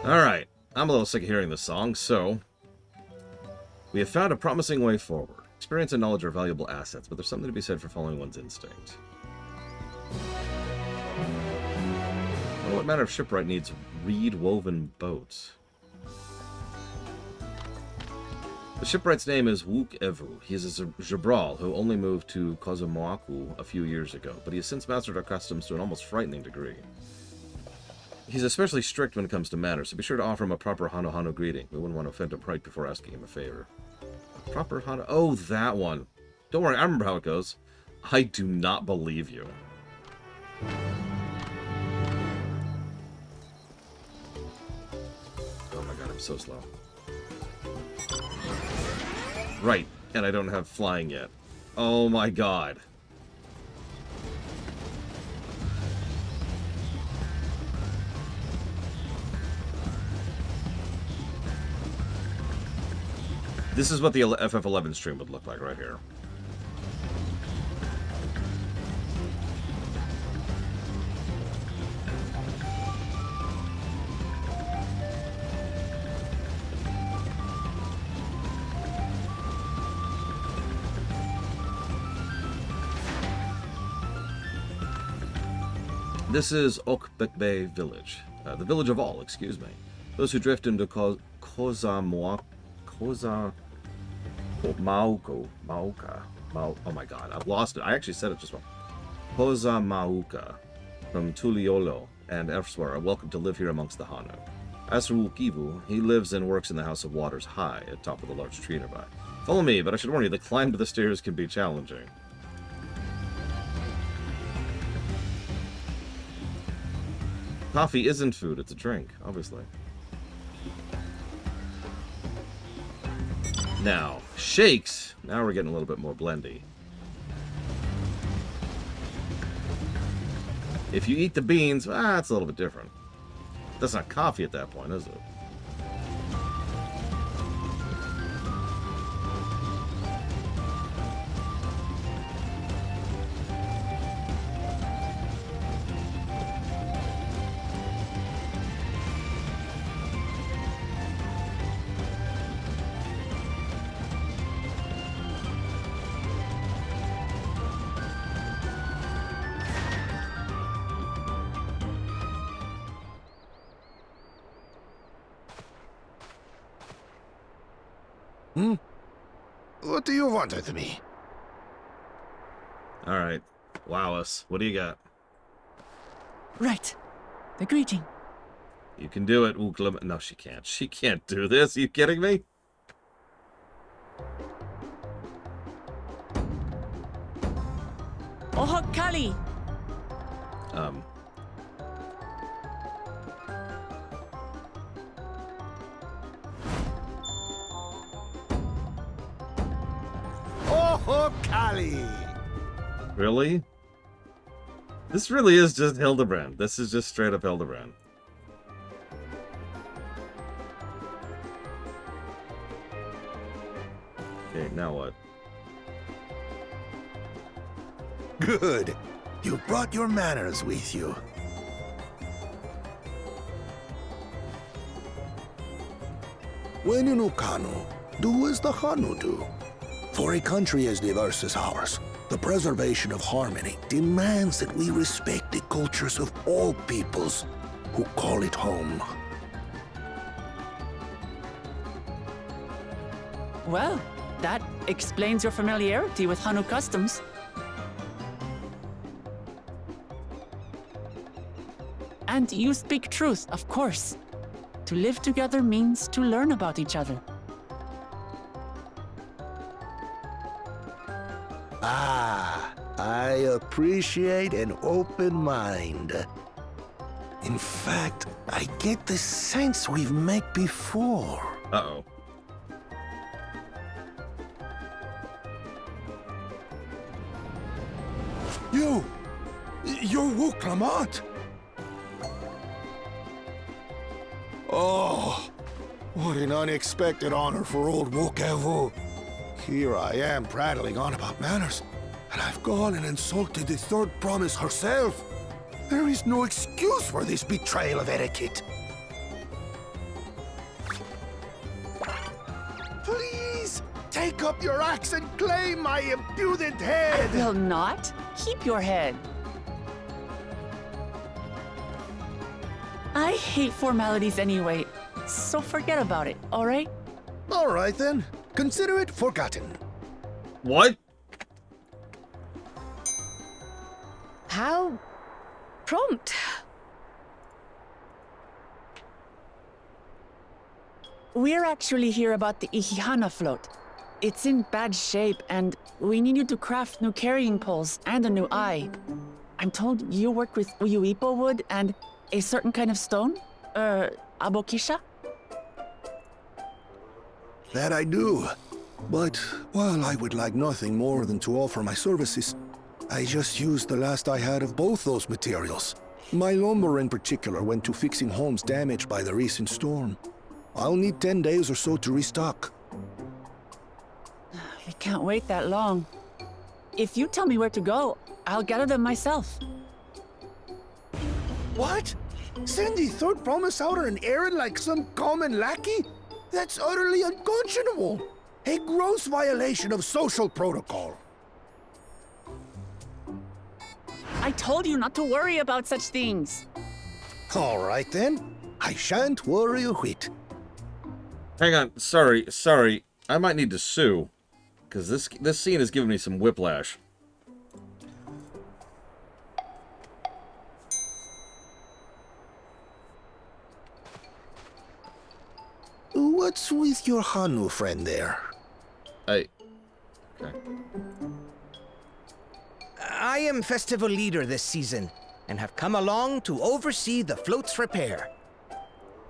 Alright, I'm a little sick of hearing this song, so... We have found a promising way forward. Experience and knowledge are valuable assets, but there's something to be said for following one's instinct. Well, what manner of shipwright needs reed-woven boats? The shipwright's name is Wook Evu. He is a Jabral who only moved to Kozama'uka a few years ago, but he has since mastered our customs to an almost frightening degree. He's especially strict when it comes to manners, so be sure to offer him a proper Hano greeting. We wouldn't want to offend him right before asking him a favor. Proper Hano... Oh, that one. Don't worry, I remember how it goes. I do not believe you. Oh my god, I'm so slow. Right, and I don't have flying yet. Oh my god. This is what the FF11 stream would look like right here. This is Okbekbe village. The village of all, excuse me. Those who drift into Kozama'uka. Oh my god, I've lost it. I actually said it just wrong. Kozama'uka from Tuliolo and elsewhere are welcome to live here amongst the Hanu. As for Wukivu, he lives and works in the House of Waters high at top of the large tree nearby. Follow me, but I should warn you, the climb to the stairs can be challenging. Coffee isn't food, it's a drink, obviously. Now, shakes. Now we're getting a little bit more blendy. If you eat the beans, it's a little bit different. That's not coffee at that point, is it? What do you want with me? Alright. Wow us. What do you got? Right. The greeting. You can do it, Uklam. No, she can't. She can't do this. Are you kidding me? Ohok Kali. Oh, Kali! Really? This really is just Hildebrand. This is just straight up Hildebrand. Okay, now what? Good. You brought your manners with you. When in Ukanu, do as the Hanu do. For a country as diverse as ours, the preservation of harmony demands that we respect the cultures of all peoples who call it home. Well, that explains your familiarity with Hanu customs. And you speak truth, of course. To live together means to learn about each other. Ah, I appreciate an open mind. In fact, I get the sense we've met before. Uh-oh. You're Wook Lamont? Oh, what an unexpected honor for old Wook Evu. Here I am prattling on about manners, and I've gone and insulted the third promise herself. There is no excuse for this betrayal of etiquette. Take up your axe and claim my impudent head! Will not. Keep your head. I hate formalities anyway, so forget about it, all right? All right then. Consider it forgotten. What? How prompt. We're actually here about the Ihihana float. It's in bad shape, and we need you to craft new carrying poles and a new eye. I'm told you work with Uyuipo wood and a certain kind of stone? Abokisha? That I do. But while I would like nothing more than to offer my services, I just used the last I had of both those materials. My lumber in particular went to fixing homes damaged by the recent storm. I'll need 10 days or so to restock. We can't wait that long. If you tell me where to go, I'll gather them myself. What? Send the third promise out on an errand like some common lackey? That's utterly unconscionable. A gross violation of social protocol. I told you not to worry about such things. All right then. I shan't worry a whit. Hang on. Sorry. I might need to sue. Because this scene is giving me some whiplash. What's with your Hanu friend there? Okay. I am festival leader this season, and have come along to oversee the float's repair.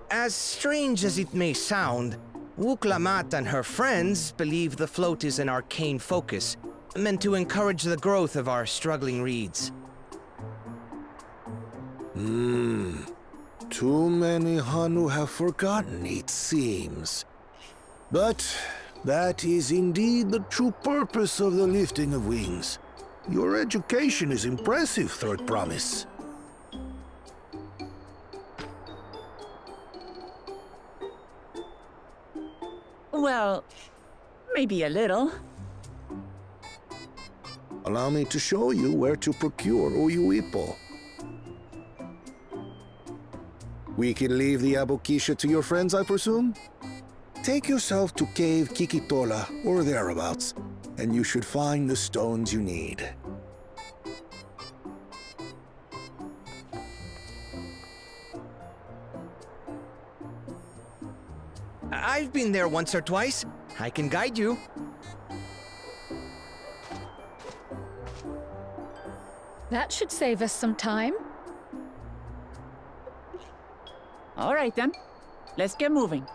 As strange as it may sound, Wuklamat and her friends believe the float is an arcane focus, meant to encourage the growth of our struggling reeds. Too many Hanu have forgotten, it seems. But that is indeed the true purpose of the lifting of wings. Your education is impressive, Third Promise. Well, maybe a little. Allow me to show you where to procure Uyuipo. We can leave the Abokisha to your friends, I presume? Take yourself to Cave Kikitola or thereabouts, and you should find the stones you need. I've been there once or twice. I can guide you. That should save us some time. All right then, let's get moving.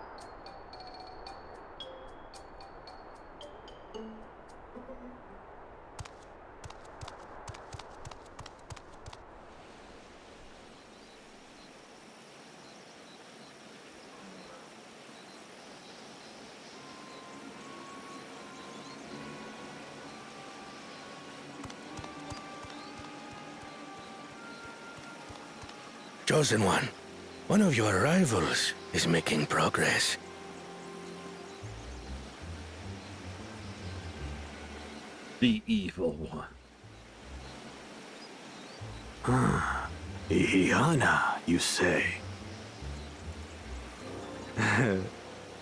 Chosen one of your rivals is making progress. The evil one. Ihihana, you say?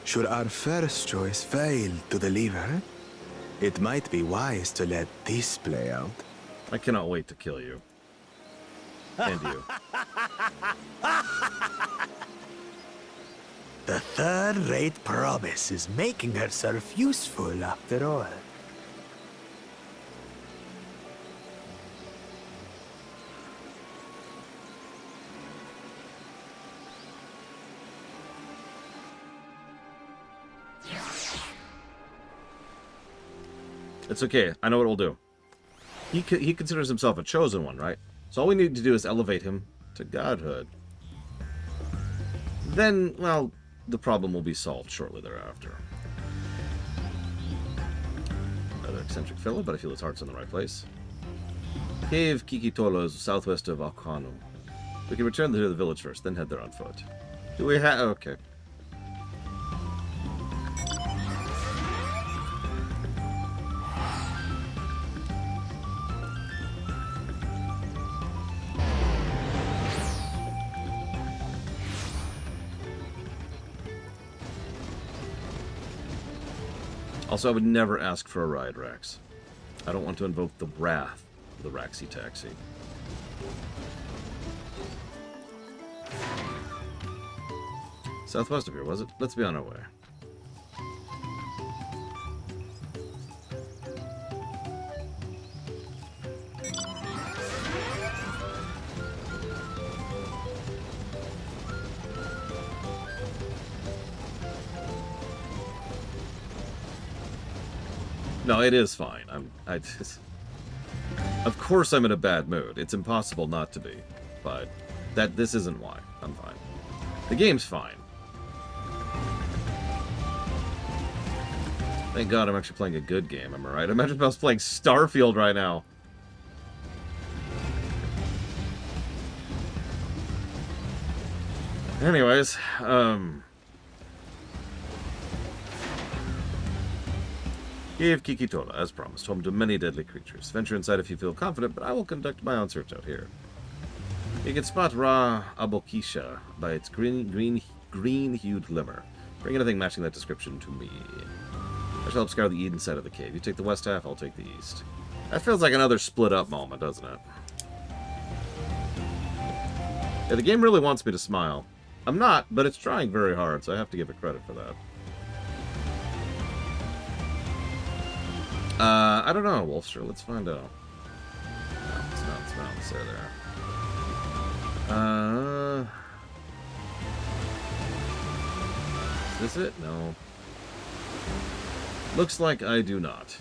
Should our first choice fail to deliver, it might be wise to let this play out. I cannot wait to kill you. And you. The third-rate promise is making herself useful after all. It's okay. I know what we'll do. He considers himself a chosen one, right? So all we need to do is elevate him to godhood. Then, well, the problem will be solved shortly thereafter. Another eccentric fellow, but I feel his heart's in the right place. Cave Kikitolo is southwest of Akanu. We can return to the village first, then head there on foot. Do we have... Okay. Also, I would never ask for a ride, Rax. I don't want to invoke the wrath of the Raxy Taxi. Southwest of here, was it? Let's be on our way. No, it is fine. Of course I'm in a bad mood. It's impossible not to be. But this isn't why. I'm fine. The game's fine. Thank God I'm actually playing a good game, am I right? Imagine if I was playing Starfield right now. Anyways, Give Kikitola, as promised, home to many deadly creatures. Venture inside if you feel confident, but I will conduct my own search out here. You can spot Ra Abokisha by its green-hued glimmer. Bring anything matching that description to me. I shall help scour the Eden side of the cave. You take the west half, I'll take the east. That feels like another split-up moment, doesn't it? Yeah, the game really wants me to smile. I'm not, but it's trying very hard, so I have to give it credit for that. I don't know, Wolfster. Let's find out. Mounts. There. Is this it? No. Looks like I do not.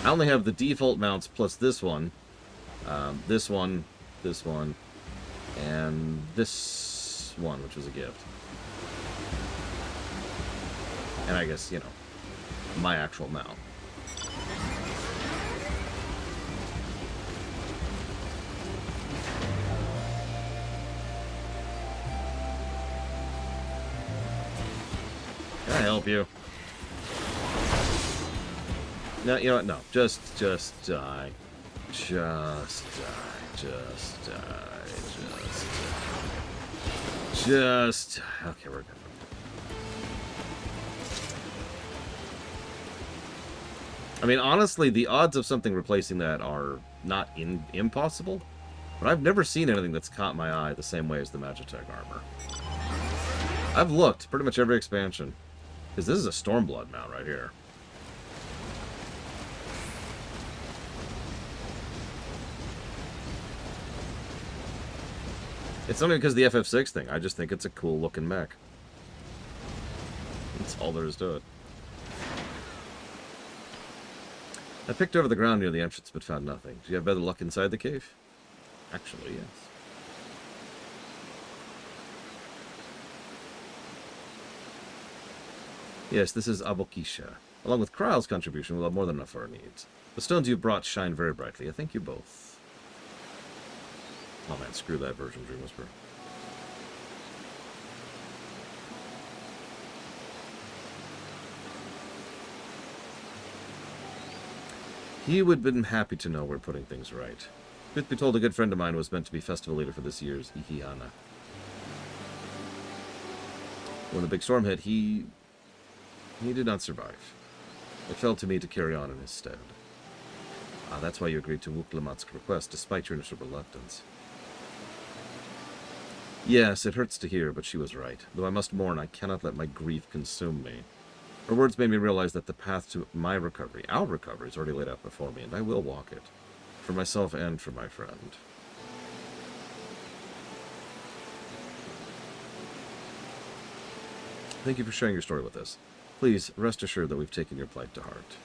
I only have the default mounts plus this one, this one, and this one, which was a gift. And I guess, you know, my actual mount. Can I help you? No, you know what? No. Just die. Just die. Okay, we're good. I mean, honestly, the odds of something replacing that are not impossible, but I've never seen anything that's caught my eye the same way as the Magitech armor. I've looked pretty much every expansion, because this is a Stormblood mount right here. It's not even because of the FF6 thing. I just think it's a cool looking mech. That's all there is to it. I picked over the ground near the entrance, but found nothing. Do you have better luck inside the cave? Actually, yes. Yes, this is Abokisha. Along with Kryle's contribution, we'll have more than enough for our needs. The stones you brought shine very brightly. I thank you both. Oh man, screw that version, Dream Whisper. He would have been happy to know we're putting things right. Truth be told, a good friend of mine was meant to be festival leader for this year's Ihihana. When the big storm hit, he did not survive. It fell to me to carry on in his stead. Ah, that's why you agreed to Wuklamat's request, despite your initial reluctance. Yes, it hurts to hear, but she was right. Though I must mourn, I cannot let my grief consume me. Her words made me realize that the path to my recovery, our recovery, is already laid out before me, and I will walk it. For myself and for my friend. Thank you for sharing your story with us. Please, rest assured that we've taken your plight to heart.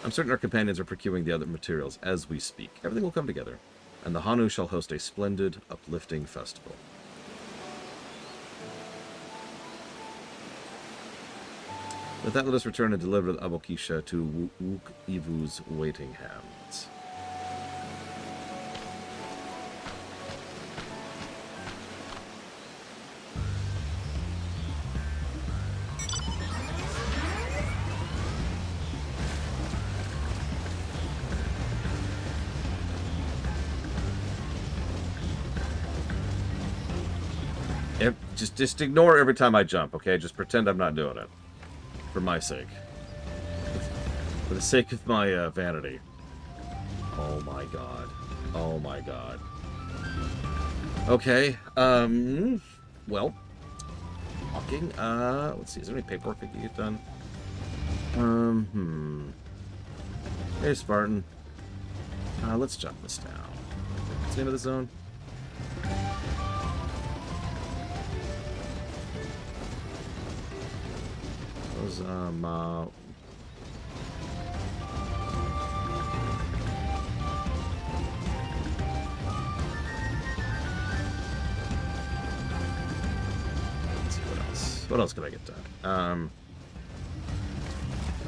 I'm certain our companions are procuring the other materials as we speak. Everything will come together, and the Hanu shall host a splendid, uplifting festival. With that, let us return and deliver the Abokisha to Wuk-Ivu's waiting hands. Just ignore every time I jump, okay? Just pretend I'm not doing it. For my sake. For the sake of my vanity. Oh my god. Oh my god. Okay, well, walking, let's see, is there any paperwork I can get done? Hey, Spartan. Let's jump this down. What's the name of the zone? Kozama'uka. What else can I get done?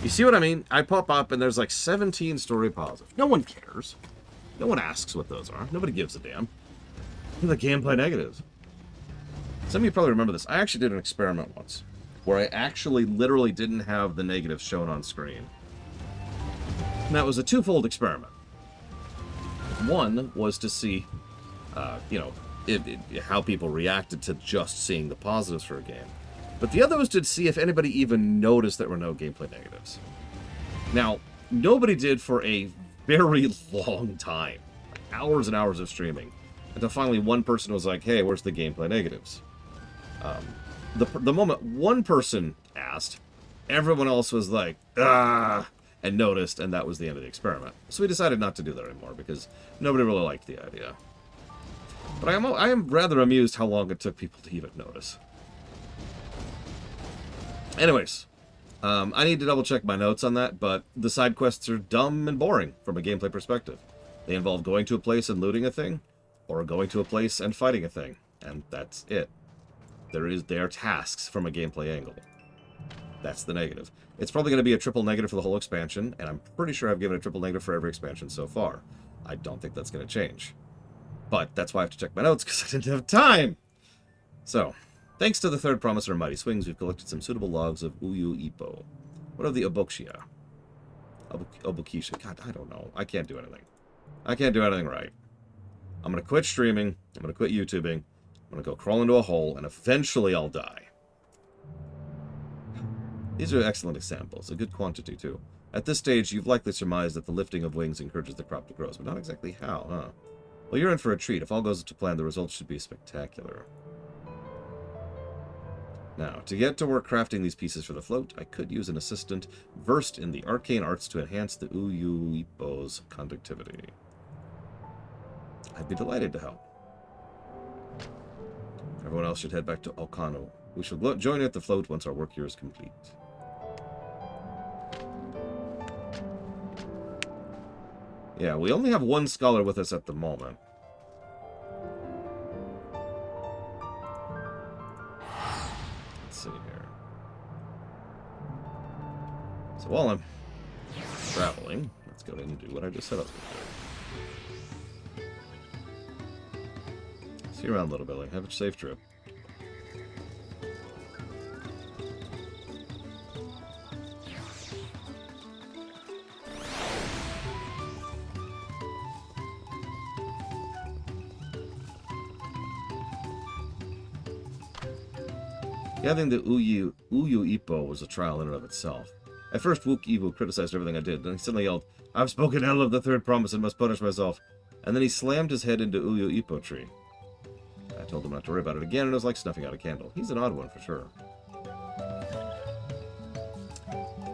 You see what I mean? I pop up and there's like 17 story positive. No one cares. No one asks what those are. Nobody gives a damn. The gameplay negatives. Some of you probably remember this. I actually did an experiment once where I actually literally didn't have the negatives shown on screen. And that was a twofold experiment. One was to see, you know, how people reacted to just seeing the positives for a game. But the other was to see if anybody even noticed there were no gameplay negatives. Now, nobody did for a very long time. Like hours and hours of streaming. Until finally one person was like, hey, where's the gameplay negatives? The moment one person asked, everyone else was like, ah, and noticed, and that was the end of the experiment. So we decided not to do that anymore, because nobody really liked the idea. But I am rather amused how long it took people to even notice. Anyways, I need to double check my notes on that, but the side quests are dumb and boring from a gameplay perspective. They involve going to a place and looting a thing, or going to a place and fighting a thing, and that's it. They are tasks from a gameplay angle. That's the negative. It's probably going to be a triple negative for the whole expansion, and I'm pretty sure I've given a triple negative for every expansion so far. I don't think that's going to change. But that's why I have to check my notes, because I didn't have time! So, thanks to the third promise or mighty swings, we've collected some suitable logs of Uyu Ipo. What are the Obokshia? Obokisha. God, I don't know. I can't do anything. I can't do anything right. I'm going to quit streaming. I'm going to quit YouTubing. I'm going to go crawl into a hole, and eventually I'll die. These are excellent examples. A good quantity, too. At this stage, you've likely surmised that the lifting of wings encourages the crop to grow, but not exactly how, huh? Well, you're in for a treat. If all goes to plan, the results should be spectacular. Now, to get to work crafting these pieces for the float, I could use an assistant versed in the arcane arts to enhance the Uyu Ipo's conductivity. I'd be delighted to help. Everyone else should head back to Okano. We shall join you at the float once our work here is complete. Yeah, we only have one scholar with us at the moment. Let's see here. So while I'm traveling, let's go ahead and do what I just said I was going to do. See you around, little Billy. Have a safe trip. Gathering the Uyu Ipo was a trial in and of itself. At first, Wook Evu criticized everything I did, then he suddenly yelled, "I've spoken ill of the third promise and must punish myself." And then he slammed his head into Uyu Ipo tree. I told him not to worry about it again, and it was like snuffing out a candle. He's an odd one for sure.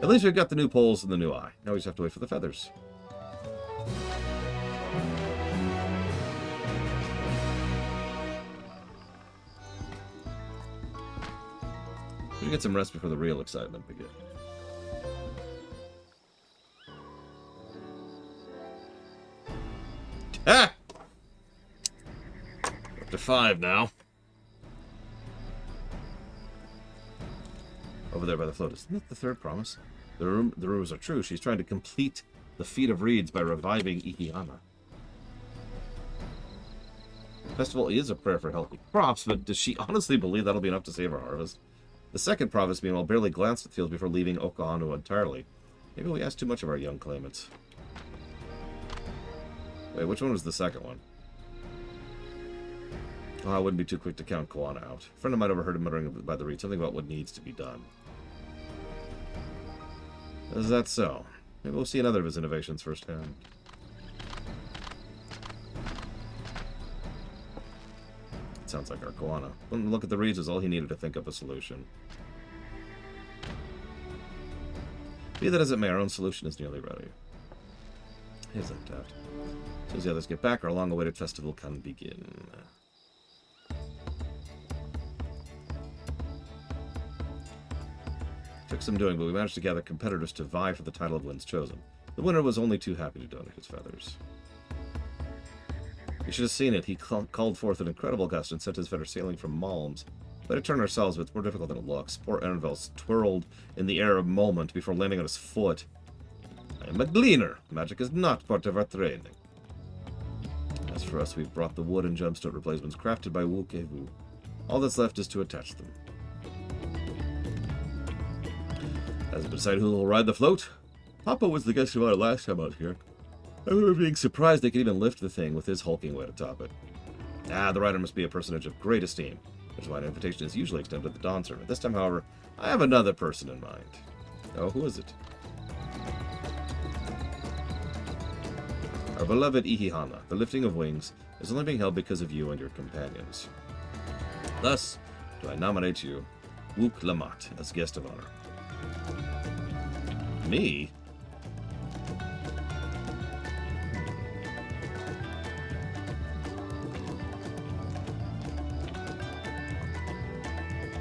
At least we've got the new poles and the new eye. Now we just have to wait for the feathers. We should get some rest before the real excitement begins. Ah! Up to 5 now. Over there by the float. Isn't that the third promise? The rumors are true. She's trying to complete the feat of reeds by reviving Ikihana. The festival is a prayer for healthy crops, but does she honestly believe that'll be enough to save our harvest? The second province, meanwhile, barely glanced at the fields before leaving Okano entirely. Maybe we asked too much of our young claimants. Wait, which one was the second one? Oh, I wouldn't be too quick to count Koana out. A friend of mine overheard him muttering by the reed something about what needs to be done. Is that so? Maybe we'll see another of his innovations firsthand. It sounds like our Koana. Look at the reeds is all he needed to think up a solution. Be that as it may, our own solution is nearly ready. Here's that daft. As soon as the others get back, our long-awaited festival can begin. Took some doing, but we managed to gather competitors to vie for the title of Winds Chosen. The winner was only too happy to donate his feathers. You should have seen it. He called forth an incredible gust and sent his feather sailing from Malms. But to turn ourselves, but it's more difficult than it looks. Poor Envel's twirled in the air a moment before landing on his foot. I am a gleaner. Magic is not part of our training. As for us, we've brought the wood and gemstone replacements crafted by Wukevu. All that's left is to attach them. Has it been decided who will ride the float? Papa was the guest of honor last time out here. I remember being surprised they could even lift the thing with his hulking weight atop it. The rider must be a personage of great esteem, which is why an invitation is usually extended to the Dawn servant. This time, however, I have another person in mind. Oh, who is it? Our beloved Ihihana, the lifting of wings, is only being held because of you and your companions. Thus, do I nominate you, Wook Lamat, as guest of honor. Me?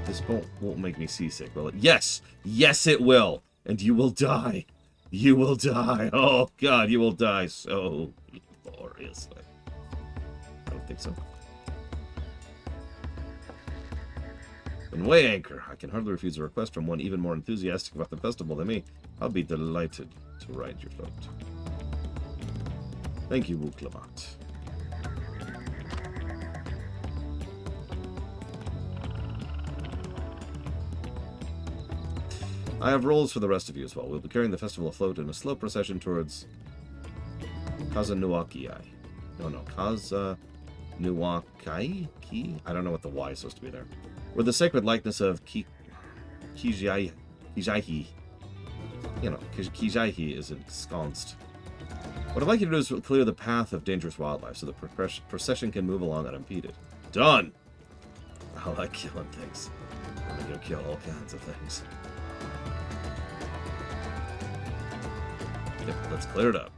This won't make me seasick, will it? Yes! Yes, it will! And you will die! You will die! Oh, God, you will die so gloriously. I don't think so. And way anchor. I can hardly refuse a request from one even more enthusiastic about the festival than me. I'll be delighted to ride your float. Thank you, Wook Lamat. I have roles for the rest of you as well. We'll be carrying the festival afloat in a slow procession towards Kozama'uka. No, Kozama'uka? I don't know what the Y is supposed to be there. Where the sacred likeness of Kijaihi, Kijaihi is ensconced. What I'd like you to do is clear the path of dangerous wildlife so the procession can move along unimpeded. Done! I like killing things. I'm gonna kill all kinds of things. Yep, let's clear it up.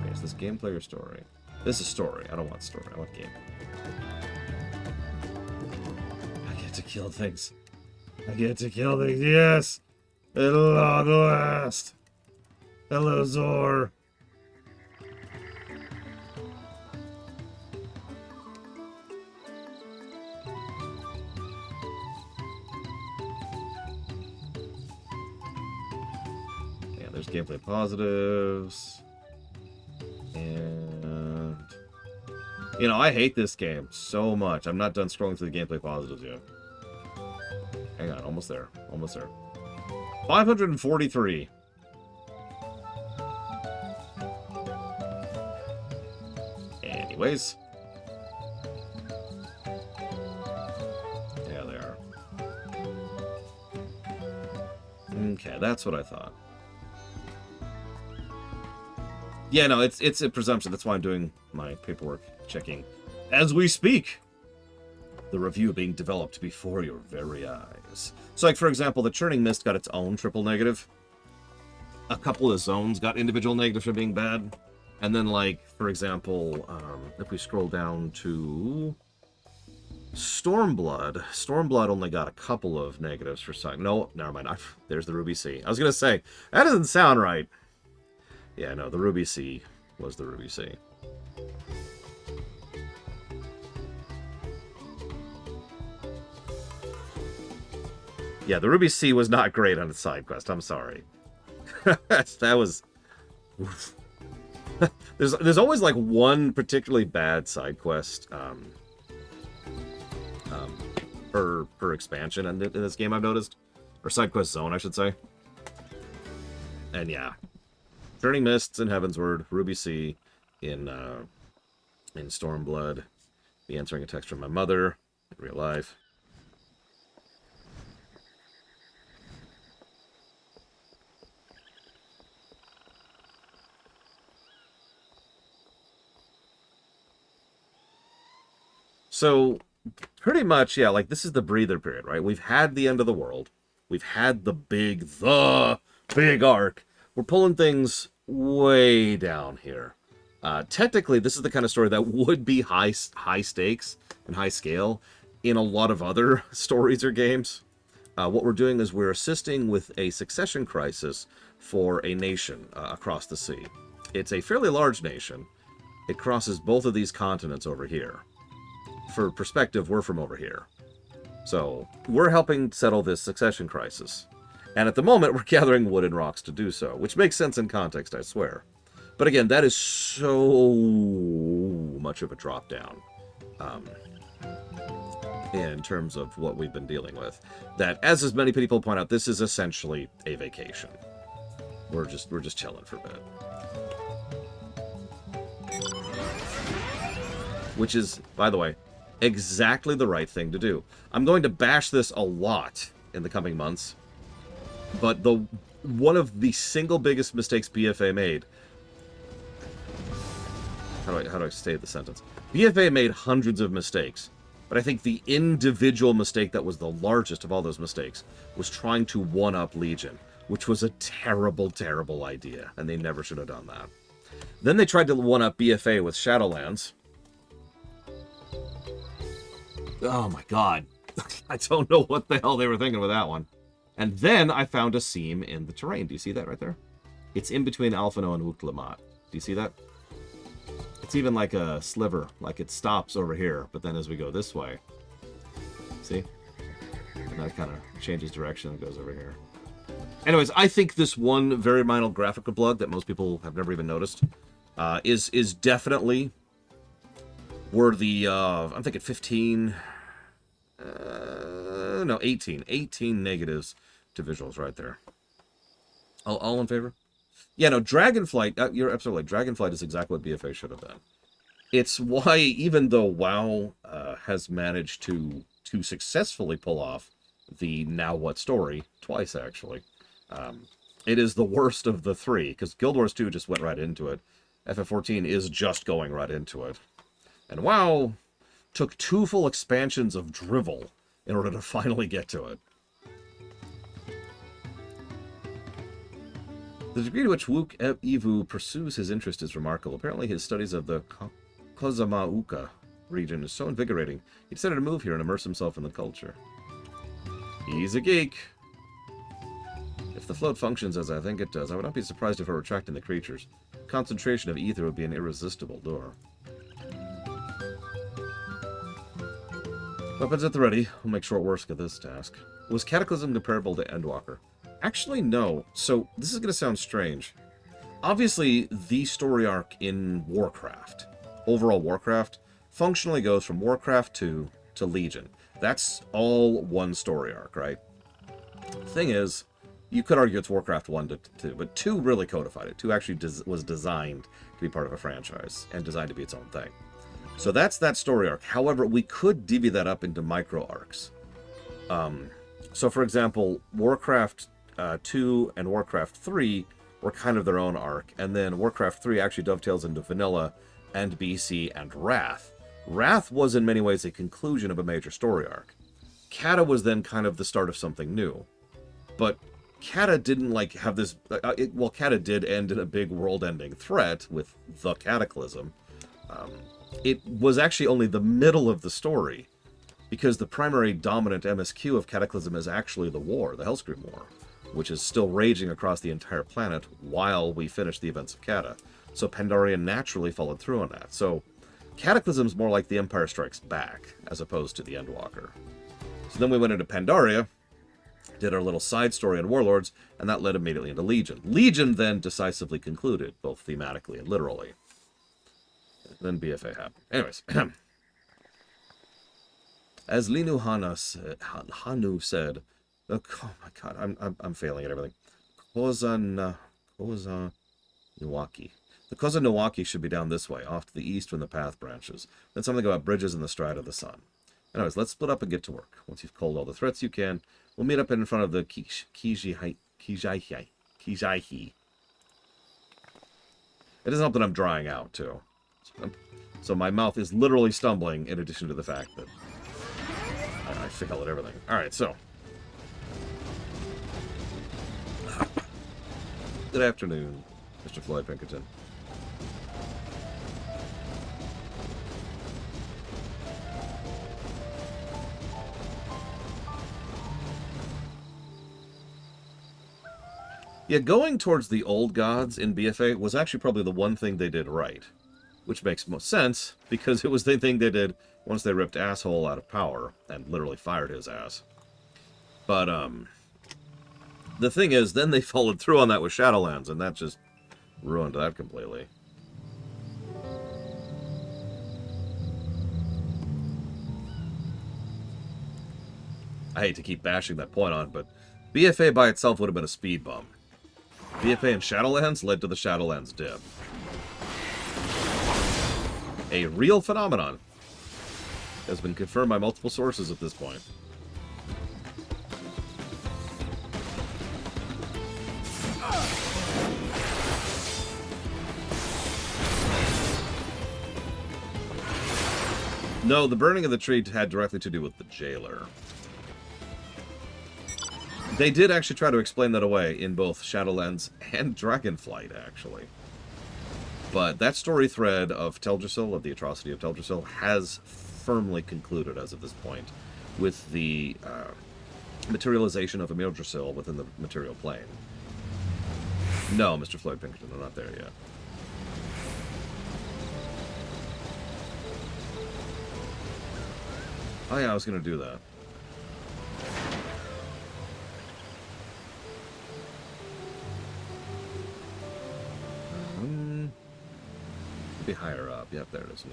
Okay, is this gameplay or story? This is story. I don't want story. I want game. I get to kill things. I get to kill things. Yes! At long last! Hello, Zor! Yeah, there's gameplay positives. And... you know, I hate this game so much. I'm not done scrolling through the gameplay positives yet. Hang on, almost there. Almost there. 543. Anyways. Yeah, they are. Okay, that's what I thought. Yeah, no, it's a presumption. That's why I'm doing my paperwork checking as we speak. The review being developed before your very eyes. So, like, for example, the Churning Mist got its own triple negative. A couple of zones got individual negatives for being bad. And then, like, for example, if we scroll down to Stormblood, Stormblood only got a couple of negatives for side. No, never mind. There's the Ruby Sea. I was going to say, that doesn't sound right. Yeah, no, the Ruby Sea was the Ruby Sea. Yeah, the Ruby Sea was not great on its side quest. I'm sorry. That was... there's always like one particularly bad side quest per expansion in this game, I've noticed. Or side quest zone, I should say. And yeah. Turning Mists in Heavensward, Ruby Sea in Stormblood. Be answering a text from my mother in real life. So, pretty much, yeah, like, this is the breather period, right? We've had the end of the world. We've had the big arc. We're pulling things way down here. Technically, this is the kind of story that would be high stakes and high scale in a lot of other stories or games. What we're doing is we're assisting with a succession crisis for a nation across the sea. It's a fairly large nation. It crosses both of these continents over here. For perspective, we're from over here. So, we're helping settle this succession crisis. And at the moment, we're gathering wood and rocks to do so, which makes sense in context, I swear. But again, that is so much of a drop down in terms of what we've been dealing with, that, as many people point out, this is essentially a vacation. We're just chilling for a bit. Which is, by the way, exactly the right thing to do. I'm going to bash this a lot in the coming months, but one of the single biggest mistakes BFA made... How do I state the sentence? BFA made hundreds of mistakes, but I think the individual mistake that was the largest of all those mistakes was trying to one-up Legion, which was a terrible, terrible idea, and they never should have done that. Then they tried to one-up BFA with Shadowlands. Oh my god. I don't know what the hell they were thinking with that one. And then I found a seam in the terrain. Do you see that right there? It's in between Alphino and Wuk-Lamat. Do you see that? It's even like a sliver, like it stops over here, but then as we go this way, see? And that kind of changes direction and goes over here. Anyways, I think this one very minor graphical bug that most people have never even noticed is definitely worthy of, I'm thinking 15, no, 18. 18 negatives to visuals right there. All in favor? Yeah, no, Dragonflight, you're absolutely right. Dragonflight is exactly what BFA should have done. It's why, even though WoW has managed to successfully pull off the Now What story, twice actually, it is the worst of the three, because Guild Wars 2 just went right into it. FF14 is just going right into it. And WoW took 2 full expansions of drivel in order to finally get to it. The degree to which Wuk-Evu pursues his interest is remarkable. Apparently his studies of the Kozama'uka region is so invigorating, he decided to move here and immerse himself in the culture. He's a geek. If the float functions as I think it does, I would not be surprised if it were attracting the creatures. Concentration of ether would be an irresistible lure. Weapons at the ready. We'll make short work of this task. Was Cataclysm comparable to Endwalker? Actually, no. So, this is going to sound strange. Obviously, the story arc in Warcraft, overall Warcraft, functionally goes from Warcraft 2 to Legion. That's all one story arc, right? Thing is, you could argue it's Warcraft 1 to 2, but 2 really codified it. 2 actually was designed to be part of a franchise, and designed to be its own thing. So that's that story arc. However, we could divvy that up into micro arcs. So, for example, Warcraft 2 and Warcraft 3 were kind of their own arc, and then Warcraft 3 actually dovetails into Vanilla and BC and Wrath. Wrath was in many ways a conclusion of a major story arc. Kata was then kind of the start of something new. But Kata didn't have this... Kata did end in a big world-ending threat with the Cataclysm. It was actually only the middle of the story, because the primary dominant MSQ of Cataclysm is actually the war, the Hellscream War, which is still raging across the entire planet while we finish the events of Kata. So Pandaria naturally followed through on that. So Cataclysm's more like the Empire Strikes Back, as opposed to the Endwalker. So then we went into Pandaria, did our little side story on Warlords, and that led immediately into Legion. Legion then decisively concluded, both thematically and literally. Then BFA happened. Anyways, as Linu Hanu said, oh my god, I'm failing at everything. Kozama'uka. The Kozama'uka should be down this way, off to the east when the path branches. Then something about bridges in the stride of the sun. Anyways, let's split up and get to work. Once you've culled all the threats you can, we'll meet up in front of the Kijaihi. It doesn't help that I'm drying out, too. So my mouth is literally stumbling, in addition to the fact that I fail at everything. Alright, so. Good afternoon, Mr. Floyd Pinkerton. Yeah, going towards the old gods in BFA was actually probably the one thing they did right. Which makes most sense, because it was the thing they did once they ripped Asshole out of power and literally fired his ass. But, the thing is, then they followed through on that with Shadowlands, and that just ruined that completely. I hate to keep bashing that point on, but BFA by itself would have been a speed bump. BFA and Shadowlands led to the Shadowlands dip. A real phenomenon. Has been confirmed by multiple sources at this point. No, the burning of the tree had directly to do with the jailer. They did actually try to explain that away in both Shadowlands and Dragonflight, actually. But that story thread of Teldrassil, of the atrocity of Teldrassil, has firmly concluded as of this point, with the materialization of Yggdrasil within the material plane. No, Mr. Floyd Pinkerton, I'm not there yet. Oh yeah, I was going to do that. Be higher up. Yep, there it is. There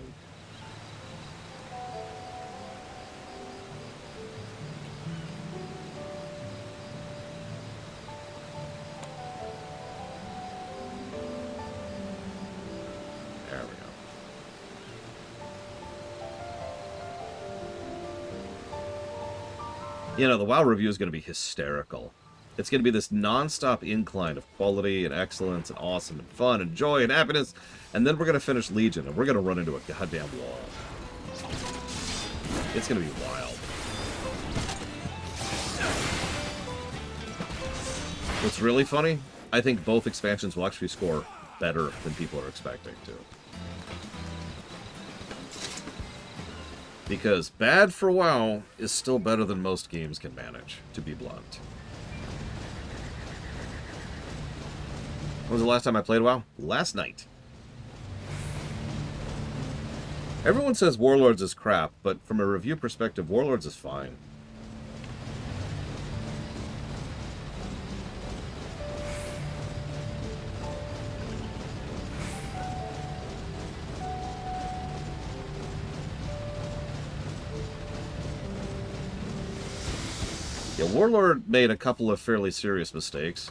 we go. You know, the WoW review is going to be hysterical. It's going to be this non-stop incline of quality and excellence and awesome and fun and joy and happiness. And then we're going to finish Legion and we're going to run into a goddamn wall. It's going to be wild. What's really funny, I think both expansions will actually score better than people are expecting to. Because bad for WoW is still better than most games can manage, to be blunt. When was the last time I played WoW? Last night. Everyone says Warlords is crap, but from a review perspective, Warlords is fine. Yeah, Warlord made a couple of fairly serious mistakes,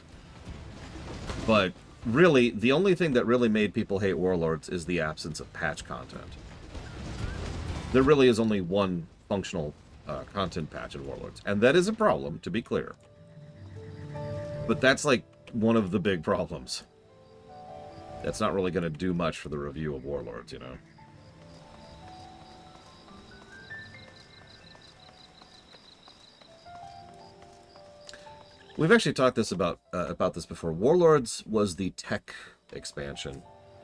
but really, the only thing that really made people hate Warlords is the absence of patch content. There really is only one functional content patch in Warlords, and that is a problem, to be clear. But that's like one of the big problems. That's not really going to do much for the review of Warlords, you know. We've actually talked about this before. Warlords was the tech expansion.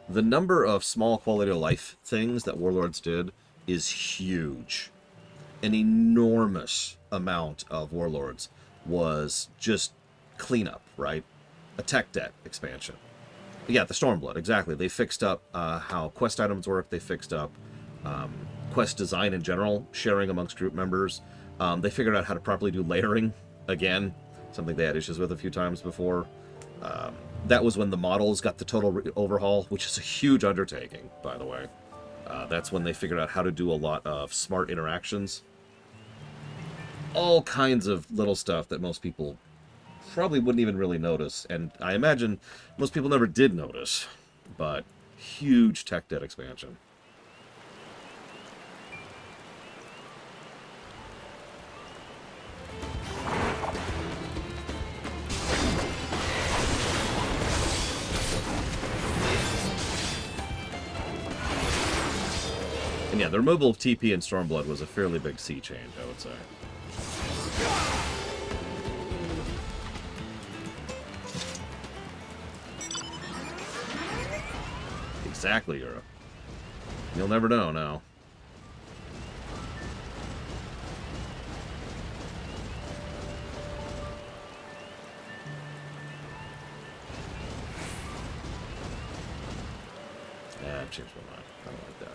The number of small quality of life things that Warlords did is huge. An enormous amount of Warlords was just cleanup, right? A tech debt expansion. Yeah, the Stormblood, exactly. They fixed up how quest items work. They fixed up quest design in general, sharing amongst group members. They figured out how to properly do layering again. Something they had issues with a few times before. That was when the models got the total overhaul, which is a huge undertaking, by the way. That's when they figured out how to do a lot of smart interactions. All kinds of little stuff that most people probably wouldn't even really notice, and I imagine most people never did notice, but huge tech debt expansion. Yeah, the removal of TP and Stormblood was a fairly big sea change, I would say. Exactly, Europe. You'll never know now. Yeah, I've changed my mind. I don't like that.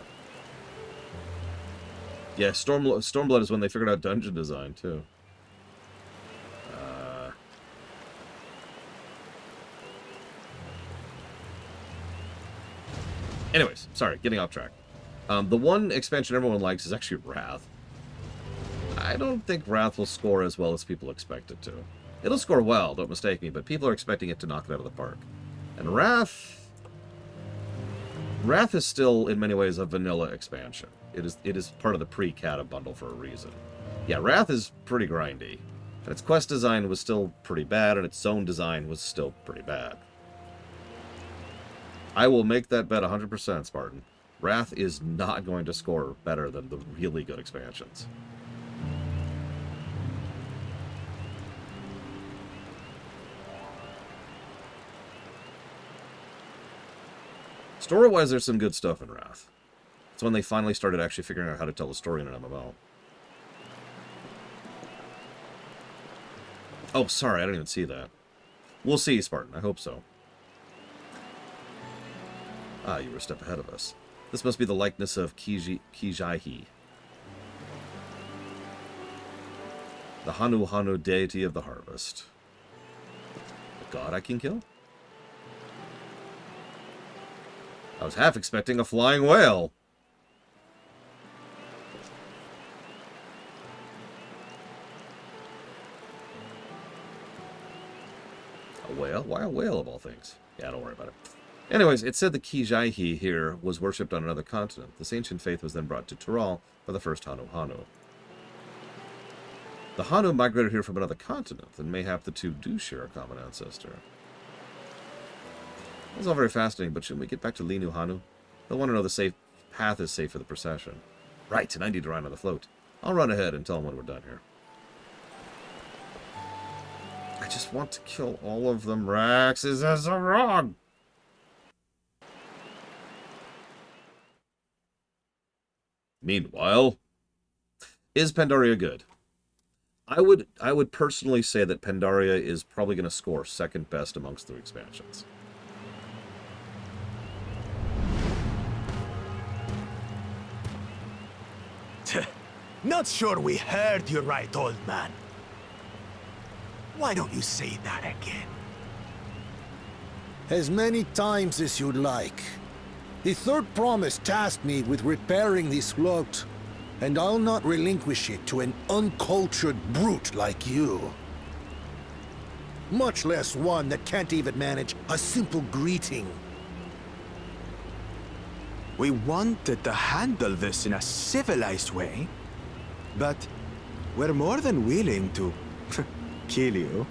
Yeah, Stormblood is when they figured out dungeon design, too. Anyways, sorry, getting off track. The one expansion everyone likes is actually Wrath. I don't think Wrath will score as well as people expect it to. It'll score well, don't mistake me, but people are expecting it to knock it out of the park. And Wrath is still, in many ways, a vanilla expansion. It is part of the pre-Kata bundle for a reason. Yeah, Wrath is pretty grindy. And its quest design was still pretty bad, and its zone design was still pretty bad. I will make that bet 100%, Spartan. Wrath is not going to score better than the really good expansions. Story-wise, there's some good stuff in Wrath. It's when they finally started actually figuring out how to tell a story in an MMO. Oh, sorry, I didn't even see that. We'll see, Spartan. I hope so. Ah, you were a step ahead of us. This must be the likeness of Kijaihi, the Hanu deity of the harvest. A god I can kill? I was half expecting a flying whale. A whale? Why a whale of all things? Yeah, don't worry about it. Anyways, it said the Kijaihi here was worshipped on another continent. This ancient faith was then brought to Tural by the first Hanu. The Hanu migrated here from another continent, and mayhap the two do share a common ancestor. That's all very fascinating, but shouldn't we get back to Linu Hanu? They'll want to know the safe path is safe for the procession. Right, and I need to ride on the float. I'll run ahead and tell them when we're done here. I just want to kill all of them, Rax. Is that so wrong? Meanwhile, is Pandaria good? I would personally say that Pandaria is probably going to score second best amongst the expansions. Not sure we heard you right, old man. Why don't you say that again? As many times as you'd like. The third promise tasked me with repairing this float, and I'll not relinquish it to an uncultured brute like you. Much less one that can't even manage a simple greeting. We wanted to handle this in a civilized way, but we're more than willing to kill you.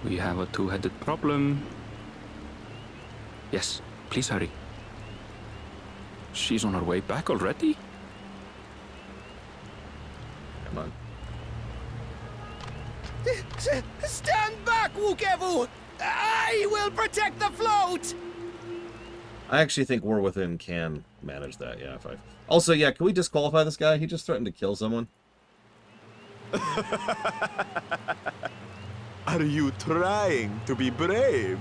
We have a two-headed problem. Yes, please hurry. She's on her way back already? Come on. Stand back, Wukevu! I will protect the float! I actually think War Within can manage that, yeah. Also, yeah, can we disqualify this guy? He just threatened to kill someone. Are you trying to be brave,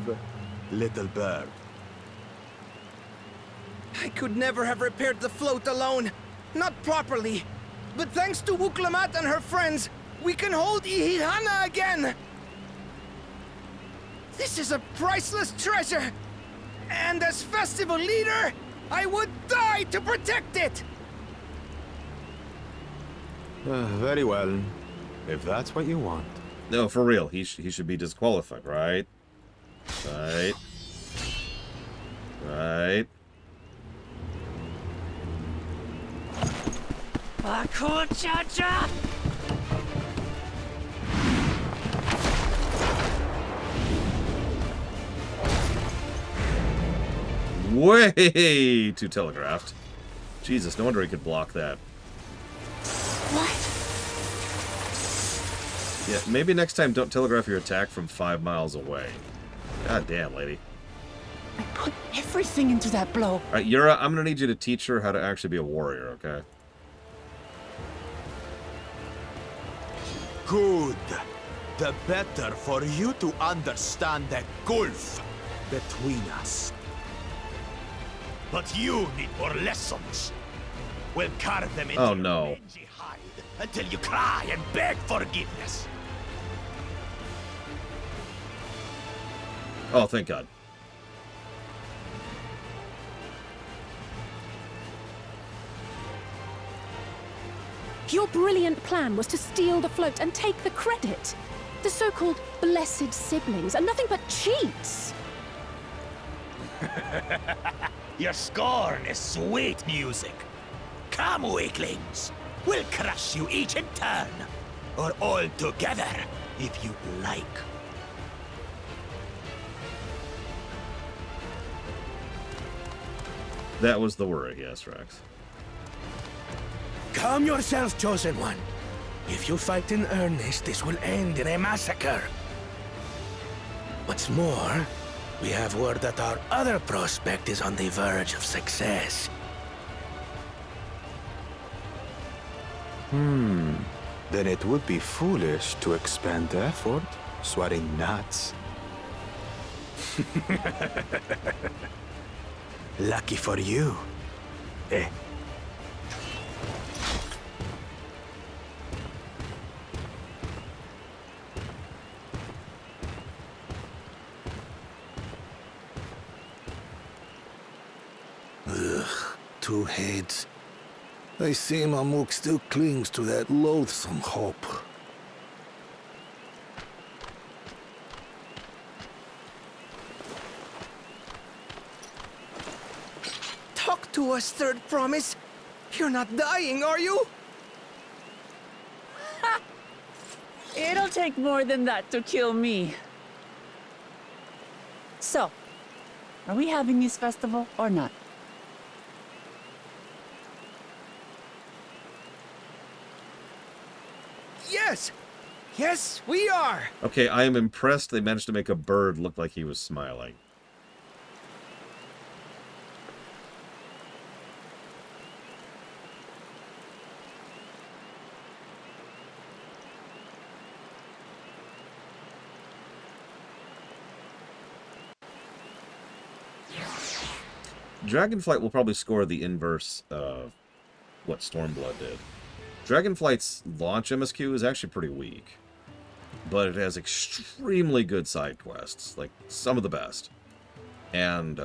little bird? I could never have repaired the float alone. Not properly. But thanks to Wuklamat and her friends, we can hold Ihihana again! This is a priceless treasure! And as festival leader, I would die to protect it! Very well, if that's what you want. No, for real. He should be disqualified, right? Right. Right. Cha-cha! way too telegraphed. Jesus, no wonder he could block that. What? Yeah, maybe next time don't telegraph your attack from 5 miles away. God damn, lady. I put everything into that blow. Alright, Yura, I'm gonna need you to teach her how to actually be a warrior, okay? Good. The better for you to understand the gulf between us. But you need more lessons. We'll carve them into Oh, your no. mangy hide until you cry and beg forgiveness. Oh, thank God. Your brilliant plan was to steal the float and take the credit. The so-called blessed siblings are nothing but cheats. Your scorn is sweet music. Come, weaklings. We'll crush you each in turn. Or all together, if you like. That was the worry, yes, Rex. Calm yourself, Chosen One. If you fight in earnest, this will end in a massacre. What's more, we have word that our other prospect is on the verge of success. Then it would be foolish to expend effort sweating nuts. Lucky for you. Eh? Two heads. I see Mamuk still clings to that loathsome hope. Talk to us, Third Promise. You're not dying, are you? It'll take more than that to kill me. So, are we having this festival or not? Yes! Yes, we are! Okay, I am impressed they managed to make a bird look like he was smiling. Dragonflight will probably score the inverse of what Stormblood did. Dragonflight's launch MSQ is actually pretty weak, but it has extremely good side quests, like some of the best, and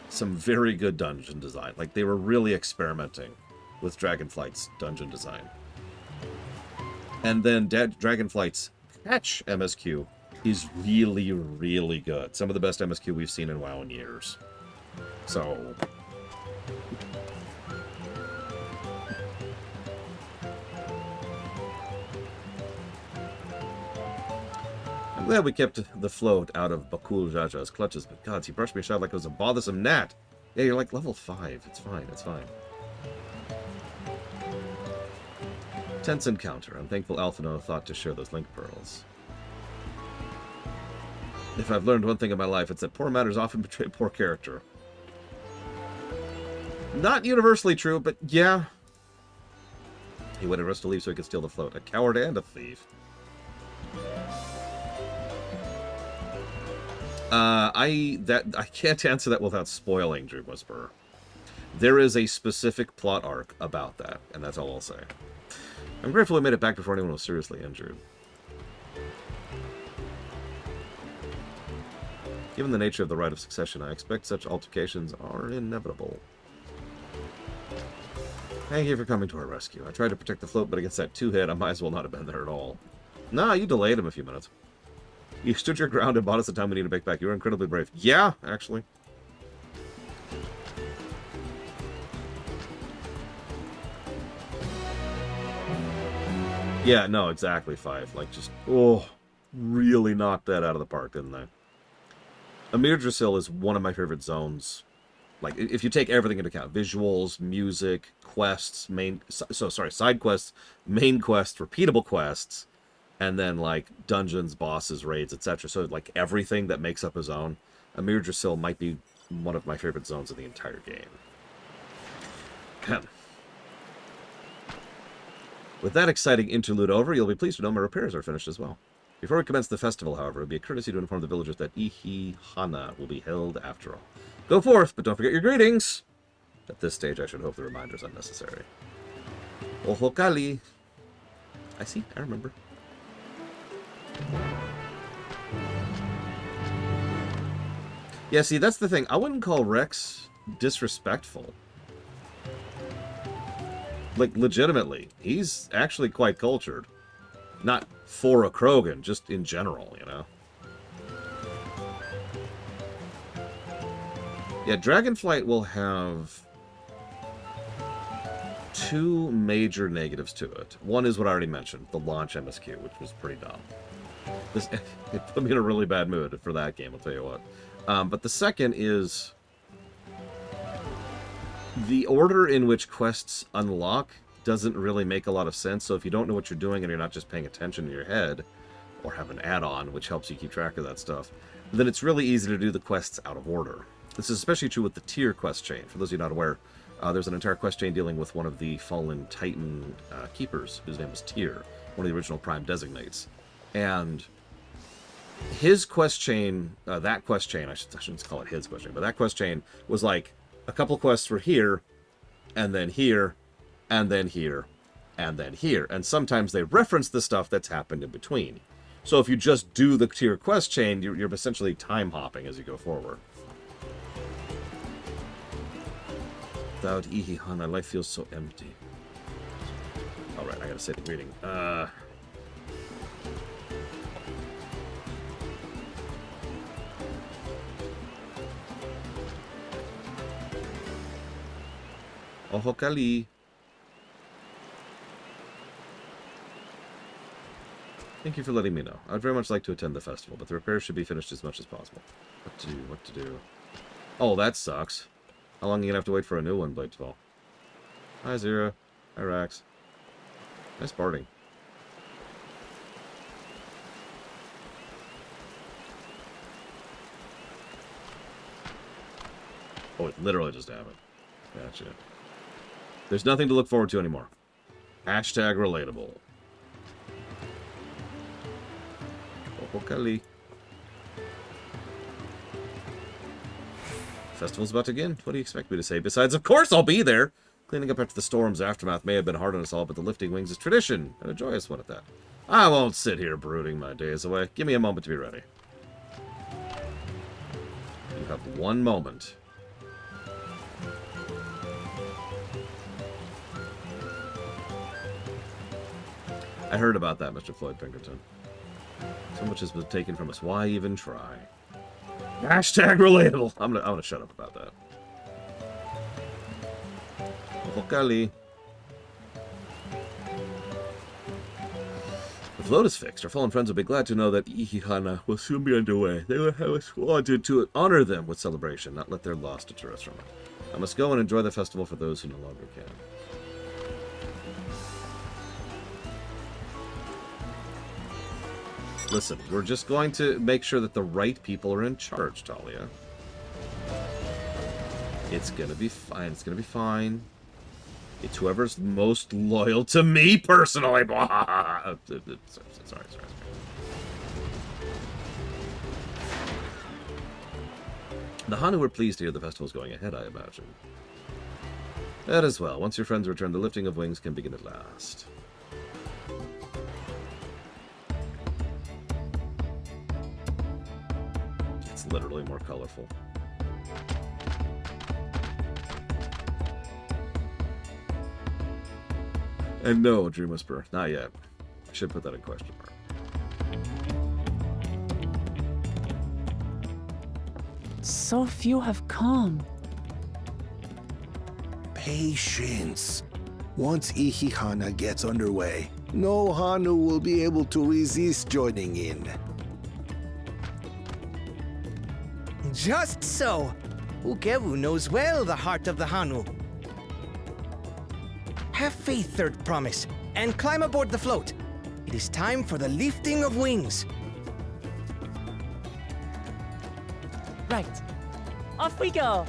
some very good dungeon design. Like, they were really experimenting with Dragonflight's dungeon design. And then Dragonflight's patch MSQ is really, really good. Some of the best MSQ we've seen in WoW in years. So... I'm glad we kept the float out of Bakul Jaja's clutches, but gods, he brushed me aside like it was a bothersome gnat. Yeah, you're like level 5. It's fine, it's fine. Tense encounter. I'm thankful Alphino thought to share those link pearls. If I've learned one thing in my life, it's that poor matters often betray poor character. Not universally true, but yeah. He wanted us to leave so he could steal the float. A coward and a thief. I can't answer that without spoiling Dream Whisperer. There is a specific plot arc about that, and that's all I'll say. I'm grateful we made it back before anyone was seriously injured. Given the nature of the rite of succession, I expect such altercations are inevitable. Thank you for coming to our rescue. I tried to protect the float, but against that 2-hit, I might as well not have been there at all. Nah, you delayed him a few minutes. You stood your ground and bought us the time we needed to make back. You were incredibly brave. Yeah, actually. Yeah, no, exactly, 5. Like, just, oh, really knocked that out of the park, didn't they? Amir Drasil is one of my favorite zones Like, if you take everything into account, visuals, music, quests, side quests, main quests, repeatable quests, and then, like, dungeons, bosses, raids, etc. So, like, everything that makes up a zone, Amir Drasil might be one of my favorite zones in the entire game. With that exciting interlude over, you'll be pleased to know my repairs are finished as well. Before we commence the festival, however, it would be a courtesy to inform the villagers that Ihihana will be held after all. Go forth, but don't forget your greetings! At this stage, I should hope the reminder is unnecessary. Ohokali. I see, I remember. Yeah, see, that's the thing. I wouldn't call Rex disrespectful. Like, legitimately. He's actually quite cultured. Not for a Krogan, just in general, you know? Yeah, Dragonflight will have two major negatives to it. One is what I already mentioned, the launch MSQ, which was pretty dumb. It put me in a really bad mood for that game, I'll tell you what. But the second is the order in which quests unlock doesn't really make a lot of sense. So if you don't know what you're doing and you're not just paying attention in your head, or have an add-on which helps you keep track of that stuff, then it's really easy to do the quests out of order. This is especially true with the tier quest chain. For those of you not aware, there's an entire quest chain dealing with one of the fallen Titan keepers, whose name was Tyr, one of the original Prime designates. And his quest chain, that quest chain, I shouldn't call it his quest chain, but that quest chain was like a couple quests were here, and then here, and then here, and then here. And sometimes they reference the stuff that's happened in between. So if you just do the tier quest chain, you're essentially time hopping as you go forward. Without Ihihana, life feels so empty. Alright, I gotta say the greeting. Ohokali. Thank you for letting me know. I'd very much like to attend the festival, but the repairs should be finished as much as possible. What to do? Oh, that sucks. How long are you gonna have to wait for a new one, Blade 12? Hi, Zero. Hi, Rax. Nice parting. Oh, it literally just happened. Gotcha. There's nothing to look forward to anymore. Hashtag relatable. Ohokali. Festival's about to begin. What do you expect me to say? Besides, of course I'll be there! Cleaning up after the storm's aftermath may have been hard on us all, but the lifting wings is tradition, and a joyous one at that. I won't sit here brooding my days away. Give me a moment to be ready. You have one moment. I heard about that, Mr. Floyd Pinkerton. So much has been taken from us. Why even try? Hashtag relatable. I'm gonna shut up about that. Ohokali. The float is fixed. Our fallen friends will be glad to know that Ihihana will soon be underway. They will have us wanted to honor them with celebration, not let their loss deter us from it. I must go and enjoy the festival for those who no longer can. Listen, we're just going to make sure that the right people are in charge, Talia. It's gonna be fine. It's gonna be fine. It's whoever's most loyal to me personally. Sorry. The Hanu were pleased to hear the festival's going ahead, I imagine. That as well. Once your friends return, the lifting of wings can begin at last. It's literally more colorful. And no, Dream Whisperer, not yet. I should put that in question mark. So few have come. Patience. Once Ihihana gets underway, no Hanu will be able to resist joining in. Just so. Ukevu knows well the heart of the Hanu. Have faith, Third Promise, and climb aboard the float. It is time for the lifting of wings. Right. Off we go.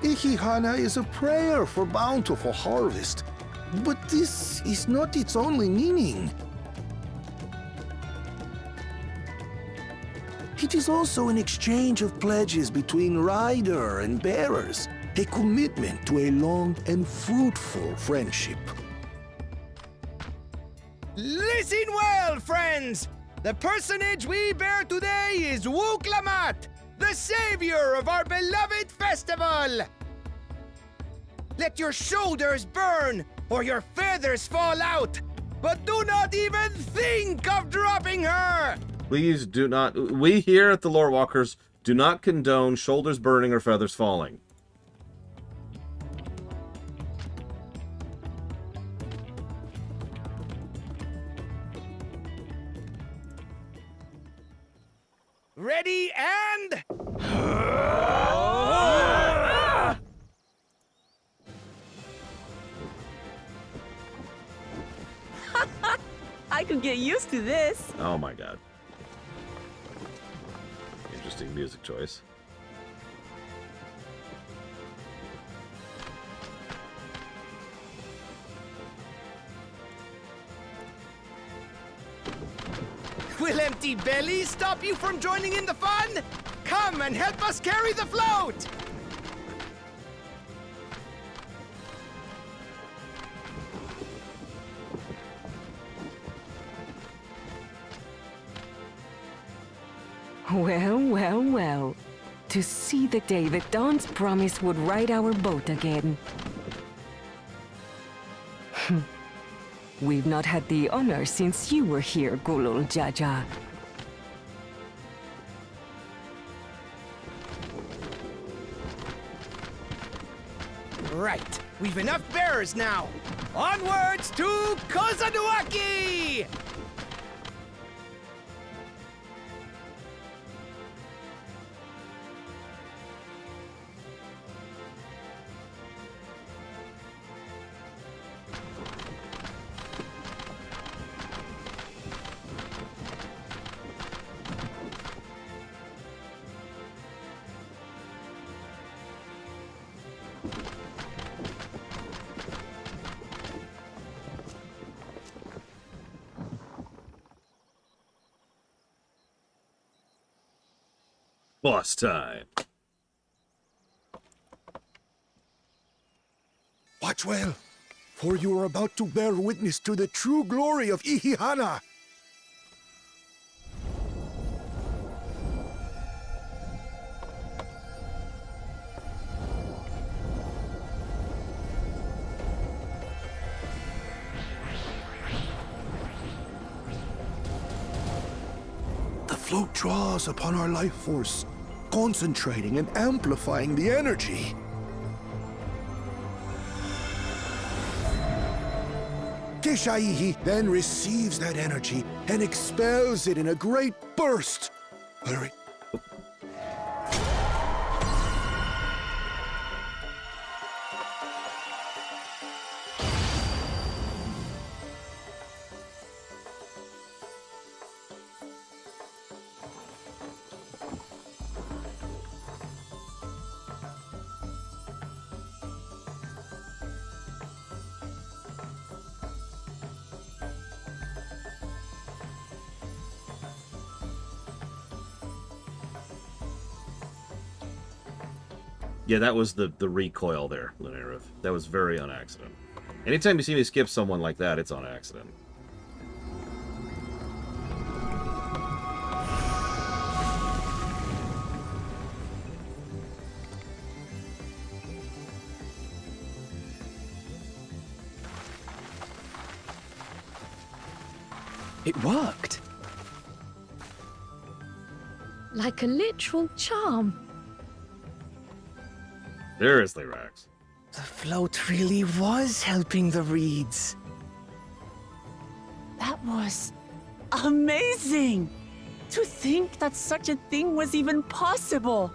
Ihihana is a prayer for bountiful harvest. But this is not its only meaning. It is also an exchange of pledges between rider and bearers, a commitment to a long and fruitful friendship. Listen well, friends! The personage we bear today is Wuklamat, the savior of our beloved festival! Let your shoulders burn, or your feathers fall out, but do not even think of dropping her! Please do not... We here at the Lore Walkers do not condone shoulders burning or feathers falling. Ready and... I could get used to this. Oh my god. Interesting music choice. Will empty bellies stop you from joining in the fun? Come and help us carry the float! Well, well, well. To see the day that Dawn's promise would ride our boat again. We've not had the honor since you were here, Gulul Jaja. Right. We've enough bearers now. Onwards to Kozama'uka! Boss time. Watch well, for you are about to bear witness to the true glory of Ihihana. The float draws upon our life force, concentrating and amplifying the energy. Keshaihi then receives that energy and expels it in a great burst. Hurry. Yeah, that was the recoil there, Lunarith. That was very on accident. Anytime you see me skip someone like that, it's on accident. It worked. Like a literal charm. Seriously, Rax. The float really was helping the reeds. was amazing! To think that such a thing was even possible!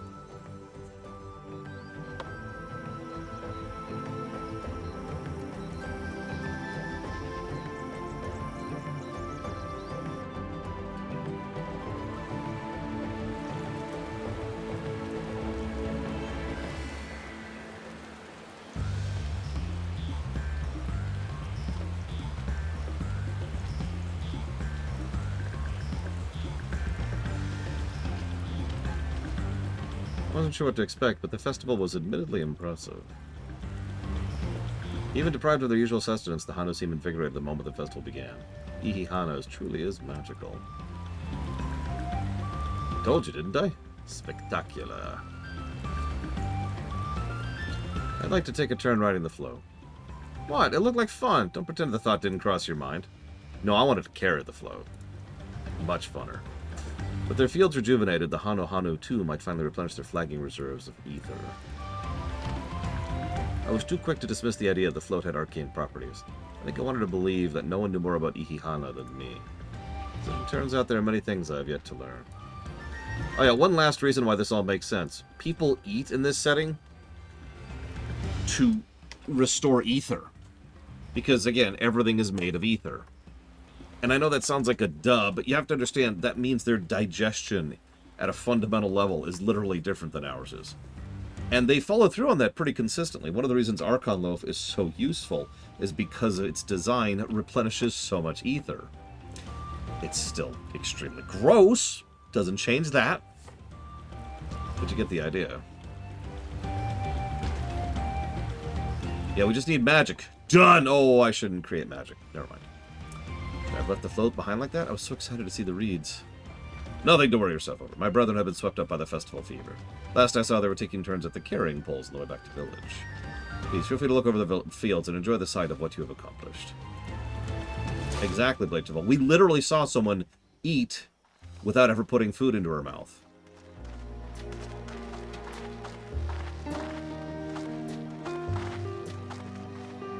I wasn't sure what to expect, but the festival was admittedly impressive. Even deprived of their usual sustenance, the Hanu seemed invigorated the moment the festival began. Ihihana's truly is magical. Told you, didn't I? Spectacular. I'd like to take a turn riding the float. What? It looked like fun. Don't pretend the thought didn't cross your mind. No, I wanted to carry the float. Much funner. With their fields rejuvenated, the Hanu too might finally replenish their flagging reserves of ether. I was too quick to dismiss the idea that the float had arcane properties. I think I wanted to believe that no one knew more about Ihihana than me. So it turns out there are many things I have yet to learn. Oh yeah, one last reason why this all makes sense. People eat in this setting to restore ether. Because, again, everything is made of ether. And I know that sounds like a duh, but you have to understand that means their digestion at a fundamental level is literally different than ours is. And they follow through on that pretty consistently. One of the reasons Archon Loaf is so useful is because its design replenishes so much ether. It's still extremely gross. Doesn't change that. But you get the idea. Yeah, we just need magic. Done! Oh, I shouldn't create magic. Never mind. I've left the float behind like that? I was so excited to see the reeds. Nothing to worry yourself over. My brethren have been swept up by the festival fever. Last I saw, they were taking turns at the carrying poles on the way back to village. Please feel free to look over the fields and enjoy the sight of what you have accomplished. Exactly, Blade Cheval. We literally saw someone eat without ever putting food into her mouth.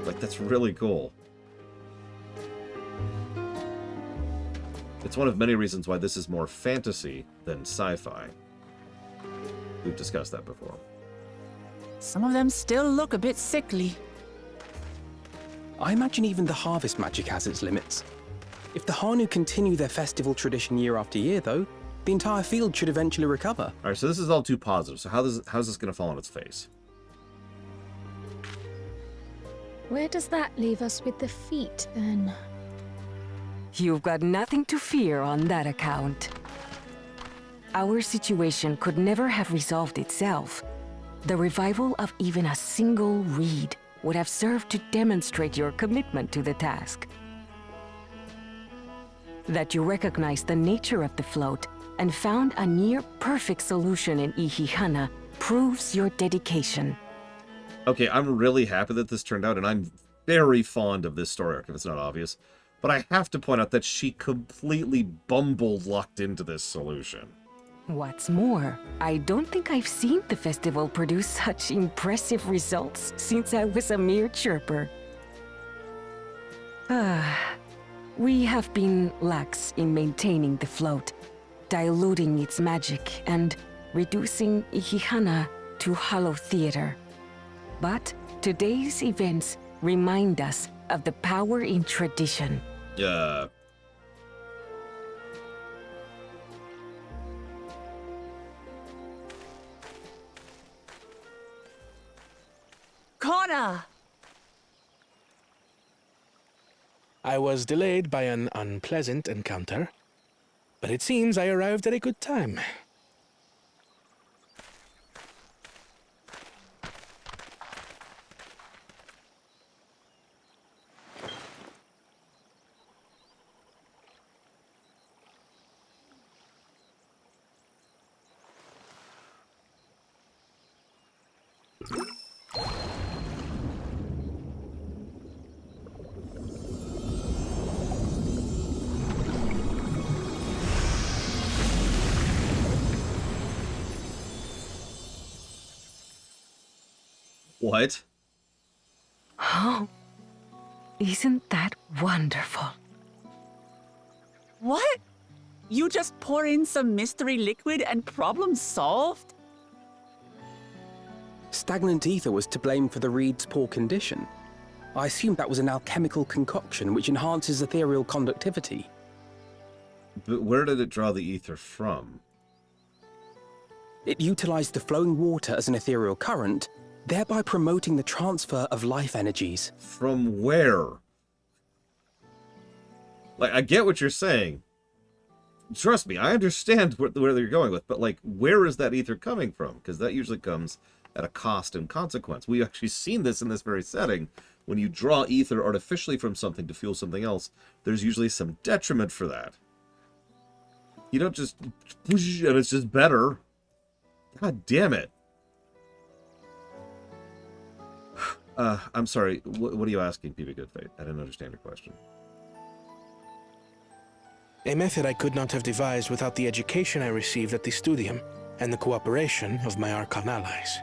Like, that's really cool. It's one of many reasons why this is more fantasy than sci-fi. We've discussed that before. Some of them still look a bit sickly. I imagine even the harvest magic has its limits. If the Hanu continue their festival tradition year after year, though, the entire field should eventually recover. Alright, so this is all too positive. So how's this going to fall on its face? Where does that leave us with the feet, then? You've got nothing to fear on that account. Our situation could never have resolved itself. The revival of even a single reed would have served to demonstrate your commitment to the task. That you recognize the nature of the float and found a near-perfect solution in Ihihana proves your dedication. Okay, I'm really happy that this turned out, and I'm very fond of this story arc, if it's not obvious. But I have to point out that she completely lucked into this solution. What's more, I don't think I've seen the festival produce such impressive results since I was a mere chirper. We have been lax in maintaining the float, diluting its magic and reducing Ihihana to hollow theater. But today's events remind us of the power in tradition. Connor! I was delayed by an unpleasant encounter, but it seems I arrived at a good time. What? Oh, isn't that wonderful? What? You just pour in some mystery liquid and problem solved? Stagnant ether was to blame for the reed's poor condition. I assumed that was an alchemical concoction which enhances ethereal conductivity. But where did it draw the ether from? It utilized the flowing water as an ethereal current, thereby promoting the transfer of life energies. From where? Like, I get what you're saying. Trust me, I understand where they're going with, but, like, where is that ether coming from? Because that usually comes at a cost and consequence. We've actually seen this in this very setting. When you draw ether artificially from something to fuel something else, there's usually some detriment for that. You don't just whoosh, and it's just better. God damn it. I'm sorry, what are you asking, PB Good Faith? I didn't understand your question. A method I could not have devised without the education I received at the studium and the cooperation of my Archon allies.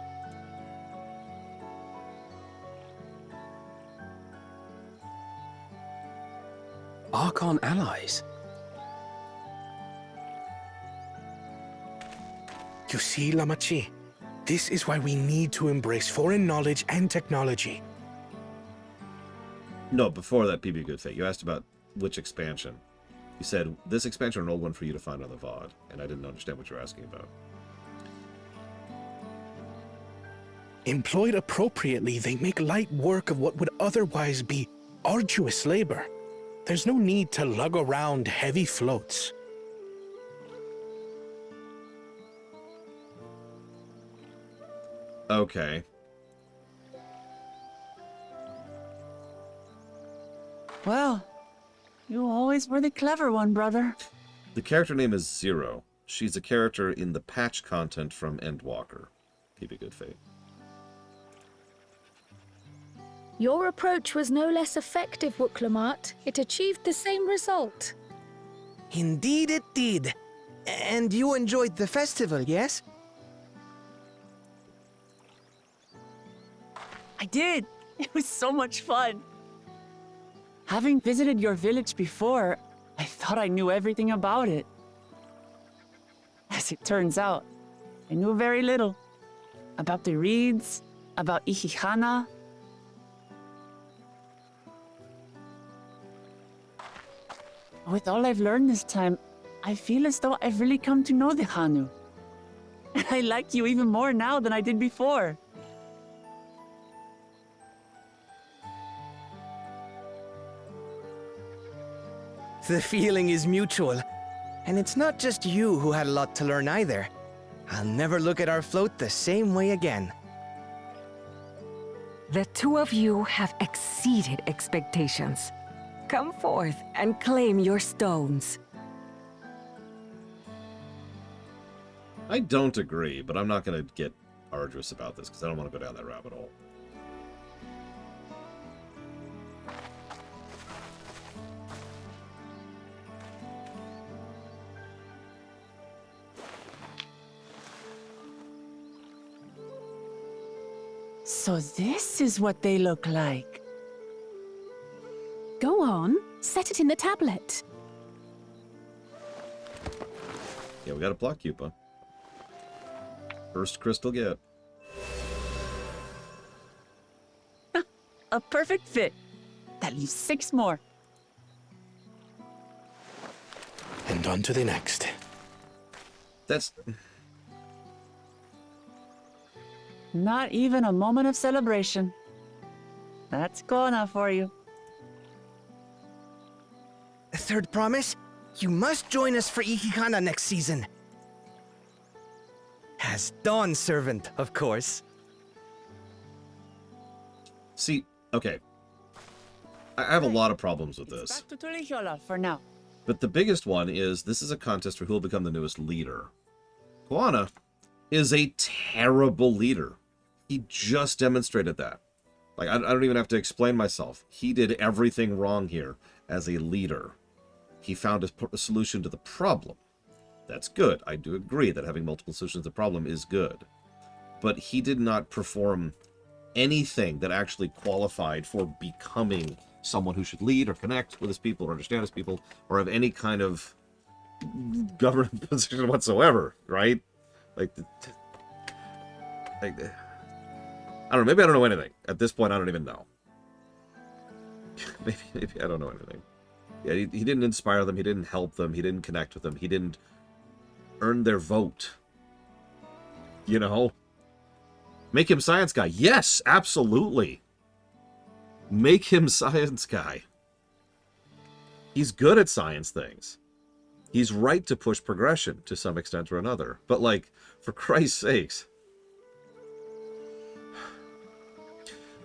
Archon allies? You see, Lamachi, this is why we need to embrace foreign knowledge and technology. No, before that, PB Good Faith, you asked about which expansion. You said, this expansion or an old one for you to find on the VOD, and I didn't understand what you were asking about. Employed appropriately, they make light work of what would otherwise be arduous labor. There's no need to lug around heavy floats. Okay. Well, you always were the clever one, brother. The character name is Zero. She's a character in the patch content from Endwalker. PB Good Faith. Your approach was no less effective, Wooklamat. It achieved the same result. Indeed it did. And you enjoyed the festival, yes? I did. It was so much fun. Having visited your village before, I thought I knew everything about it. As it turns out, I knew very little. About the reeds, about Ihihana. With all I've learned this time, I feel as though I've really come to know the Hanu. And I like you even more now than I did before. The feeling is mutual. And it's not just you who had a lot to learn either. I'll never look at our float the same way again. The two of you have exceeded expectations. Come forth and claim your stones. I don't agree, but I'm not going to get arduous about this because I don't want to go down that rabbit hole. So this is what they look like. Go on, set it in the tablet. Yeah, we got a block Cupa. First crystal get. A perfect fit. That leaves 6 more. And on to the next. That's... Not even a moment of celebration. That's Kona for you. Third promise, you must join us for Ihihana next season. As Dawn Servant, of course. See, okay. I have a lot of problems with this. Back to Tulihiola for now. But the biggest one is this is a contest for who will become the newest leader. Koana is a terrible leader. He just demonstrated that. Like, I don't even have to explain myself. He did everything wrong here as a leader. He found a solution to the problem. That's good. I do agree that having multiple solutions to the problem is good. But he did not perform anything that actually qualified for becoming someone who should lead or connect with his people or understand his people or have any kind of government position whatsoever, right? Like, I don't know, maybe I don't know anything. At this point, I don't even know. maybe I don't know anything. Yeah, he didn't inspire them, he didn't help them, he didn't connect with them, he didn't earn their vote. You know? Make him science guy. Yes, absolutely. Make him science guy. He's good at science things. He's right to push progression to some extent or another. But, like, for Christ's sakes.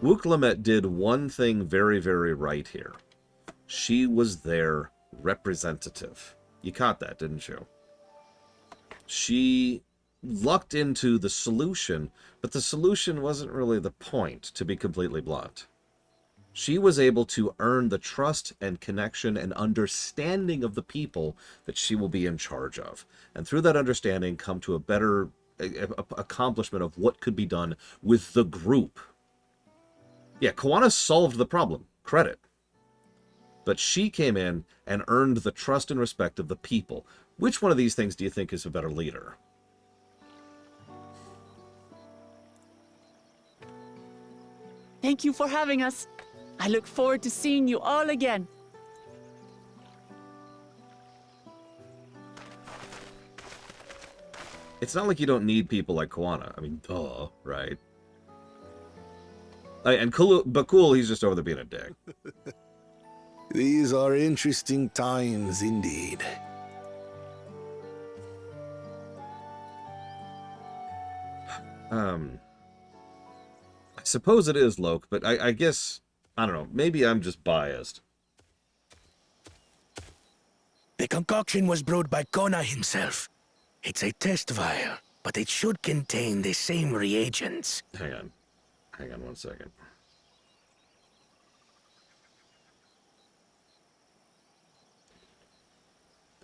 Wuk-Lamet did one thing very, very right here. She was their representative. You caught that, didn't you? She lucked into the solution, but the solution wasn't really the point, to be completely blunt. She was able to earn the trust and connection and understanding of the people that she will be in charge of. And through that understanding, come to a better accomplishment of what could be done with the group. Yeah, Koana solved the problem. Credit. But she came in and earned the trust and respect of the people. Which one of these things do you think is a better leader? Thank you for having us. I look forward to seeing you all again. It's not like you don't need people like Koana. I mean, duh, right? And Bakul, he's just over there being a dick. These are interesting times indeed. I suppose it is, Loke, but I guess, I don't know, maybe I'm just biased. The concoction was brewed by Kona himself. It's a test vial, but it should contain the same reagents. Hang on 1 second.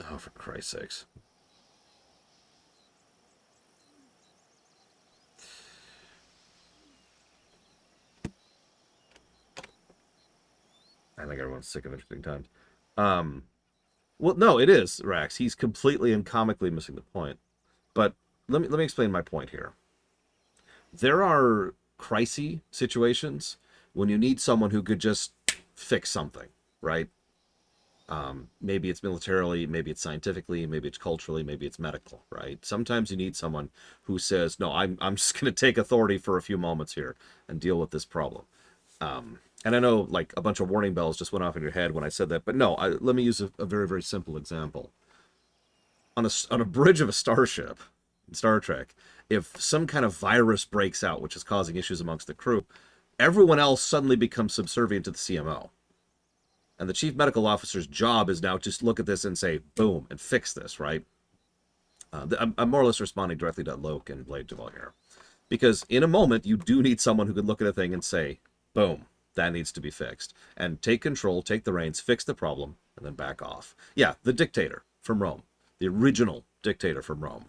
Oh, for Christ's sakes. I think everyone's sick of interesting times. Well, no, it is, Rax. He's completely and comically missing the point. But let me explain my point here. There are crisis situations when you need someone who could just fix something, right? Maybe it's militarily, maybe it's scientifically, maybe it's culturally, maybe it's medical, right? Sometimes you need someone who says, no, I'm just going to take authority for a few moments here and deal with this problem. And I know, like, a bunch of warning bells just went off in your head when I said that, but no, let me use a very, very simple example. On a bridge of a starship in Star Trek, if some kind of virus breaks out, which is causing issues amongst the crew, everyone else suddenly becomes subservient to the CMO. And the chief medical officer's job is now just look at this and say, boom, and fix this, right? I'm more or less responding directly to Loke and Blade Duval here. Because in a moment, you do need someone who could look at a thing and say, boom, that needs to be fixed. And take control, take the reins, fix the problem, and then back off. Yeah, the dictator from Rome. The original dictator from Rome.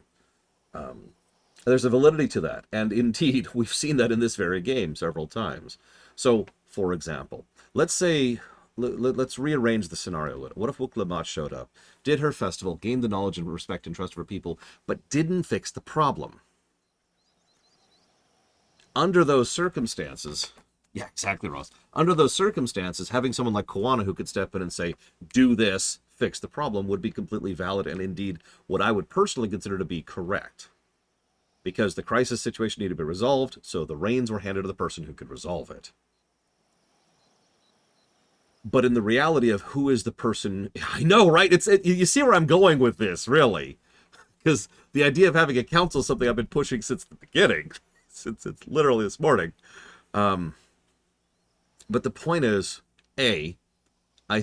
There's a validity to that. And indeed, we've seen that in this very game several times. So, for example, let's say... Let's rearrange the scenario a little. What if Wuk-Lamat showed up, did her festival, gained the knowledge and respect and trust of her people, but didn't fix the problem? Under those circumstances, yeah, exactly, Ross. Under those circumstances, having someone like Koana who could step in and say, do this, fix the problem, would be completely valid and indeed what I would personally consider to be correct. Because the crisis situation needed to be resolved, so the reins were handed to the person who could resolve it. But in the reality of who is the person, I know, right? You see where I'm going with this, really. Because the idea of having a council is something I've been pushing since the beginning. Since it's literally this morning. But the point is, I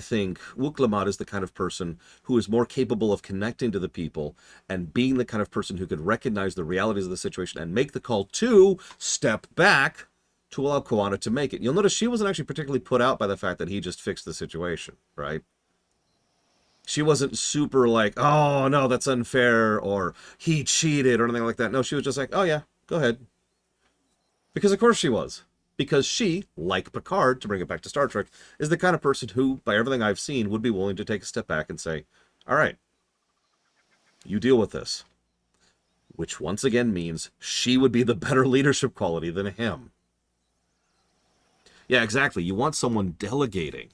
think Wuk-Lamat is the kind of person who is more capable of connecting to the people and being the kind of person who could recognize the realities of the situation and make the call to step back to allow Koana to make it. You'll notice she wasn't actually particularly put out by the fact that he just fixed the situation, right? She wasn't super like, oh, no, that's unfair, or he cheated, or anything like that. No, she was just like, oh, yeah, go ahead. Because of course she was. Because she, like Picard, to bring it back to Star Trek, is the kind of person who, by everything I've seen, would be willing to take a step back and say, all right, you deal with this. Which once again means she would be the better leadership quality than him. Yeah, exactly. You want someone delegating.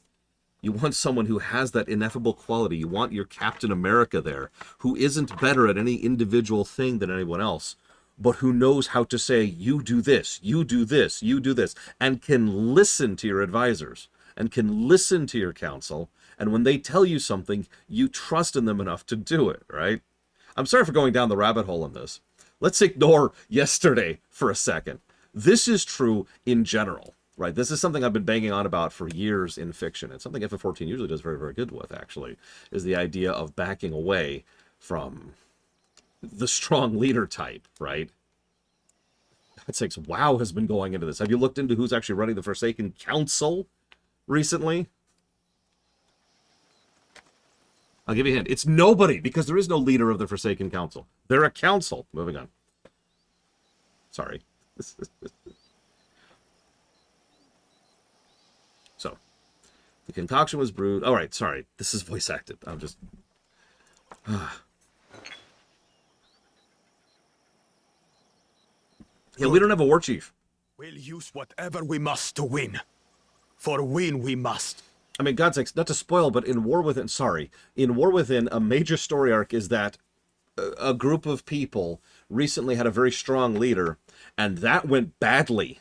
You want someone who has that ineffable quality. You want your Captain America there, who isn't better at any individual thing than anyone else, but who knows how to say, you do this, you do this, you do this, and can listen to your advisors, and can listen to your counsel, and when they tell you something, you trust in them enough to do it, right? I'm sorry for going down the rabbit hole on this. Let's ignore yesterday for a second. This is true in general. Right, this is something I've been banging on about for years in fiction. It's something FF14 usually does very, very good with, actually, is the idea of backing away from the strong leader type, right? God's sakes, WoW has been going into this. Have you looked into who's actually running the Forsaken Council recently? I'll give you a hint. It's nobody, because there is no leader of the Forsaken Council. They're a council. Moving on. Sorry. So, the concoction was brewed. All right, sorry. This is voice acted. I'm just... Yeah, we don't have a war chief. We'll use whatever we must to win. For win we must. I mean, God's sakes, not to spoil, but in War Within, in War Within, a major story arc is that a group of people recently had a very strong leader, and that went badly.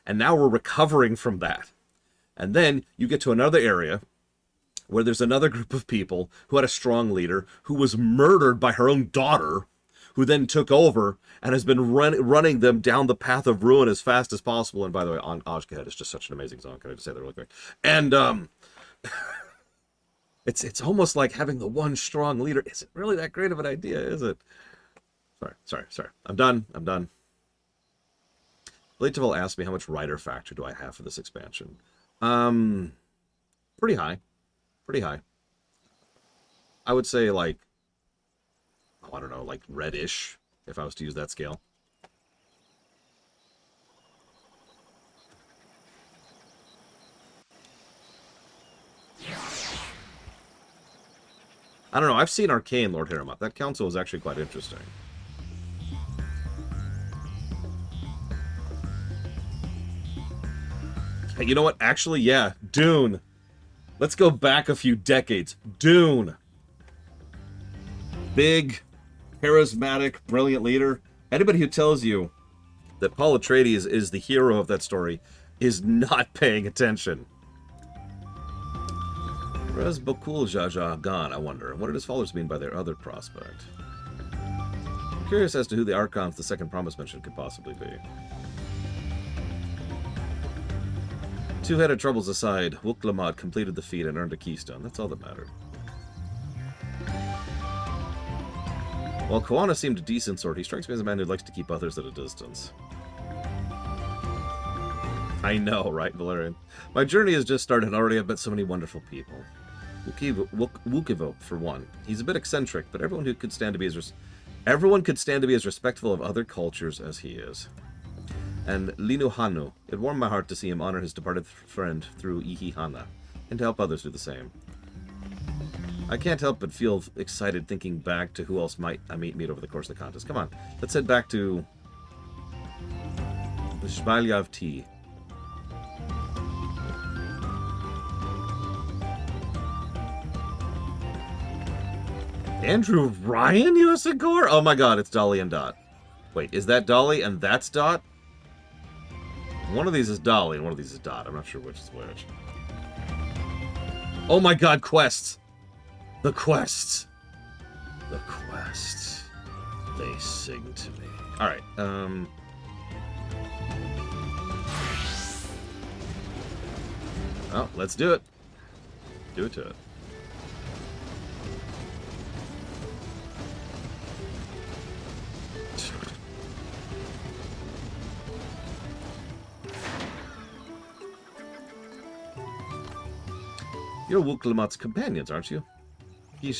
And now we're recovering from that. And then you get to another area where there's another group of people who had a strong leader who was murdered by her own daughter, who then took over and has been running them down the path of ruin as fast as possible. And by the way, on Ojkahed is just such an amazing song. Can I just say that really quick? And it's almost like having the one strong leader isn't really that great of an idea, is it? Sorry. I'm done. Blateville asked me how much writer factor do I have for this expansion. Pretty high. I would say like, oh, I don't know, like reddish, if I was to use that scale. I don't know, I've seen Arcane, Lord Hiramat. That council is actually quite interesting. You know what? Actually, yeah, Dune. Let's go back a few decades. Dune. Big, charismatic, brilliant leader. Anybody who tells you that Paul Atreides is the hero of that story is not paying attention. Where's Bokul Jaja gone, I wonder? What did his followers mean by their other prospect? I'm curious as to who the Archons the second promise mention could possibly be. Two-headed troubles aside, Wuk-Lamad completed the feat and earned a keystone. That's all that mattered. While Koana seemed a decent sort, he strikes me as a man who likes to keep others at a distance. I know, right, Valerian? My journey has just started and already I've met so many wonderful people. Wukivo, for one. He's a bit eccentric, but everyone could stand to be as respectful of other cultures as he is. And Linuhanu, it warmed my heart to see him honor his departed friend through Ihihana, and to help others do the same. I can't help but feel excited thinking back to who else I might meet over the course of the contest. Come on, let's head back to the Shbalyav Tea. Andrew Ryan, Yosigor? Oh my god, it's Dolly and Dot. Wait, is that Dolly and that's Dot? One of these is Dolly and one of these is Dot. I'm not sure which is which. Oh my god, quests! The quests! The quests. They sing to me. Alright, oh, let's do it. Do it to it. You're Wuk-Lamat's companions, aren't you? He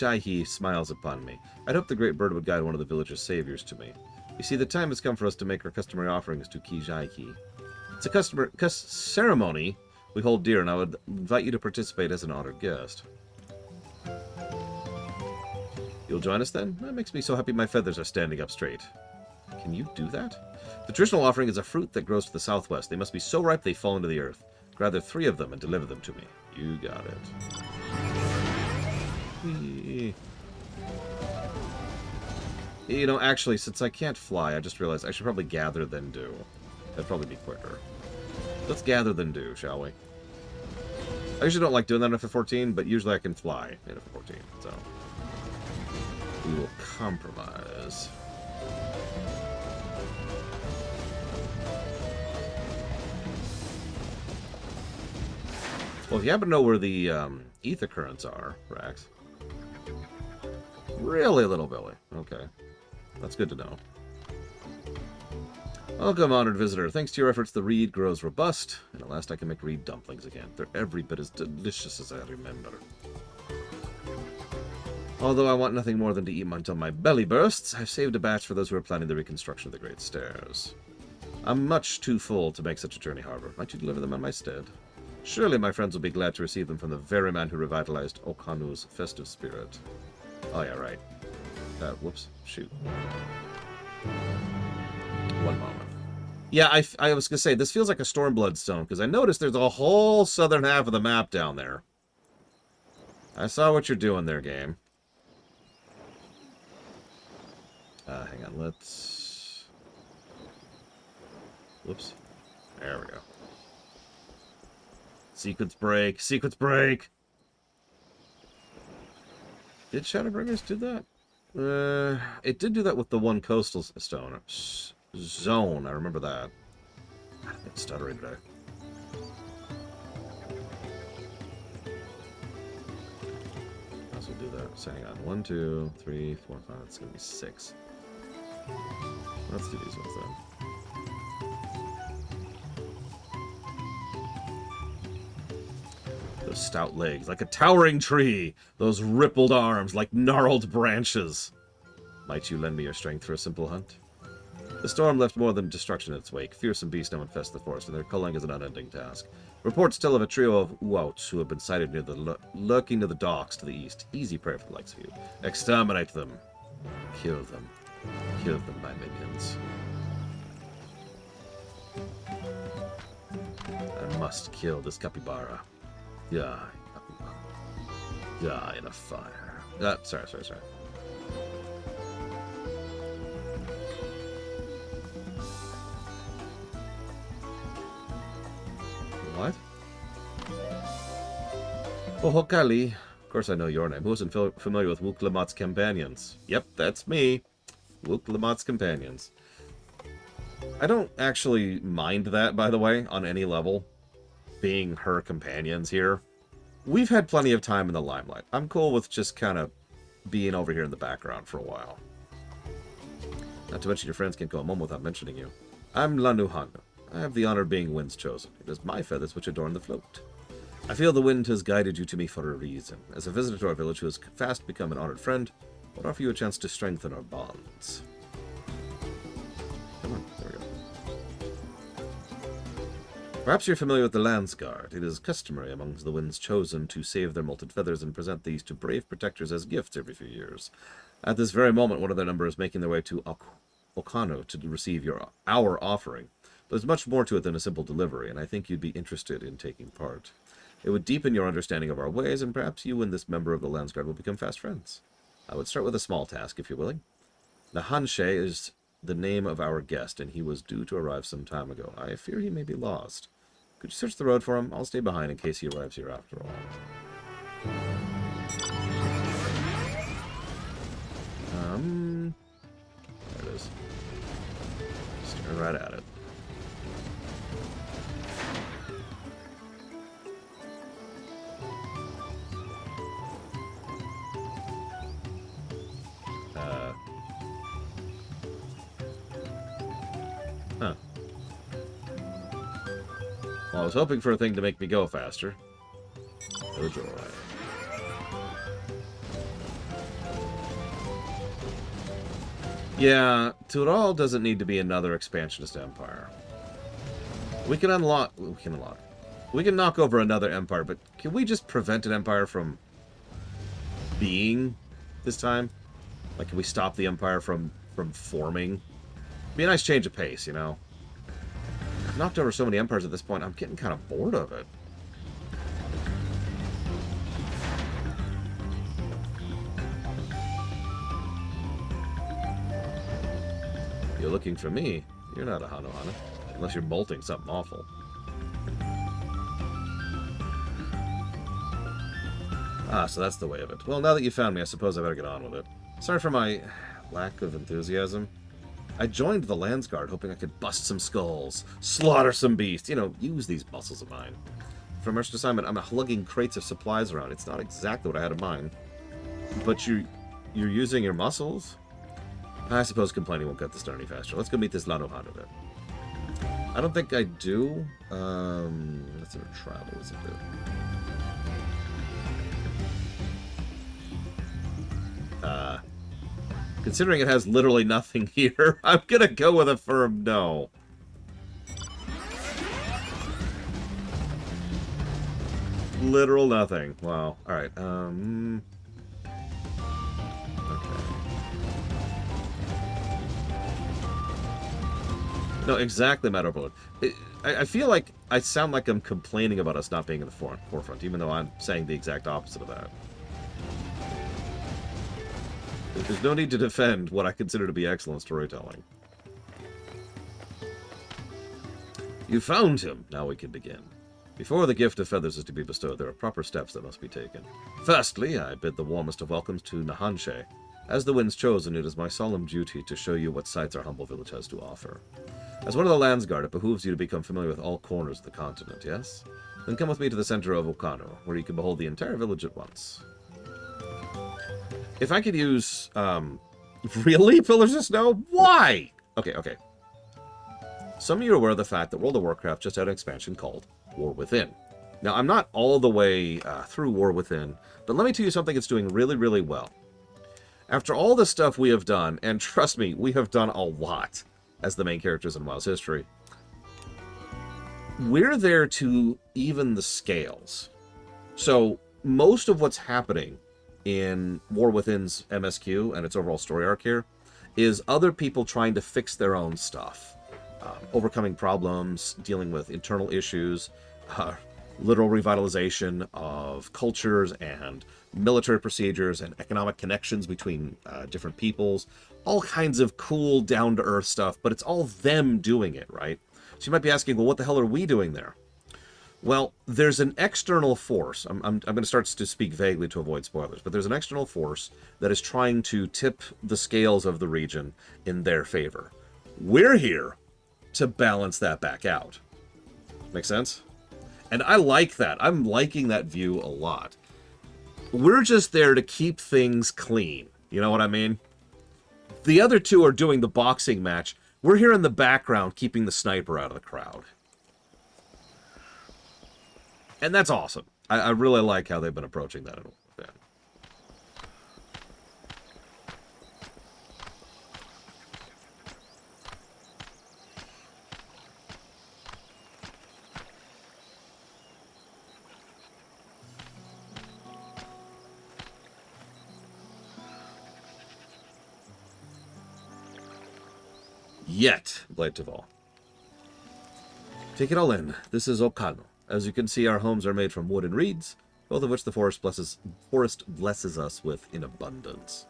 smiles upon me. I'd hoped the great bird would guide one of the village's saviors to me. You see, the time has come for us to make our customary offerings to Kijaihi. It's a ceremony we hold dear, and I would invite you to participate as an honored guest. You'll join us then? That makes me so happy my feathers are standing up straight. Can you do that? The traditional offering is a fruit that grows to the southwest. They must be so ripe they fall into the earth. Gather 3 of them and deliver them to me. You got it. You know, actually, since I can't fly, I just realized I should probably gather then do. That'd probably be quicker. Let's gather then do, shall we? I usually don't like doing that in FF14, but usually I can fly in FF14, so... we will compromise. Well, if you happen to know where the ether currents are, Rax. Really, little Billy. Okay. That's good to know. Welcome, honored visitor. Thanks to your efforts, the reed grows robust, and at last I can make reed dumplings again. They're every bit as delicious as I remember. Although I want nothing more than to eat until my belly bursts, I've saved a batch for those who are planning the reconstruction of the Great Stairs. I'm much too full to make such a journey, however. Might you deliver them in my stead? Surely my friends will be glad to receive them from the very man who revitalized Okanu's festive spirit. Oh yeah, right. Whoops. Shoot. One moment. Yeah, I was going to say, this feels like a Stormblood stone, because I noticed there's a whole southern half of the map down there. I saw what you're doing there, game. Hang on, let's... Whoops. There we go. Sequence break! Sequence break! Did Shadowbringers do that? It did do that with the one coastal stone. Zone, I remember that. God, I'm stuttering today. Let's do that. So hang on. 1, 2, 3, 4, 5. It's gonna be 6. Let's do these ones then. Those stout legs, like a towering tree. Those rippled arms, like gnarled branches. Might you lend me your strength for a simple hunt? The storm left more than destruction in its wake. Fearsome beasts now infest the forest, and their culling is an unending task. Reports tell of a trio of Uouts who have been sighted near the lurking near the docks to the east. Easy prey for the likes of you. Exterminate them. Kill them. Kill them, my minions. I must kill this capybara. Die, capybara. Die in a fire. Sorry. What? Oh, Hokali. Of course I know your name. Who isn't familiar with Wook Lamot's companions? Yep, that's me. Wook Lamot's companions. I don't actually mind that, by the way, on any level. Being her companions here. We've had plenty of time in the limelight. I'm cool with just kind of being over here in the background for a while. Not to mention your friends can't go a moment without mentioning you. I'm Lanu Hanu. I have the honor of being Wind's chosen. It is my feathers which adorn the float. I feel the wind has guided you to me for a reason. As a visitor to our village who has fast become an honored friend, I would offer you a chance to strengthen our bonds. Come on, there we go. Perhaps you're familiar with the Landsguard. It is customary amongst the Wind's chosen to save their molted feathers and present these to brave protectors as gifts every few years. At this very moment, one of their number is making their way to Okano to receive our offering. There's much more to it than a simple delivery, and I think you'd be interested in taking part. It would deepen your understanding of our ways, and perhaps you and this member of the Landsguard will become fast friends. I would start with a small task, if you're willing. Nahanshe is the name of our guest, and he was due to arrive some time ago. I fear he may be lost. Could you search the road for him? I'll stay behind in case he arrives here after all. There it is. Staring right at it. Huh. Well, I was hoping for a thing to make me go faster. No joy. Yeah, Tural doesn't need to be another expansionist empire. We can unlock... We can knock over another empire, but can we just prevent an empire from being this time? Like, can we stop the empire from forming? Be a nice change of pace, you know? I've knocked over so many empires at this point, I'm getting kind of bored of it. You're looking for me. You're not a Hanohana. Unless you're bolting something awful. Ah, so that's the way of it. Well, now that you found me, I suppose I better get on with it. Sorry for my lack of enthusiasm. I joined the Landsguard hoping I could bust some skulls, slaughter some beasts, you know, use these muscles of mine. For a merchant assignment, I'm lugging crates of supplies around. It's not exactly what I had in mind. But you're using your muscles? I suppose complaining won't get this done any faster. Let's go meet this Lanohana then. I don't think I do. Let's see what travel is it do. Considering it has literally nothing here, I'm gonna go with a firm no. Literal nothing. Wow. Alright, okay. No, exactly, Mad Overlord. I feel like I sound like I'm complaining about us not being in the forefront, even though I'm saying the exact opposite of that. There's no need to defend what I consider to be excellent storytelling. You found him. Now we can begin. Before the gift of feathers is to be bestowed, there are proper steps that must be taken. Firstly, I bid the warmest of welcomes to Nahanshe. As the Wind's chosen, it is my solemn duty to show you what sights our humble village has to offer. As one of the Landsguard, it behooves you to become familiar with all corners of the continent, yes? Then come with me to the center of Okano, where you can behold the entire village at once. If I could use, really, Pillars of Snow? Why? Okay. Some of you are aware of the fact that World of Warcraft just had an expansion called War Within. Now, I'm not all the way through War Within, but let me tell you something that's doing really, really well. After all the stuff we have done, and trust me, we have done a lot as the main characters in WoW's history, we're there to even the scales. So, most of what's happening in War Within's MSQ and its overall story arc here is other people trying to fix their own stuff. Overcoming problems, dealing with internal issues, literal revitalization of cultures and military procedures and economic connections between different peoples. All kinds of cool, down-to-earth stuff, but it's all them doing it, right? So you might be asking, well, what the hell are we doing there? Well, there's an external force. I'm going to start to speak vaguely to avoid spoilers, but there's an external force that is trying to tip the scales of the region in their favor. We're here to balance that back out. Make sense? And I like that. I'm liking that view a lot. We're just there to keep things clean. You know what I mean? The other two are doing the boxing match. We're here in the background keeping the sniper out of the crowd. And that's awesome. I really like how they've been approaching that. Yet, Blade of All. Take it all in. This is Okano. As you can see, our homes are made from wood and reeds, both of which the forest blesses us with in abundance.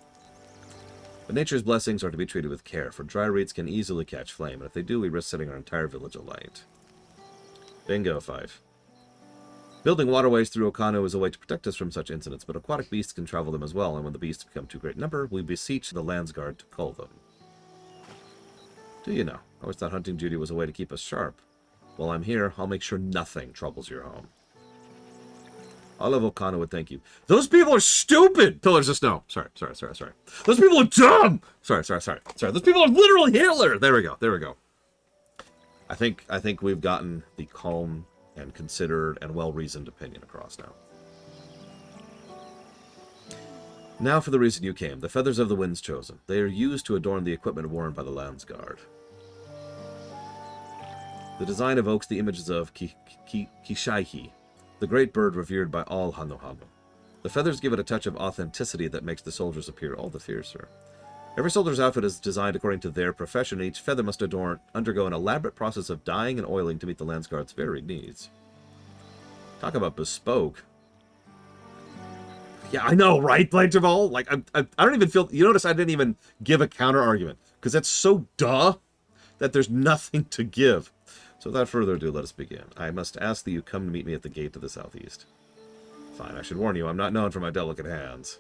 But nature's blessings are to be treated with care, for dry reeds can easily catch flame, and if they do, we risk setting our entire village alight. Bingo, 5. Building waterways through Okano is a way to protect us from such incidents, but aquatic beasts can travel them as well, and when the beasts become too great in number, we beseech the Landsguard to cull them. Do you know? I always thought hunting duty was a way to keep us sharp. While I'm here, I'll make sure nothing troubles your home. All of Okano would thank you. Those people are stupid! Pillars of Snow. Sorry. Those people are dumb! Sorry. Those people are literally Hitler! There we go. I think we've gotten the calm and considered and well-reasoned opinion across now. Now for the reason you came. The feathers of the Wind's chosen. They are used to adorn the equipment worn by the Landsguard. The design evokes the images of Kishaihi, the great bird revered by all Hano-Hano. The feathers give it a touch of authenticity that makes the soldiers appear all the fiercer. Every soldier's outfit is designed according to their profession, and each feather must undergo an elaborate process of dyeing and oiling to meet the Landsguard's varied needs. Talk about bespoke. Yeah, I know, right, Blade Javal? Like, I don't even feel... You notice I didn't even give a counter-argument, because that's so duh that there's nothing to give. So without further ado, let us begin. I must ask that you come to meet me at the gate to the southeast. Fine, I should warn you, I'm not known for my delicate hands.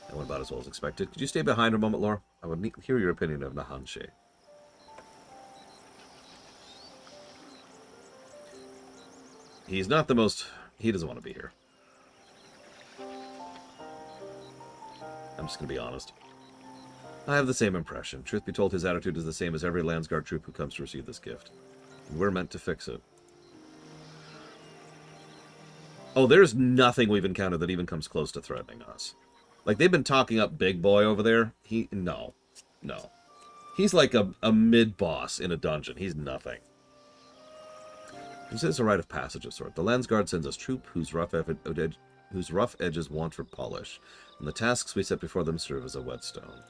That went about as well as expected. Could you stay behind a moment, Laura? I would hear your opinion of Nahanshe. He's not the most... He doesn't want to be here. I'm just going to be honest. I have the same impression. Truth be told, his attitude is the same as every Landsguard troop who comes to receive this gift. And we're meant to fix it. Oh, there's nothing we've encountered that even comes close to threatening us. Like, they've been talking up Big Boy over there. No. He's like a mid-boss in a dungeon. He's nothing. This is a rite of passage of sort. The Landsguard sends us troop whose rough edges want for polish, and the tasks we set before them serve as a whetstone.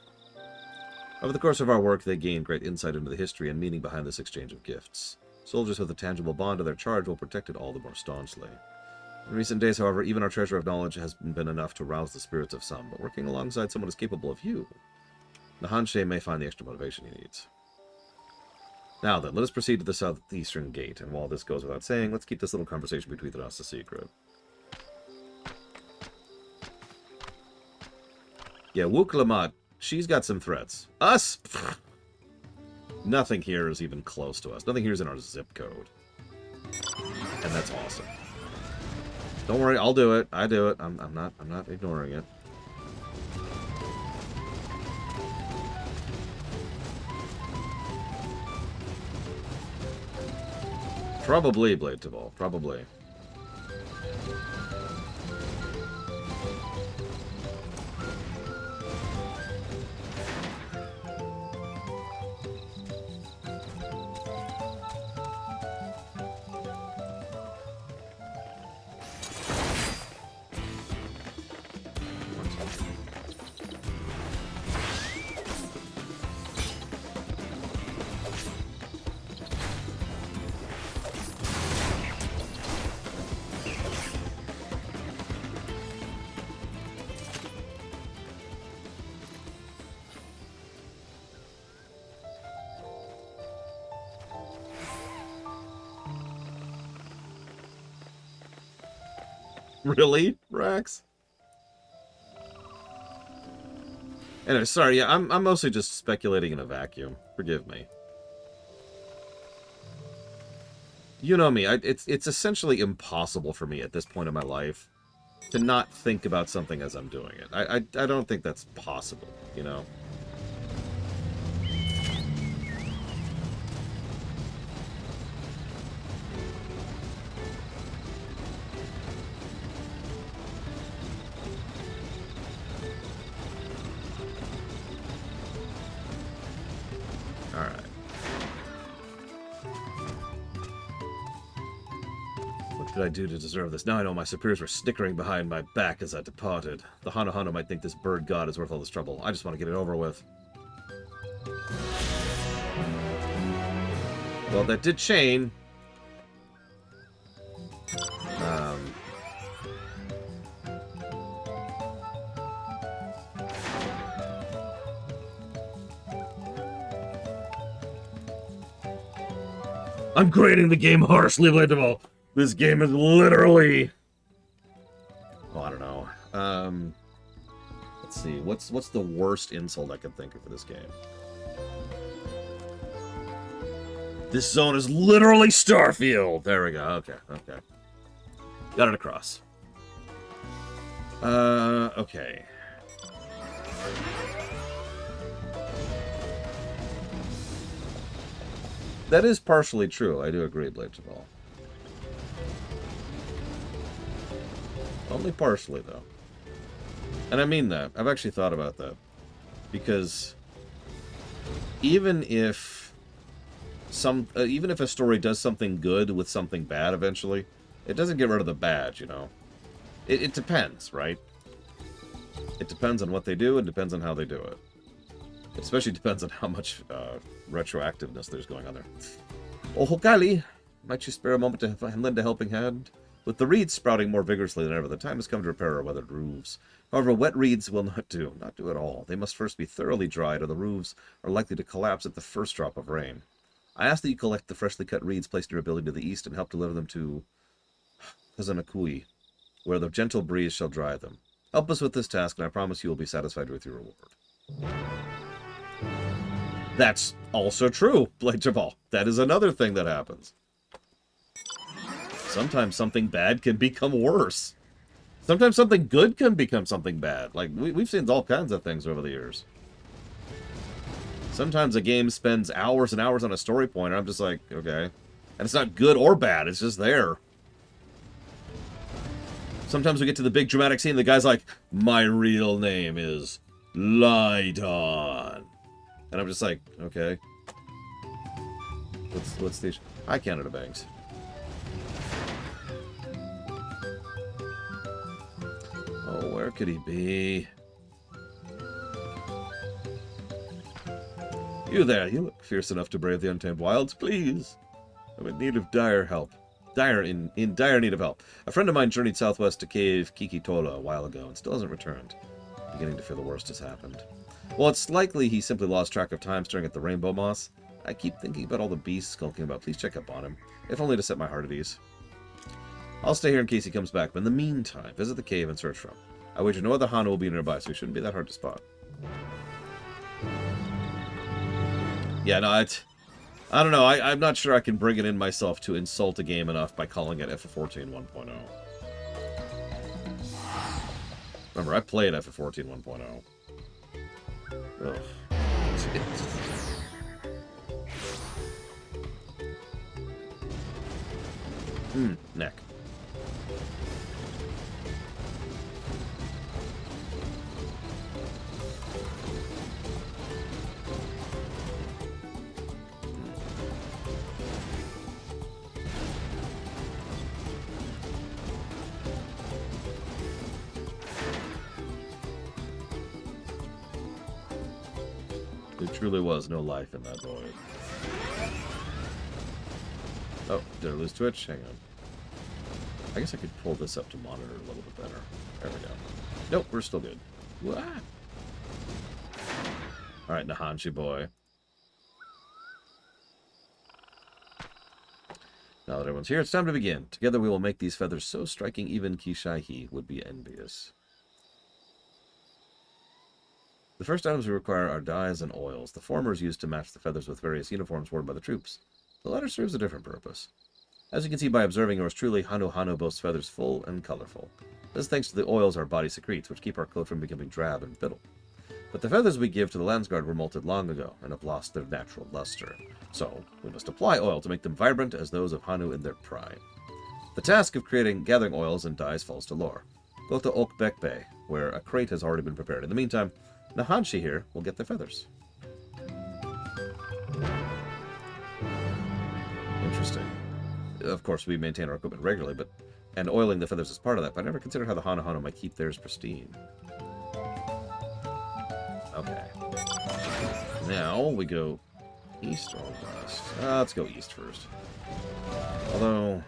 Over the course of our work, they gain great insight into the history and meaning behind this exchange of gifts. Soldiers with a tangible bond to their charge will protect it all the more staunchly. In recent days, however, even our treasure of knowledge has been enough to rouse the spirits of some, but working alongside someone as capable of you, Nahanshe may find the extra motivation he needs. Now then, let us proceed to the southeastern gate, and while this goes without saying, let's keep this little conversation between us a secret. Yeah, Wuk-Lamat, she's got some threats. Us? Pfft. Nothing here is even close to us. Nothing here is in our zip code. And that's awesome. Don't worry, I'll do it. I do it. I'm not ignoring it. Probably, Blade Tabal. Probably. Really, Rax? Anyway, sorry, yeah, I'm mostly just speculating in a vacuum. Forgive me. You know me, it's essentially impossible for me at this point in my life to not think about something as I'm doing it. I don't think that's possible, you know? What did I do to deserve this? Now I know my superiors were snickering behind my back as I departed. The Hano-Hano might think this bird god is worth all this trouble. I just want to get it over with. Well, that did chain. I'm grading the game harshly, Blade of all. This game is literally... Oh, I don't know. Let's see. What's the worst insult I can think of for this game? This zone is literally Starfield! There we go. Okay, okay. Got it across. Okay. That is partially true. I do agree, Blade Javal. Only partially, though. And I mean that. I've actually thought about that. Because even if a story does something good with something bad eventually, it doesn't get rid of the bad, you know. It depends, right? It depends on what they do and depends on how they do it. It especially depends on how much retroactiveness there's going on there. Oh, Hokali, might you spare a moment to lend a helping hand? With the reeds sprouting more vigorously than ever, the time has come to repair our weathered roofs. However, wet reeds will not do at all. They must first be thoroughly dried, or the roofs are likely to collapse at the first drop of rain. I ask that you collect the freshly cut reeds placed in your building to the east and help deliver them to Kozama'uka, where the gentle breeze shall dry them. Help us with this task, and I promise you will be satisfied with your reward. That's also true, Blade Jabal. That is another thing that happens. Sometimes something bad can become worse. Sometimes something good can become something bad. Like, we've seen all kinds of things over the years. Sometimes a game spends hours and hours on a story point, and I'm just like, okay. And it's not good or bad, it's just there. Sometimes we get to the big dramatic scene, the guy's like, my real name is Lydon. And I'm just like, okay. What's the... Hi, Canada Banks. Oh, where could he be? You there, you look fierce enough to brave the untamed wilds, please. I'm in need of dire help. In dire need of help. A friend of mine journeyed southwest to cave Kikitola a while ago and still hasn't returned. Beginning to feel the worst has happened. Well, it's likely he simply lost track of time staring at the rainbow moss. I keep thinking about all the beasts skulking about. Please check up on him, if only to set my heart at ease. I'll stay here in case he comes back, but in the meantime, visit the cave and search for him. I wager no other Hanu will be nearby, so he shouldn't be that hard to spot. Yeah, no, I don't know. I'm not sure I can bring it in myself to insult a game enough by calling it FF14 1.0. Remember, I played FF14 1.0. Ugh. Neck. There truly was no life in that void. Oh, did I lose Twitch? Hang on. I guess I could pull this up to monitor a little bit better. There we go. Nope, we're still good. Alright, Nahanshi boy. Now that everyone's here, it's time to begin. Together we will make these feathers so striking even Kishaihi would be envious. The first items we require are dyes and oils. The former is used to match the feathers with various uniforms worn by the troops. The latter serves a different purpose. As you can see by observing yours truly, Hanu boasts feathers full and colorful. This is thanks to the oils our body secretes, which keep our coat from becoming drab and brittle. But the feathers we give to the Landsguard were molted long ago, and have lost their natural luster. So, we must apply oil to make them vibrant as those of Hanu in their prime. The task of gathering oils and dyes falls to Lore. Go to Okbekbe, where a crate has already been prepared. In the meantime, Nahanshi here will get the feathers. Interesting. Of course, we maintain our equipment regularly, and oiling the feathers is part of that, but I never considered how the Hanu might keep theirs pristine. Okay. Now we go east or west. Let's go east first. Although,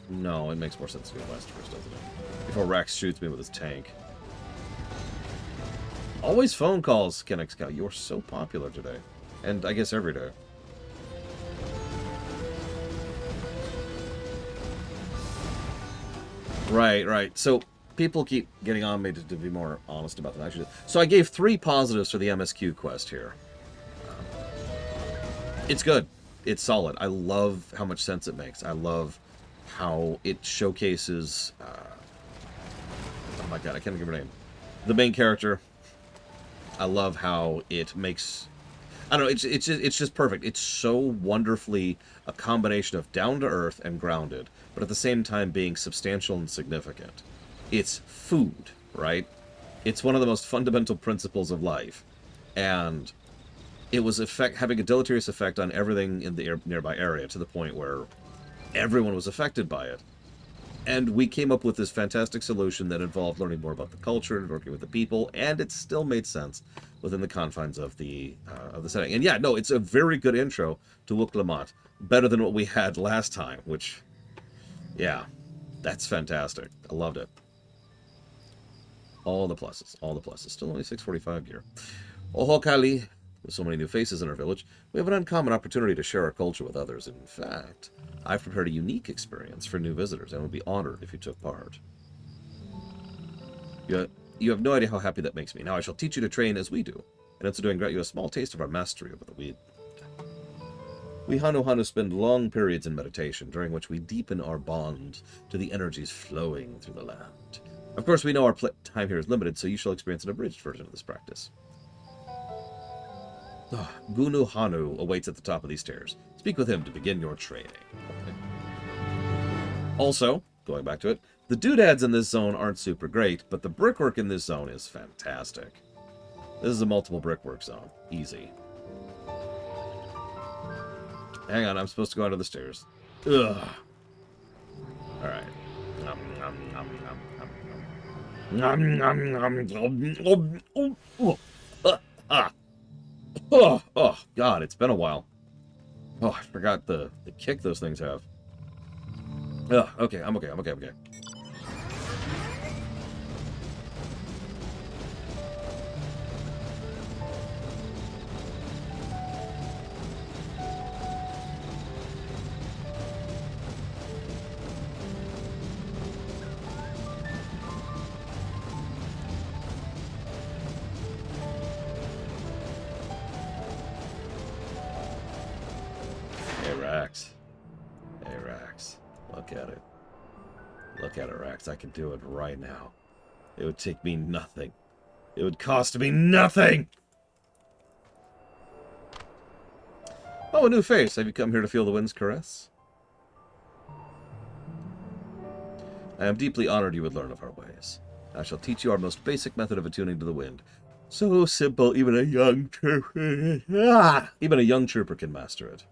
no, it makes more sense to go west first, doesn't it? Before Rax shoots me with his tank. Always phone calls, Kennex Scout. You're so popular today. And I guess every day. Right. So, people keep getting on me to be more honest about that. Actually, so I gave 3 positives for the MSQ quest here. It's good. It's solid. I love how much sense it makes. I love how it showcases... oh my god, I can't think of her name. The main character. I love how it makes... I don't know, it's just perfect. It's so wonderfully a combination of down-to-earth and grounded, but at the same time being substantial and significant. It's food, right? It's one of the most fundamental principles of life. And it was having a deleterious effect on everything in the nearby area, to the point where everyone was affected by it. And we came up with this fantastic solution that involved learning more about the culture and working with the people, and it still made sense within the confines of the setting. And yeah, no, it's a very good intro to Wuk-Lamat, better than what we had last time, which, yeah, that's fantastic. I loved it. All the pluses, all the pluses. Still only 6:45 gear. Oho Kali, with so many new faces in our village, we have an uncommon opportunity to share our culture with others. In fact, I've prepared a unique experience for new visitors, and would be honored if you took part. You have no idea how happy that makes me. Now I shall teach you to train as we do, and in so doing grant you a small taste of our mastery over the weed. We Hanu spend long periods in meditation, during which we deepen our bond to the energies flowing through the land. Of course, we know our time here is limited, so you shall experience an abridged version of this practice. Gunu Hanu awaits at the top of these stairs. Speak with him to begin your training. Also, going back to it, the doodads in this zone aren't super great, but the brickwork in this zone is fantastic. This is a multiple brickwork zone. Easy. Hang on, I'm supposed to go under the stairs. Ugh. Alright. Oh, God, it's been a while. Oh, I forgot the kick those things have. Okay, I'm okay. Hey, Rax. Look at it. Look at it, Rax. I can do it right now. It would take me nothing. It would cost me nothing! Oh, a new face. Have you come here to feel the wind's caress? I am deeply honored you would learn of our ways. I shall teach you our most basic method of attuning to the wind. So simple, even a young trooper can master it.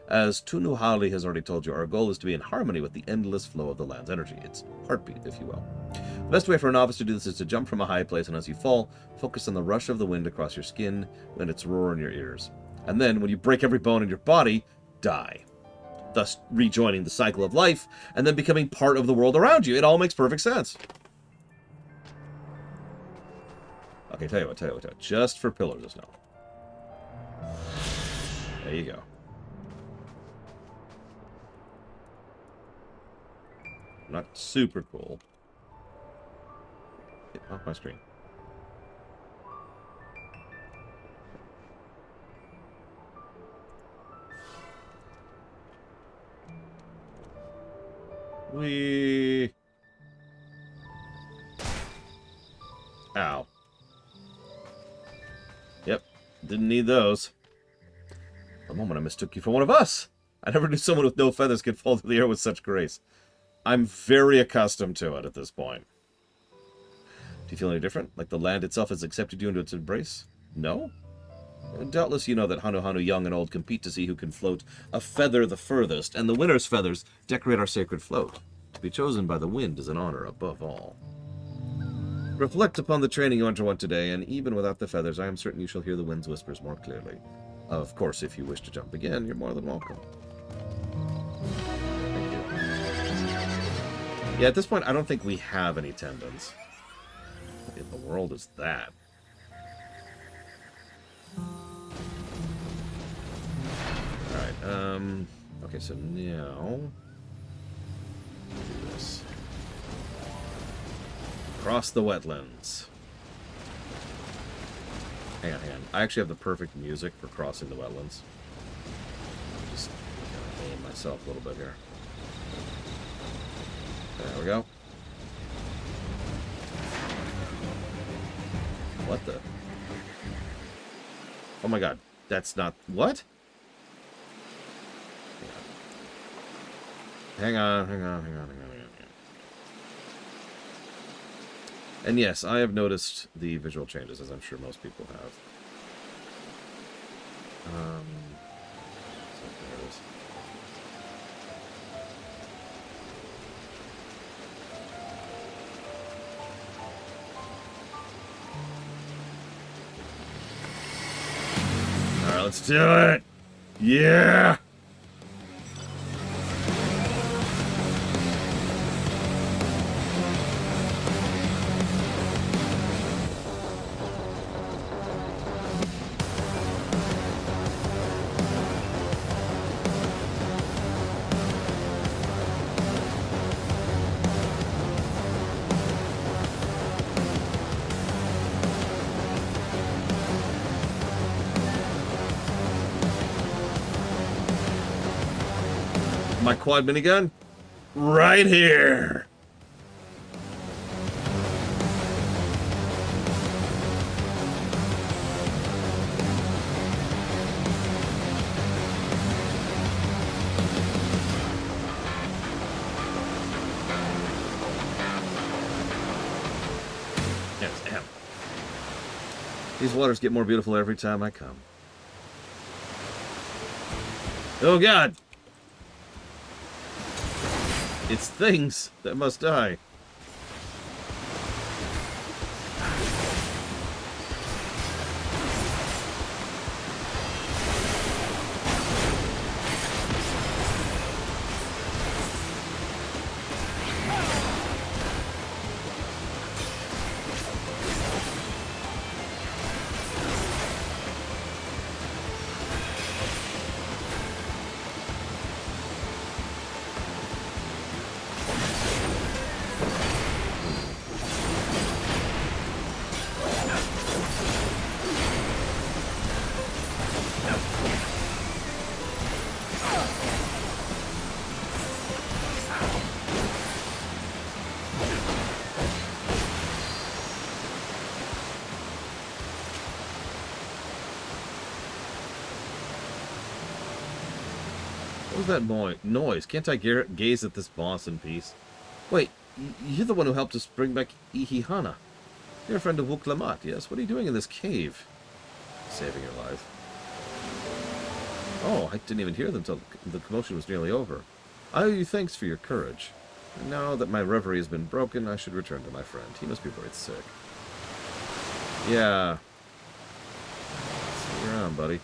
As Tunuhali has already told you, our goal is to be in harmony with the endless flow of the land's energy, its heartbeat, if you will. The best way for a novice to do this is to jump from a high place, and as you fall, focus on the rush of the wind across your skin and its roar in your ears. And then, when you break every bone in your body, die. Thus rejoining the cycle of life, and then becoming part of the world around you. It all makes perfect sense. Okay, tell you what. Just for pillars of snow. There you go. Not super cool. Get off my screen. Ow. Yep, didn't need those. For a moment I mistook you for one of us. I never knew someone with no feathers could fall through the air with such grace. I'm very accustomed to it at this point. Do you feel any different? Like the land itself has accepted you into its embrace? No? Doubtless you know that Hanu young and old compete to see who can float a feather the furthest, and the winner's feathers decorate our sacred float. To be chosen by the wind is an honor above all. Reflect upon the training you underwent today, and even without the feathers, I am certain you shall hear the wind's whispers more clearly. Of course, if you wish to jump again, you're more than welcome. Thank you. Yeah, at this point, I don't think we have any tendons. What in the world is that? Alright, okay, so now... do this. Cross the wetlands. Hang on. I actually have the perfect music for crossing the wetlands. Just aim myself a little bit here. There we go. What the? Oh my god. That's not... What? Hang on. And yes, I have noticed the visual changes, as I'm sure most people have. there it is. All right, let's do it. Yeah. My quad minigun? Right here! Yes, damn. These waters get more beautiful every time I come. Oh god! It's things that must die. What was that noise? Can't I gaze at this boss in peace? Wait, you're the one who helped us bring back Ihihana. You're a friend of Wuklamat, yes? What are you doing in this cave? Saving your life. Oh, I didn't even hear them until the commotion was nearly over. I owe you thanks for your courage. And now that my reverie has been broken, I should return to my friend. He must be very sick. Yeah. See you around, buddy.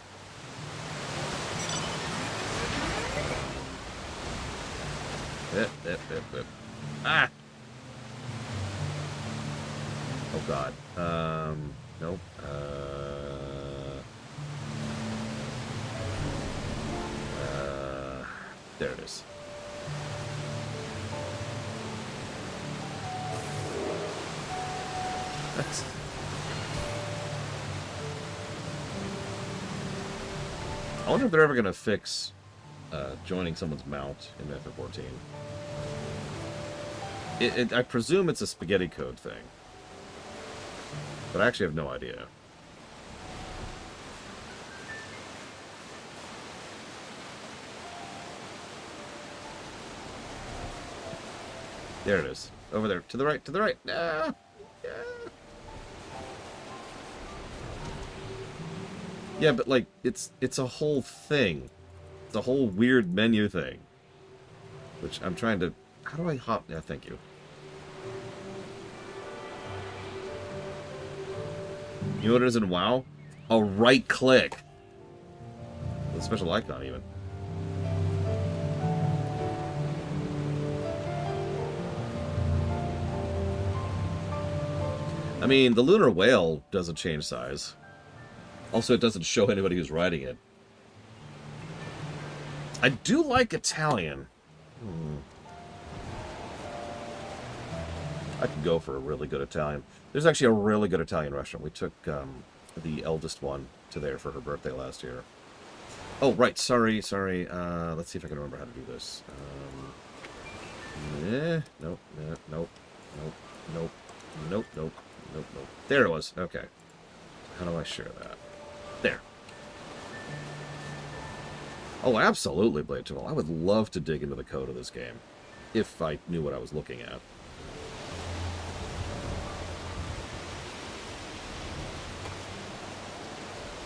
Yep. Ah! Oh god. Nope. There it is. That's... I wonder if they're ever gonna fix joining someone's mount in FF14. I presume it's a spaghetti code thing, but I actually have no idea. There it is. Over there. To the right. To the right. Ah! Yeah. Yeah, but like it's a whole thing. It's a whole weird menu thing. Which I'm trying to... How do I hop? Yeah, thank you. You know what it is in WoW? A right click. With a special icon, even. I mean, the lunar whale doesn't change size. Also, it doesn't show anybody who's riding it. I do like Italian. I could go for a really good Italian. There's actually a really good Italian restaurant. We took the eldest one to there for her birthday last year. Oh, right. Sorry. Let's see if I can remember how to do this. Nope. There it was. Okay. How do I share that? There. Oh, absolutely, Blade Tool. I would love to dig into the code of this game. If I knew what I was looking at.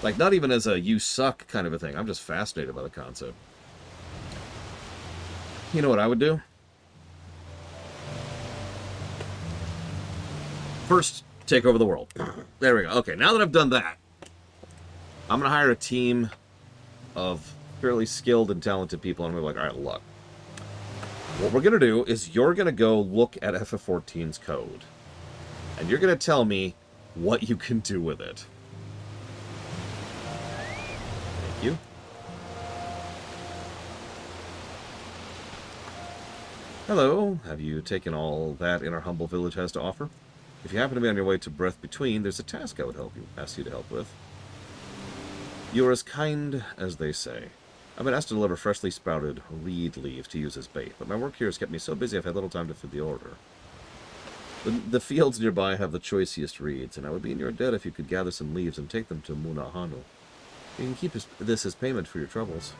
Like, not even as a you suck kind of a thing. I'm just fascinated by the concept. You know what I would do? First, take over the world. There we go. Okay, now that I've done that, I'm going to hire a team of fairly skilled and talented people, and I'm going to be like, all right, look. What we're going to do is you're going to go look at FF14's code, and you're going to tell me what you can do with it. Thank you. Hello. Have you taken all that in our humble village has to offer? If you happen to be on your way to Breath Between, there's a task I would ask you to help with. You are as kind as they say. I've been asked to deliver freshly sprouted reed leaves to use as bait, but my work here has kept me so busy I've had little time to fill the order. The fields nearby have the choicest reeds, and I would be in your debt if you could gather some leaves and take them to Munahanu. You can keep this as payment for your troubles.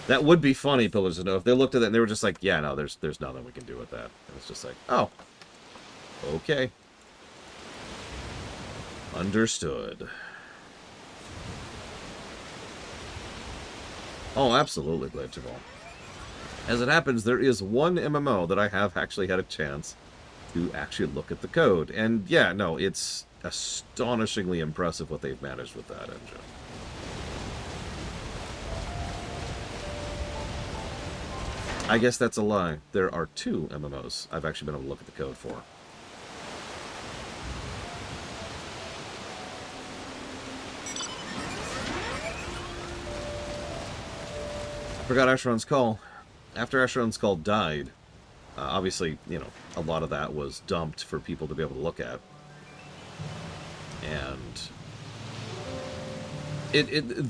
That would be funny, Pillars to Know, if they looked at that and they were just like, yeah, no, there's nothing we can do with that. And it's just like, oh, okay. Understood. Oh, absolutely, Blade Javal. As it happens, there is one MMO that I have actually had a chance to actually look at the code. And yeah, no, it's astonishingly impressive what they've managed with that engine. I guess that's a lie. There are 2 MMOs I've actually been able to look at the code for. Forgot Asheron's Call. After Asheron's Call died, obviously, you know, a lot of that was dumped for people to be able to look at. And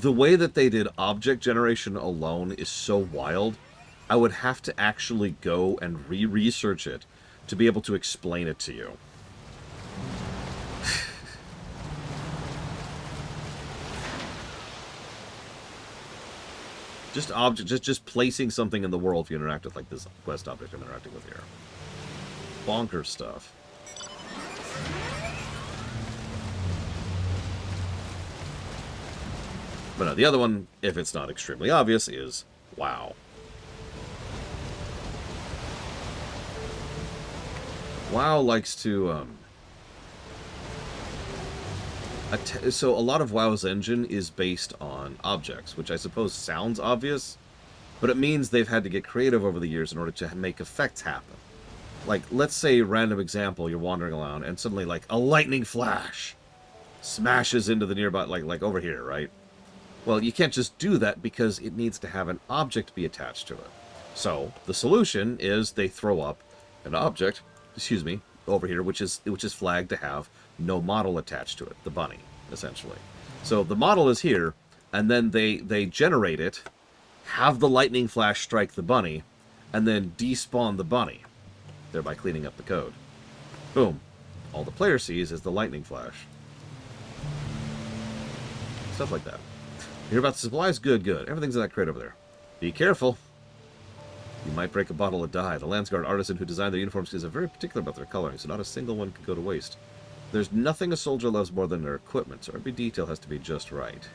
the way that they did object generation alone is so wild. I would have to actually go and research it to be able to explain it to you. Just placing something in the world if you interact with, like, this quest object I'm interacting with here. Bonkers stuff. But no, the other one, if it's not extremely obvious, is WoW. WoW likes to, so a lot of WoW's engine is based on objects, which I suppose sounds obvious, but it means they've had to get creative over the years in order to make effects happen. Like, let's say, random example, you're wandering around, and suddenly, like, a lightning flash smashes into the nearby, like over here, right? Well, you can't just do that because it needs to have an object be attached to it. So, the solution is they throw up an object, excuse me, over here, which is flagged to have no model attached to it, the bunny, essentially. So the model is here, and then they generate it, have the lightning flash strike the bunny, and then despawn the bunny, thereby cleaning up the code. Boom. All the player sees is the lightning flash. Stuff like that. You hear about the supplies? Good, good. Everything's in that crate over there. Be careful. You might break a bottle of dye. The Landsguard artisan who designed their uniforms is very particular about their coloring, so not a single one can go to waste. There's nothing a soldier loves more than their equipment, so every detail has to be just right.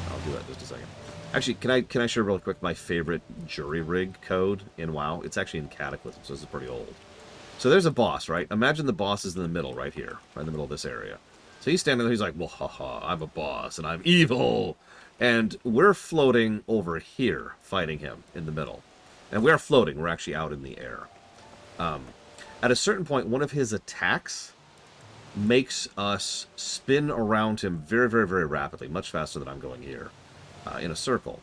I'll do that in just a second. Actually, can I share real quick my favorite jury rig code in WoW? It's actually in Cataclysm, so this is pretty old. So there's a boss, right? Imagine the boss is in the middle, right here, right in the middle of this area. So he's standing there, he's like, well, haha, I'm a boss, and I'm evil! And we're floating over here, fighting him in the middle. And we're floating, we're actually out in the air. At a certain point, one of his attacks makes us spin around him very, very, very rapidly, much faster than I'm going here, in a circle.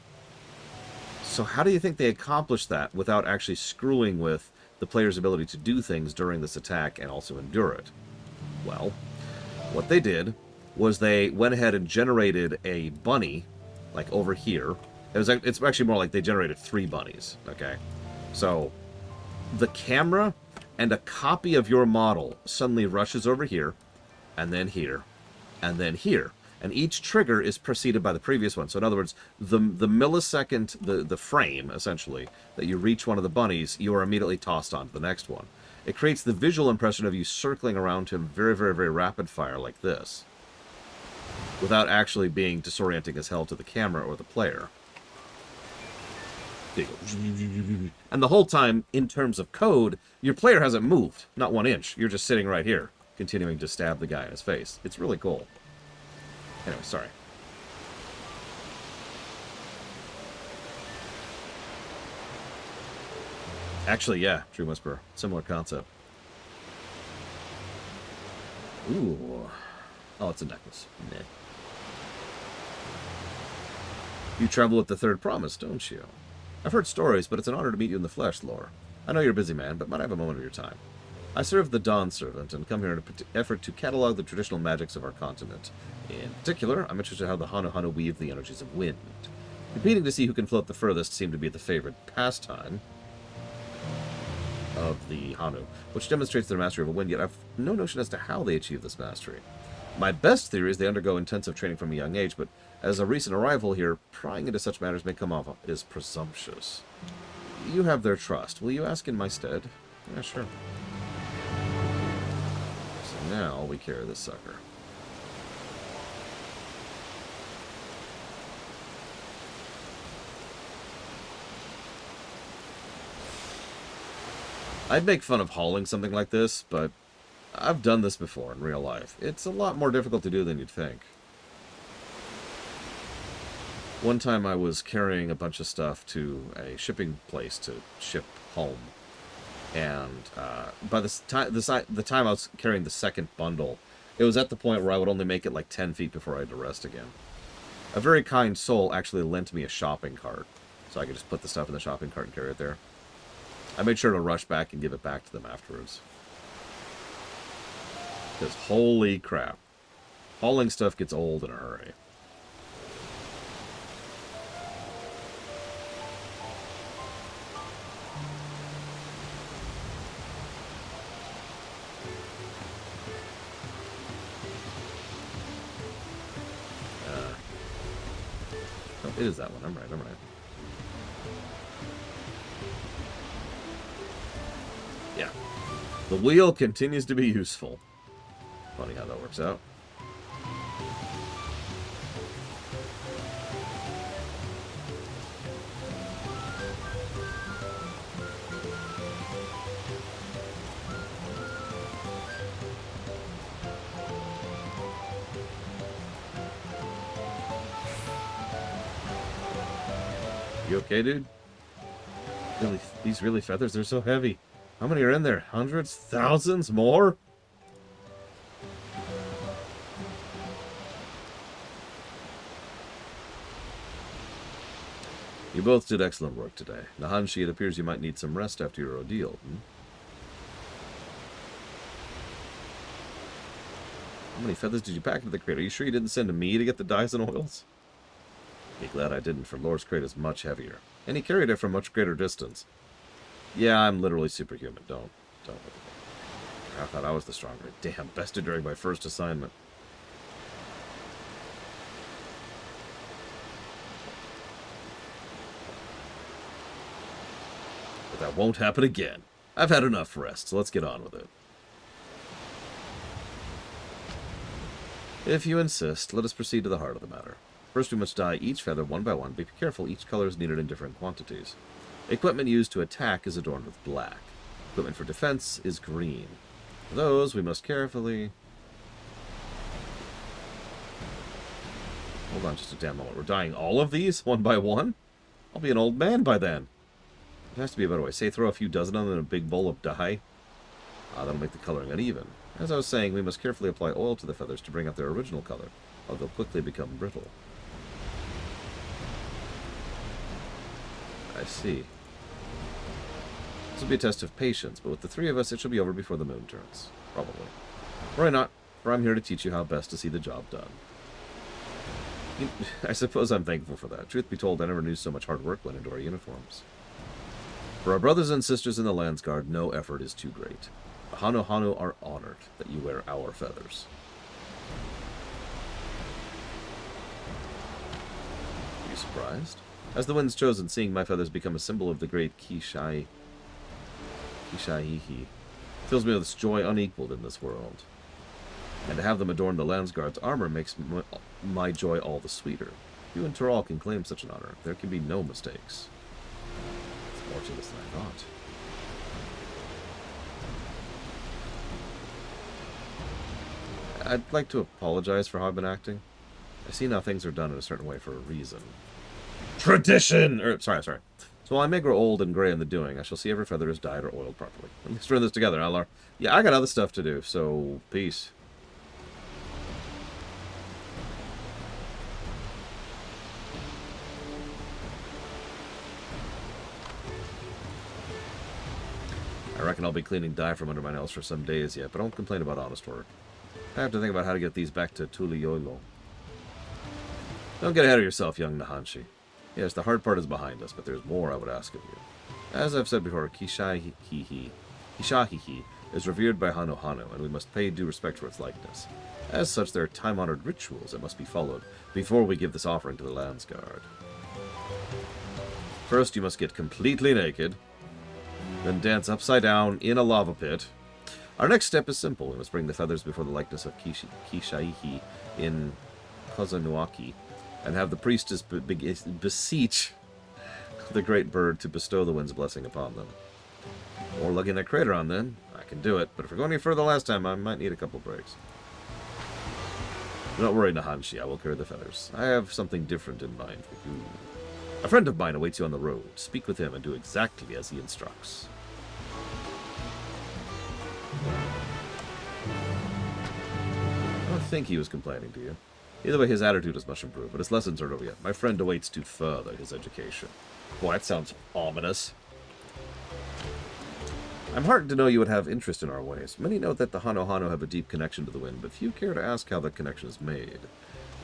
So how do you think they accomplished that without actually screwing with the player's ability to do things during this attack and also endure it? Well, what they did was they went ahead and generated a bunny, like over here. It's actually more like they generated 3 bunnies, okay? So the camera and a copy of your model suddenly rushes over here, and then here, and then here. And each trigger is preceded by the previous one. So in other words, the millisecond, the frame, essentially, that you reach one of the bunnies, you are immediately tossed onto the next one. It creates the visual impression of you circling around him very, very, very rapid fire like this, without actually being disorienting as hell to the camera or the player. And the whole time, in terms of code, your player hasn't moved, not 1 inch. You're just sitting right here, continuing to stab the guy in his face. It's really cool. Anyway, sorry. Actually, yeah, Dream Whisperer. Similar concept. Ooh. Oh, it's a necklace. Meh. You travel with the Third Promise, don't you? I've heard stories, but it's an honor to meet you in the flesh, Lore. I know you're a busy man, but might I have a moment of your time? I serve the Dawn Servant and come here in an effort to catalog the traditional magics of our continent. In particular, I'm interested in how the Hanu weave the energies of wind. Competing to see who can float the furthest seemed to be the favorite pastime of the Hanu, which demonstrates their mastery of a wind, yet I've no notion as to how they achieve this mastery. My best theory is they undergo intensive training from a young age, but as a recent arrival here, prying into such matters may come off as presumptuous. You have their trust. Will you ask in my stead? Yeah, sure. So now we carry this sucker. I'd make fun of hauling something like this, but I've done this before in real life. It's a lot more difficult to do than you'd think. One time I was carrying a bunch of stuff to a shipping place to ship home. And by the time I was carrying the second bundle, it was at the point where I would only make it like 10 feet before I had to rest again. A very kind soul actually lent me a shopping cart, so I could just put the stuff in the shopping cart and carry it there. I made sure to rush back and give it back to them afterwards. Because holy crap, hauling stuff gets old in a hurry. Oh, it is that one. I'm right. Yeah. The wheel continues to be useful. Funny how that works out. You okay, dude? Really, these really feathers are so heavy. How many are in there? Hundreds? Thousands? More? You both did excellent work today. Nahanshi, it appears you might need some rest after your ordeal. How many feathers did you pack into the crate? Are you sure you didn't send to me to get the dyes and oils? Be glad I didn't, for Lore's crate is much heavier. And he carried it from much greater distance. Yeah, I'm literally superhuman. Don't look at me. I thought I was the stronger. Damn, bested during my first assignment. But that won't happen again. I've had enough rest, so let's get on with it. If you insist, let us proceed to the heart of the matter. First, we must dye each feather one by one. Be careful, each color is needed in different quantities. Equipment used to attack is adorned with black. Equipment for defense is green. For those, we must carefully... Hold on just a damn moment. We're dyeing all of these, one by one? I'll be an old man by then. There has to be a better way. Say, throw a few dozen of them in a big bowl of dye. That'll make the coloring uneven. As I was saying, we must carefully apply oil to the feathers to bring out their original color, or they'll quickly become brittle. I see. This will be a test of patience, but with the three of us, it shall be over before the moon turns. Probably. Why not? For I'm here to teach you how best to see the job done. I suppose I'm thankful for that. Truth be told, I never knew so much hard work went into our uniforms. For our brothers and sisters in the Landsguard, no effort is too great. The Hanu are honored that you wear our feathers. Are you surprised? As the wind's chosen, seeing my feathers become a symbol of the great Kishaihi. Fills me with joy unequaled in this world. And to have them adorn the Landsguard's armor makes my joy all the sweeter. You and Toral can claim such an honor. There can be no mistakes. It's more to this than I thought. I'd like to apologize for how I've been acting. I see now things are done in a certain way for a reason. Tradition! Sorry. So while I may grow old and gray in the doing, I shall see every feather is dyed or oiled properly. Let's run this together, Alar. Yeah, I got other stuff to do, so peace. I reckon I'll be cleaning dye from under my nails for some days yet, but I won't complain about honest work. I have to think about how to get these back to Tuliolo. Don't get ahead of yourself, young Nahanshi. Yes, the hard part is behind us, but there's more I would ask of you. As I've said before, Kishahihi is revered by Hano, and we must pay due respect for its likeness. As such, there are time-honored rituals that must be followed before we give this offering to the Landsguard. First, you must get completely naked, then dance upside down in a lava pit. Our next step is simple. We must bring the feathers before the likeness of Kishaihi in Kozama'uka, and have the priestess beseech the great bird to bestow the wind's blessing upon them. More lugging that crater on then. I can do it, but if we're going any further last time, I might need a couple breaks. Do not worry, Nahanshi, I will carry the feathers. I have something different in mind for you. A friend of mine awaits you on the road. Speak with him and do exactly as he instructs. I don't think he was complaining to you. Either way, his attitude is much improved, but his lessons aren't over yet. My friend awaits to further his education. Boy, that sounds ominous. I'm heartened to know you would have interest in our ways. Many note that the Hano have a deep connection to the wind, but few care to ask how that connection is made.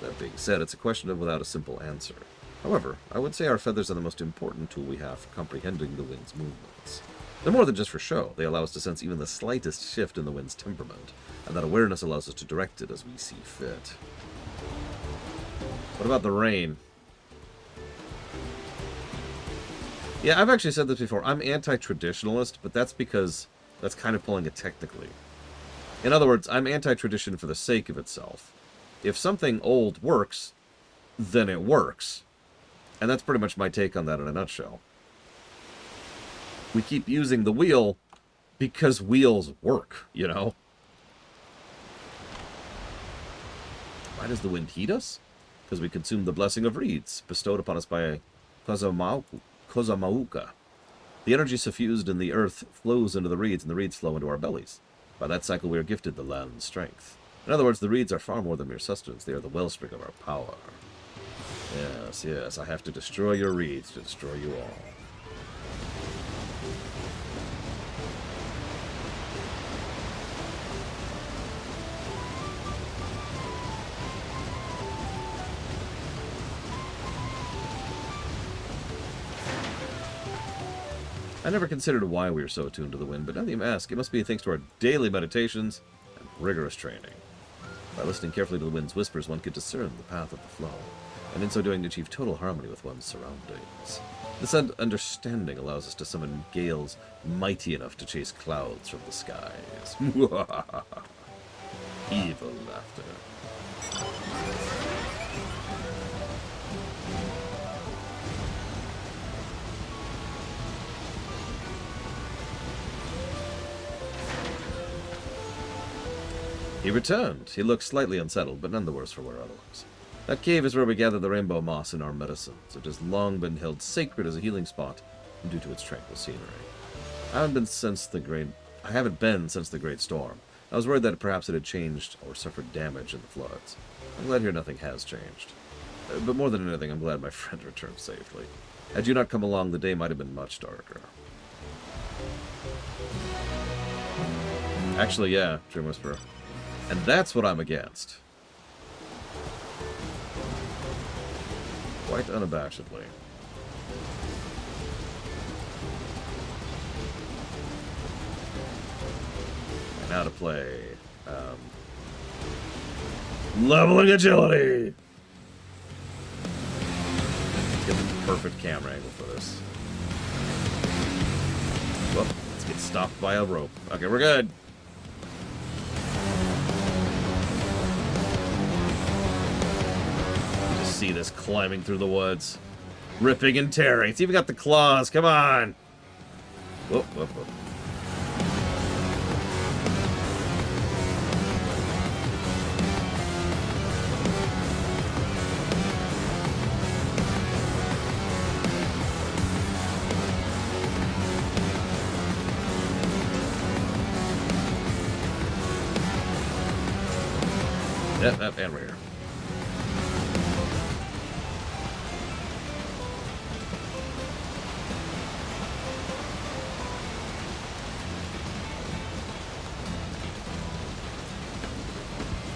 That being said, it's a question of without a simple answer. However, I would say our feathers are the most important tool we have for comprehending the wind's movements. They're more than just for show. They allow us to sense even the slightest shift in the wind's temperament, and that awareness allows us to direct it as we see fit. What about the rain? Yeah, I've actually said this before. I'm anti-traditionalist, but that's because that's kind of pulling it technically. In other words, I'm anti-tradition for the sake of itself. If something old works, then it works. And that's pretty much my take on that in a nutshell. We keep using the wheel because wheels work, you know? Why does the wind heat us? Because we consume the blessing of reeds, bestowed upon us by Kozama'uka. The energy suffused in the earth flows into the reeds, and the reeds flow into our bellies. By that cycle we are gifted the land's strength. In other words, the reeds are far more than mere sustenance. They are the wellspring of our power. Yes, I have to destroy your reeds to destroy you all. I never considered why we are so attuned to the wind, but now that you ask, it must be thanks to our daily meditations and rigorous training. By listening carefully to the wind's whispers, one can discern the path of the flow, and in so doing achieve total harmony with one's surroundings. This understanding allows us to summon gales mighty enough to chase clouds from the skies. Evil laughter. He returned. He looked slightly unsettled, but none the worse for wear otherwise. That cave is where we gather the rainbow moss in our medicines. It has long been held sacred as a healing spot due to its tranquil scenery. I haven't been since the great storm. I was worried that perhaps it had changed or suffered damage in the floods. I'm glad here nothing has changed. But more than anything, I'm glad my friend returned safely. Had you not come along, the day might have been much darker. Actually, yeah, Dream Whisperer. And that's what I'm against. Quite unabashedly. And how to play. Leveling agility! Let's get the perfect camera angle for this. Well, let's get Get stopped by a rope. Okay, we're good. You just see this climbing through the woods. Ripping and tearing. It's even got the claws. Come on. Whoop, whoop, whoop. Yep, and we're here.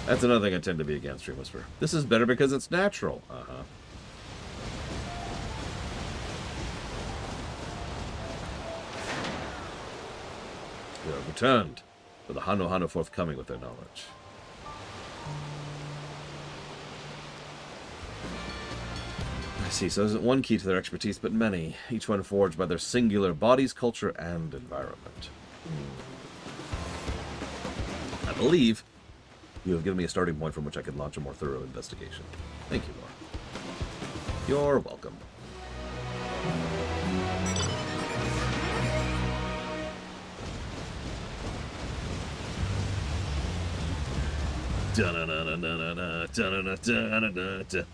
That's another thing I tend to be against, Dream Whisper. This is better because it's natural. Uh-huh. We have returned, with the Hano forthcoming with their knowledge. I see, so there isn't one key to their expertise, but many, each one forged by their singular bodies, culture, and environment. I believe you have given me a starting point from which I can launch a more thorough investigation. Thank you, Laura. You're welcome. Da-na-na-na-na-na, da-na-na-da-na-na-da.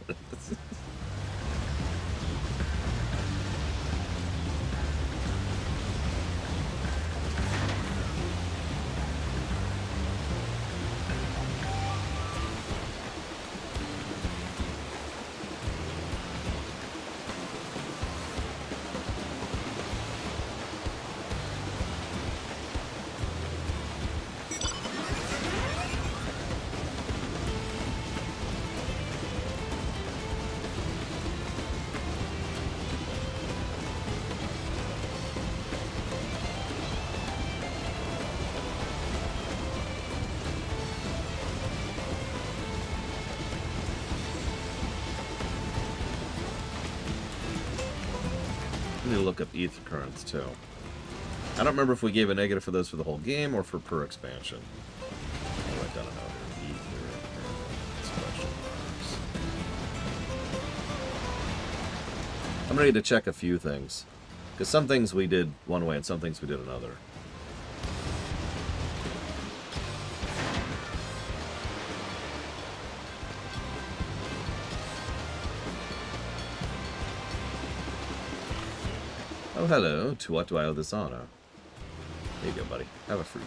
I need to look up ether currents too. I don't remember if we gave a negative for those for the whole game or for per expansion. I'll write down a note here. Ether currents, question marks. I'm ready to check a few things. Because some things we did one way and some things we did another. Oh, hello. To what do I owe this honor? There you go, buddy. Have a fruit.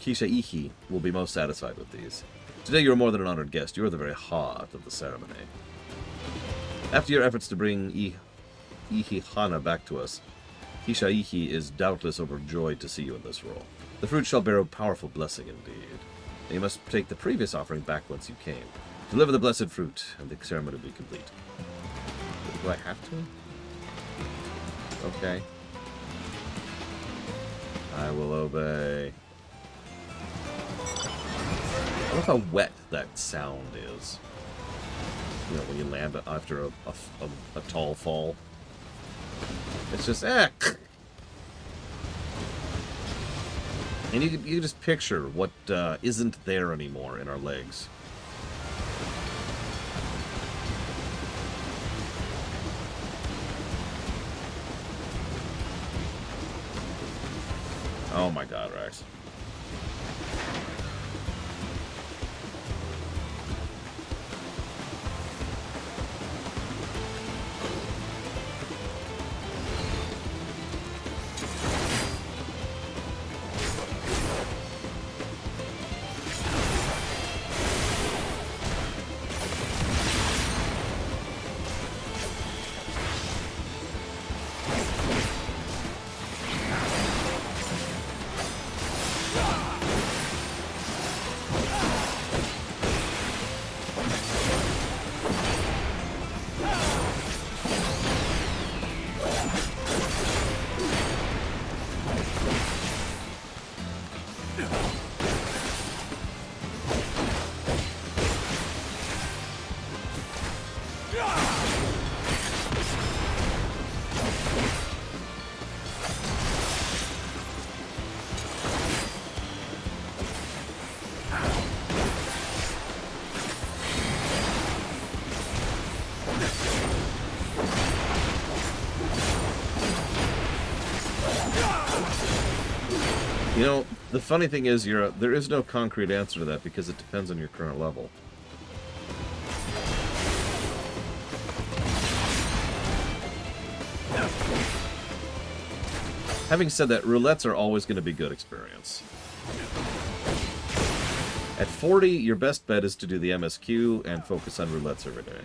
Kisha-Ihi will be most satisfied with these. Today you are more than an honored guest. You are the very heart of the ceremony. After your efforts to bring Ihihana back to us, Kisha-Ihi is doubtless overjoyed to see you in this role. The fruit shall bear a powerful blessing indeed. And you must take the previous offering back whence you came. Deliver the blessed fruit, and the ceremony will be complete. Do I have to? Okay. I will obey. I love how wet that sound is. You know, when you land after a tall fall. It's just, And you can just picture what isn't there anymore in our legs. Oh my god, Rex. You know, the funny thing is, there is no concrete answer to that because it depends on your current level. Having said that, roulettes are always going to be good experience. At 40, your best bet is to do the MSQ and focus on roulettes every day.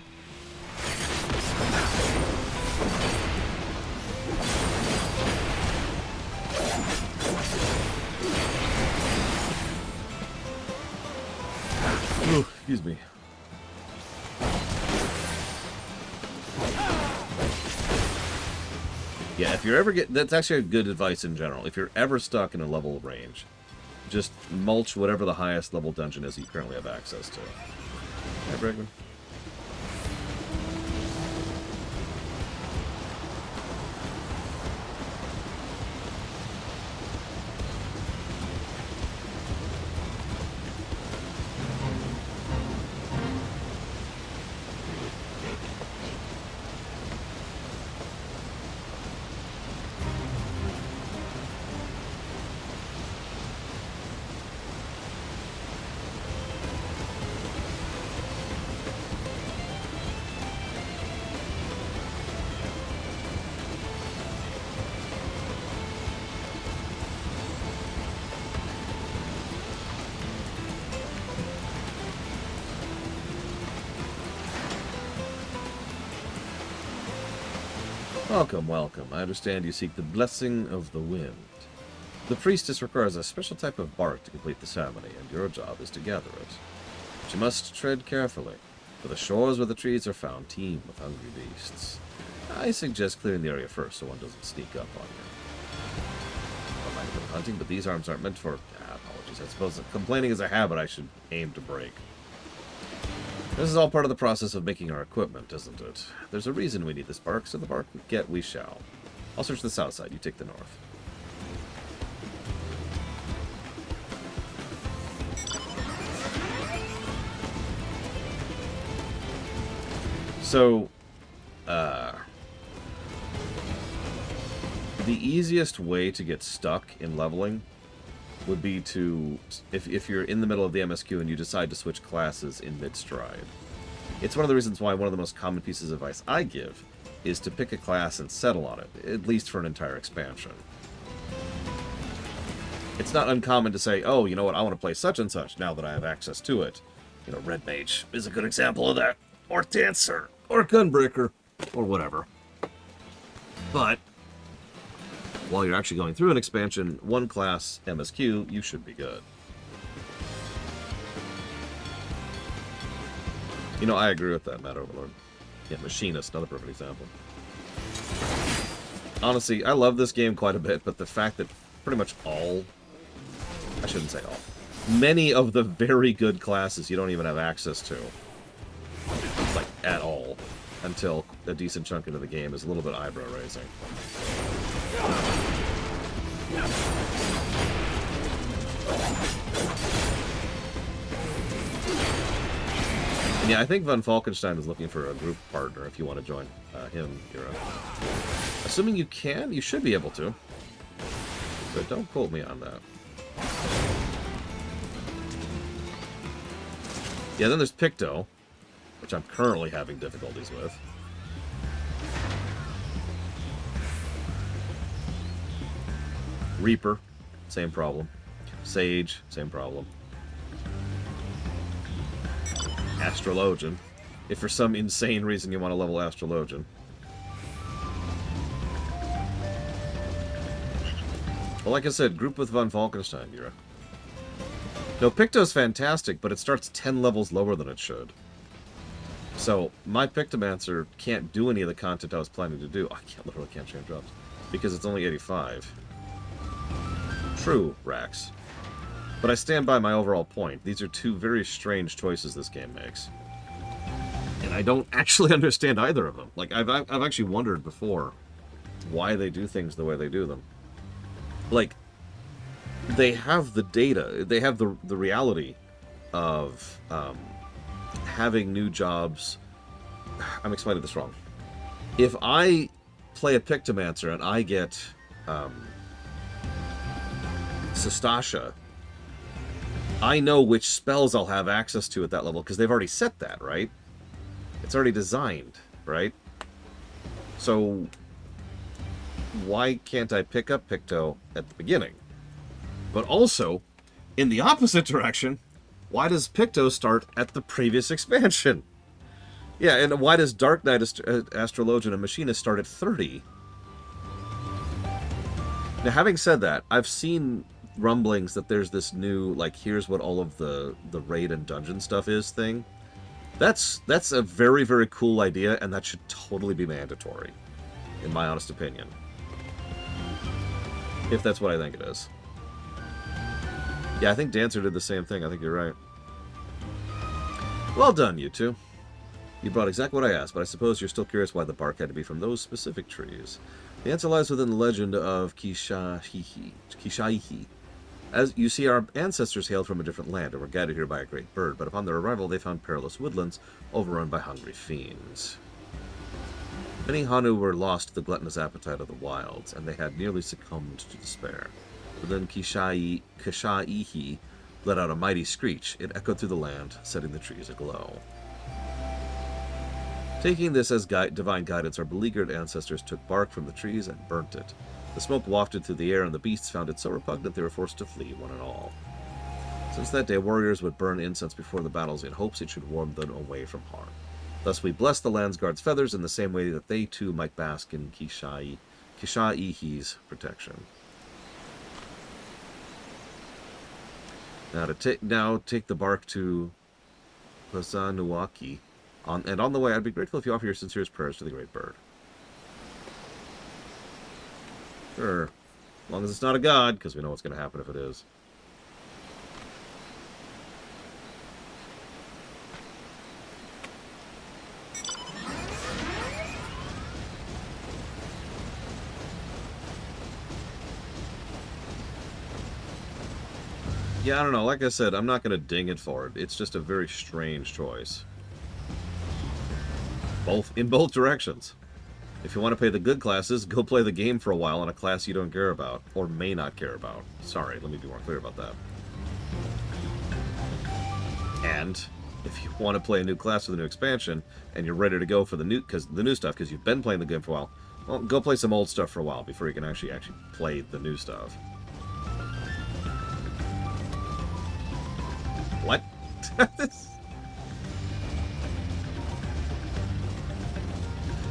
Ooh, excuse me. Yeah, if you're ever that's actually a good advice in general. If you're ever stuck in a level range, just mulch whatever the highest level dungeon is you currently have access to. Hi, Bregman. Welcome, welcome. I understand you seek the blessing of the wind. The priestess requires a special type of bark to complete the ceremony, and your job is to gather it. But you must tread carefully, for the shores where the trees are found teem with hungry beasts. I suggest clearing the area first so one doesn't sneak up on you. I might have been hunting, but these arms aren't meant for... apologies. I suppose complaining is a habit I should aim to break. This is all part of the process of making our equipment, isn't it? There's a reason we need this bark, so the bark we get, we shall. I'll search the south side, you take the north. So, the easiest way to get stuck in leveling would be to, if you're in the middle of the MSQ and you decide to switch classes in mid-stride. It's one of the reasons why one of the most common pieces of advice I give is to pick a class and settle on it, at least for an entire expansion. It's not uncommon to say, oh, you know what, I want to play such and such now that I have access to it. You know, Red Mage is a good example of that. Or Dancer. Or Gunbreaker. Or whatever. But while you're actually going through an expansion, one class MSQ, you should be good. You know, I agree with that, Matt Overlord. Yeah, Machinist, another perfect example. Honestly, I love this game quite a bit, but the fact that pretty much all... I shouldn't say all. Many of the very good classes you don't even have access to. Like, at all. Until a decent chunk into the game is a little bit eyebrow-raising. And yeah, I think Von Falkenstein is looking for a group partner if you want to join him, Hero. Assuming you can, you should be able to. But don't quote me on that. Yeah, then there's Picto, which I'm currently having difficulties with. Reaper, same problem. Sage, same problem. Astrologian, if for some insane reason you want to level Astrologian. Well, like I said, group with Von Falkenstein, Mira. No, Picto's fantastic, but it starts 10 levels lower than it should. So, my Pictomancer can't do any of the content I was planning to do. I literally can't change jobs. Because it's only 85. True, Rax. But I stand by my overall point. These are two very strange choices this game makes. And I don't actually understand either of them. Like, I've actually wondered before why they do things the way they do them. Like, they have the data, they have the reality of having new jobs. I'm explaining this wrong. If I play a Pictomancer and I get Sestasha, I know which spells I'll have access to at that level, because they've already set that, right? It's already designed, right? So, why can't I pick up Picto at the beginning? But also, in the opposite direction, why does Picto start at the previous expansion? Yeah, and why does Dark Knight Astrologian and Machinist start at 30? Now, having said that, I've seen rumblings that there's this new, like, here's what all of the raid and dungeon stuff is thing. That's a very, very cool idea, and that should totally be mandatory, in my honest opinion. If that's what I think it is. Yeah, I think Dancer did the same thing. I think you're right. Well done, you two. You brought exactly what I asked, but I suppose you're still curious why the bark had to be from those specific trees. The answer lies within the legend of Kishaihi. As you see, our ancestors hailed from a different land and were guided here by a great bird, but upon their arrival they found perilous woodlands overrun by hungry fiends. Many Hanu were lost to the gluttonous appetite of the wilds, and they had nearly succumbed to despair. But then Kishaihi let out a mighty screech. It echoed through the land, setting the trees aglow. Taking this as divine guidance, our beleaguered ancestors took bark from the trees and burnt it. The smoke wafted through the air, and the beasts found it so repugnant they were forced to flee, one and all. Since that day, warriors would burn incense before the battles in hopes it should warn them away from harm. Thus we bless the Landsguard's feathers in the same way that they too might bask in Kishaihi's protection. Now take the bark to Kozama'uka. And on the way, I'd be grateful if you offer your sincerest prayers to the great bird. Sure. As long as it's not a god, because we know what's going to happen if it is. Yeah, I don't know. Like I said, I'm not going to ding it for it. It's just a very strange choice. In both directions. If you want to play the good classes, go play the game for a while on a class you don't care about, or may not care about. Sorry, let me be more clear about that. And if you want to play a new class with a new expansion, and you're ready to go for the new stuff, because you've been playing the game for a while, well, go play some old stuff for a while before you can actually play the new stuff. What?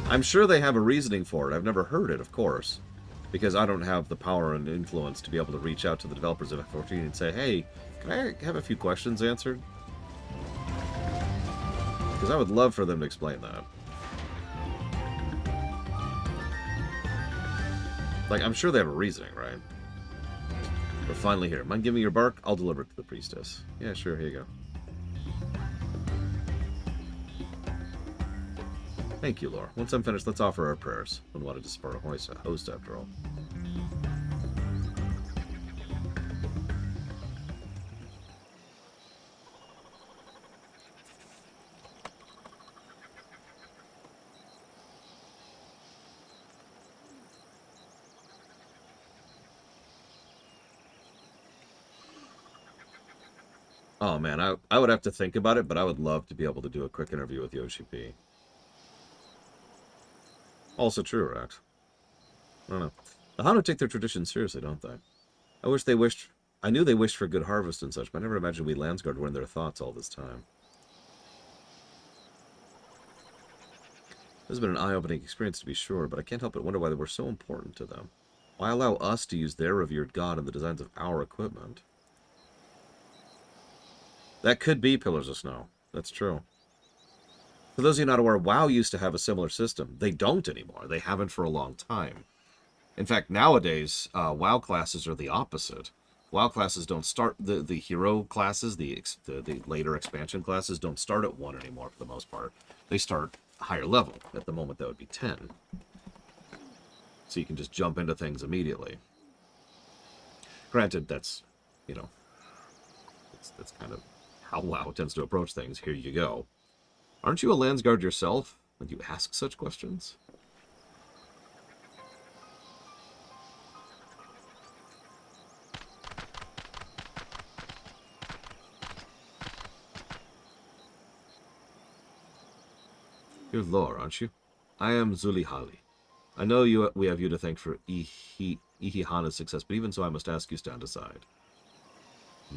I'm sure they have a reasoning for it. I've never heard it, of course, because I don't have the power and influence to be able to reach out to the developers of F14 and say, hey, can I have a few questions answered? Because I would love for them to explain that. Like, I'm sure they have a reasoning, right? We're finally here. Mind giving me your bark? I'll deliver it to the priestess. Yeah, sure, here you go. Thank you, Lore. Once I'm finished, let's offer our prayers. One wanted to support a host after all. Oh man, I would have to think about it, but I would love to be able to do a quick interview with Yoshi P. Also true, Rex. I don't know. The Hanu take their traditions seriously, don't they? I knew they wished for good harvest and such, but I never imagined we Landsguard were in their thoughts all this time. This has been an eye-opening experience to be sure, but I can't help but wonder why they were so important to them. Why allow us to use their revered god in the designs of our equipment? That could be Pillars of Snow. That's true. For those of you not aware, WoW used to have a similar system. They don't anymore. They haven't for a long time. In fact, nowadays, WoW classes are the opposite. WoW classes don't start... The hero classes, the later expansion classes, don't start at 1 anymore for the most part. They start higher level. At the moment, that would be 10. So you can just jump into things immediately. Granted, that's, you know... That's kind of how WoW tends to approach things. Here you go. Aren't you a Landsguard yourself when you ask such questions? You're Lore, aren't you? I am Zulihali. I know we have you to thank for Ihihana's success, but even so I must ask you stand aside.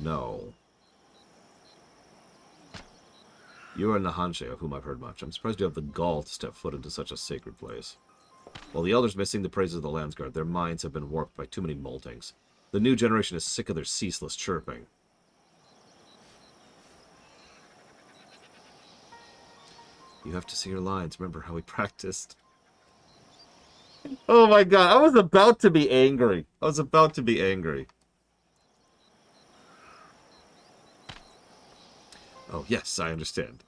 No. You are Nahanshe, of whom I've heard much. I'm surprised you have the gall to step foot into such a sacred place. While the elders may sing the praises of the Landsguard, their minds have been warped by too many moltings. The new generation is sick of their ceaseless chirping. You have to see your lines. Remember how we practiced. Oh my god, I was about to be angry. I was about to be angry. Oh, yes, I understand.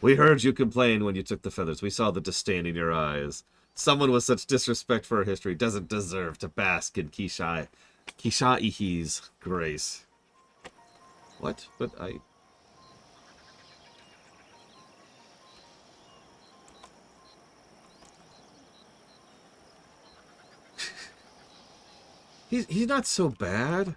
We heard you complain when you took the feathers. We saw the disdain in your eyes. Someone with such disrespect for our history doesn't deserve to bask in Kisha'ihi's grace. What? But I... He's not so bad.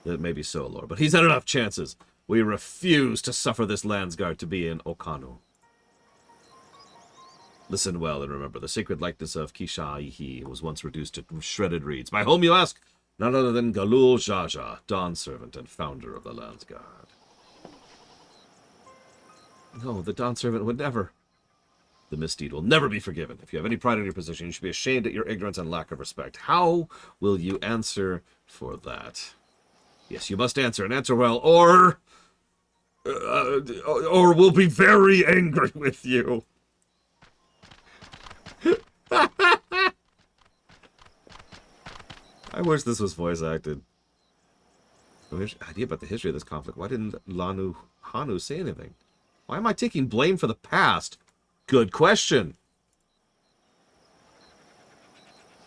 It may be so, Lord, but he's had enough chances. We refuse to suffer this Landsguard to be in Okano. Listen well and remember, the sacred likeness of Kisha'ihi was once reduced to shredded reeds. By whom, you ask? None other than Galul Jaja, Dawn Servant and founder of the Landsguard. No, the Dawn Servant would never... The misdeed will never be forgiven. If you have any pride in your position, you should be ashamed at your ignorance and lack of respect. How will you answer for that? Yes, you must answer, and answer well, or we'll be very angry with you. I wish this was voice acted. No idea about the history of this conflict. Why didn't Hanu say anything? Why am I taking blame for the past? Good question.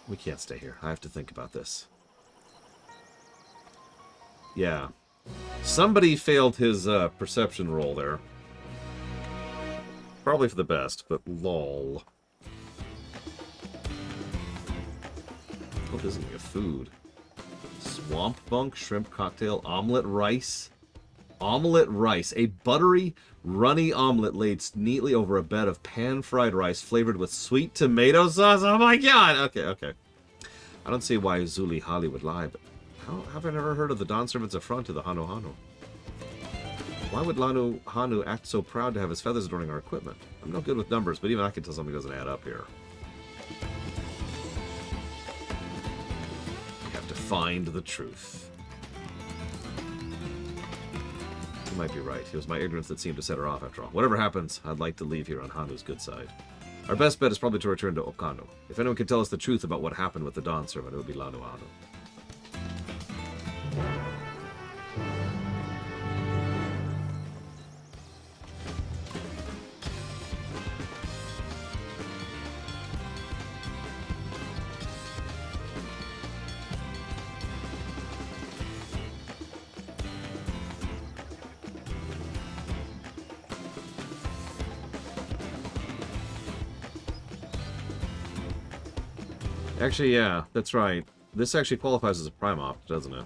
We can't stay here. I have to think about this. Yeah. Somebody failed his perception roll there. Probably for the best, but lol. What isn't your food? Swamp bunk, shrimp cocktail, omelet rice. Omelet rice. A buttery, runny omelet laid neatly over a bed of pan-fried rice flavored with sweet tomato sauce. Oh my god! Okay. I don't see why Zulihali would lie, but how have I never heard of the Dawn Servant's affront to the Hanu Hanu? Why would Hanu act so proud to have his feathers adorning our equipment? I'm no good with numbers, but even I can tell something doesn't add up here. We have to find the truth. You might be right. It was my ignorance that seemed to set her off after all. Whatever happens, I'd like to leave here on Hanu's good side. Our best bet is probably to return to Okano. If anyone can tell us the truth about what happened with the Dawn Servant, it would be Lanu Hanu. Actually, yeah, that's right. This actually qualifies as a Prime Op, doesn't it?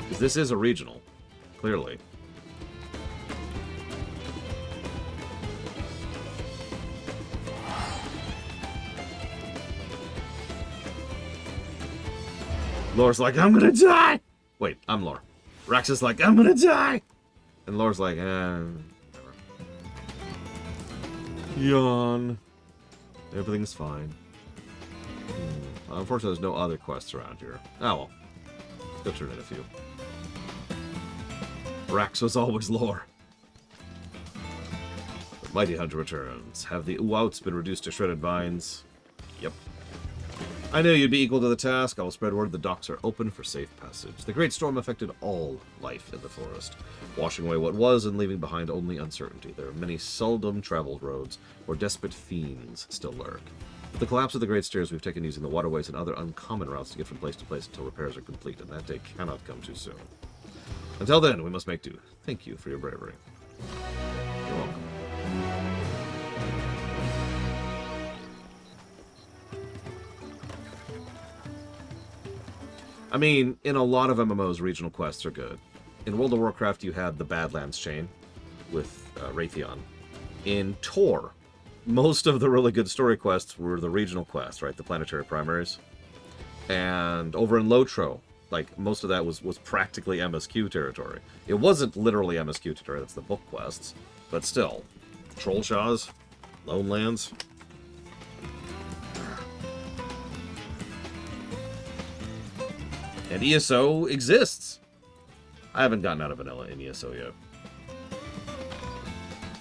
Because this is a regional, clearly. Lore's like, I'm gonna die! Wait, I'm Lore. Rax is like, I'm gonna die! And Lore's like, whatever. Yawn. Everything's fine. Unfortunately, there's no other quests around here. Oh well. Go turn in a few. Rax was always Lore. The mighty hunter returns. Have the Uouts been reduced to shredded vines? Yep. I knew you'd be equal to the task. I will spread word the docks are open for safe passage. The great storm affected all life in the forest, washing away what was and leaving behind only uncertainty. There are many seldom traveled roads where desperate fiends still lurk. With the collapse of the Great Stairs, we've taken using the waterways and other uncommon routes to get from place to place until repairs are complete, and that day cannot come too soon. Until then, we must make do. Thank you for your bravery. You're welcome. I mean, in a lot of MMOs, regional quests are good. In World of Warcraft, you had the Badlands chain with Raytheon. In Tor, most of the really good story quests were the regional quests, right? The planetary primaries. And over in Lotro, like, most of that was practically MSQ territory. It wasn't literally MSQ territory, that's the book quests. But still, Troll Shaws, Lone Lands. And ESO exists. I haven't gotten out of vanilla in ESO yet.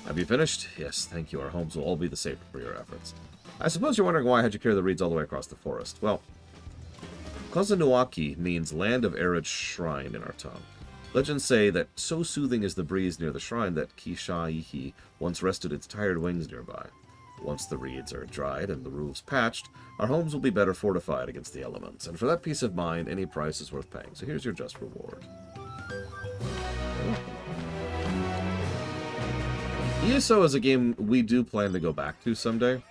Have you finished? Yes, thank you. Our homes will all be the safer for your efforts. I suppose you're wondering why I had you carry the reeds all the way across the forest. Well, Kozama'uka means land of arid shrine in our tongue. Legends say that so soothing is the breeze near the shrine that Kisha-ihi once rested its tired wings nearby. Once the reeds are dried and the roofs patched, our homes will be better fortified against the elements, and for that peace of mind, any price is worth paying. So here's your just reward. ESO is a game we do plan to go back to someday,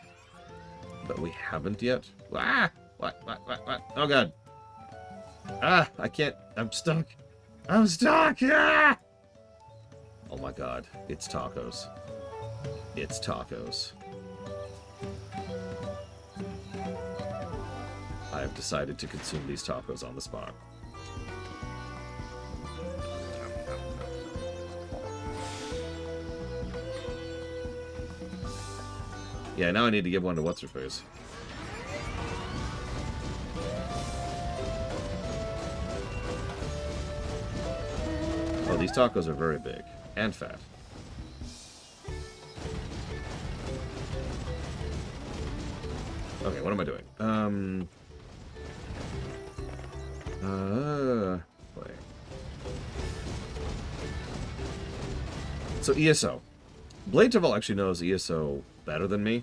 but we haven't yet. Ah! What? Oh god. Ah! I can't. I'm stuck. I'm stuck! Ah! Oh my god. It's tacos. It's tacos. I have decided to consume these tacos on the spot. Yeah, now I need to give one to What's-Her-Face. Oh, these tacos are very big. And fat. Okay, what am I doing? Wait. So ESO. Bladeterval actually knows ESO better than me.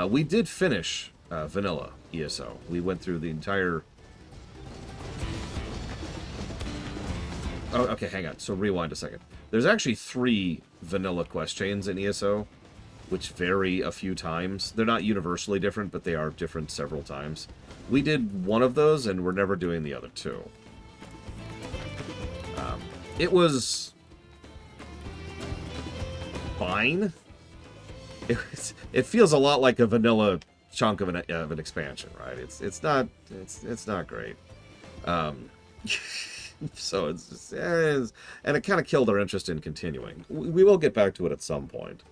We did finish vanilla ESO. We went through the entire... Oh, okay, hang on. So rewind a second. There's actually 3 vanilla quest chains in ESO, which vary a few times. They're not universally different, but they are different several times. We did one of those, and we're never doing the other 2. It was... fine. It feels a lot like a vanilla chunk of an expansion, right? It's not great. So it's just, and it kind of killed our interest in continuing. We will get back to it at some point.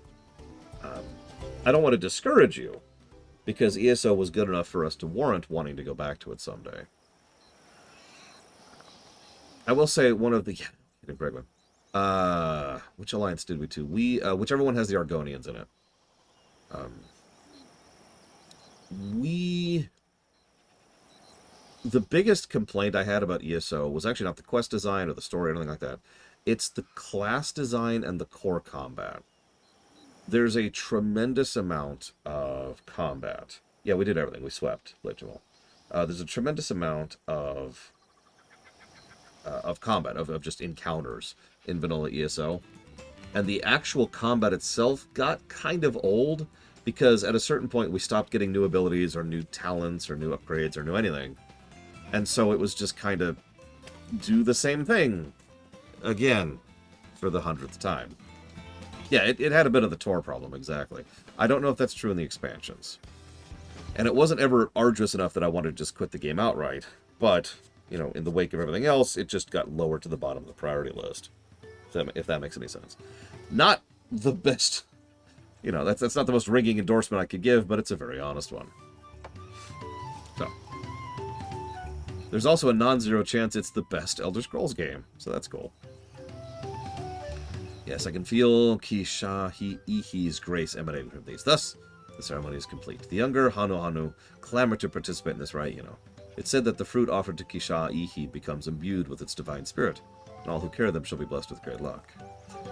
I don't want to discourage you, because ESO was good enough for us to warrant wanting to go back to it someday. I will say one of the... Yeah, great one. Which alliance did we to? Whichever one has the Argonians in it. The biggest complaint I had about ESO was actually not the quest design or the story or anything like that. It's the class design and the core combat. There's a tremendous amount of combat. Yeah, we did everything. We swept, literally. There's a tremendous amount of combat, of just encounters in vanilla ESO. And the actual combat itself got kind of old, because at a certain point we stopped getting new abilities or new talents or new upgrades or new anything. And so it was just kind of do the same thing again for the 100th time. Yeah, it had a bit of the Tor problem, exactly. I don't know if that's true in the expansions. And it wasn't ever arduous enough that I wanted to just quit the game outright. But, you know, in the wake of everything else, it just got lower to the bottom of the priority list. If that makes any sense. Not the best, you know, that's not the most ringing endorsement I could give, but it's a very honest one. So, there's also a non-zero chance it's the best Elder Scrolls game, so that's cool. Yes, I can feel Kisha-ihi's grace emanating from these. Thus, the ceremony is complete. The younger Hanu clamor to participate in this rite, you know. It's said that the fruit offered to Kisha-ihi becomes imbued with its divine spirit, and all who carry them shall be blessed with great luck.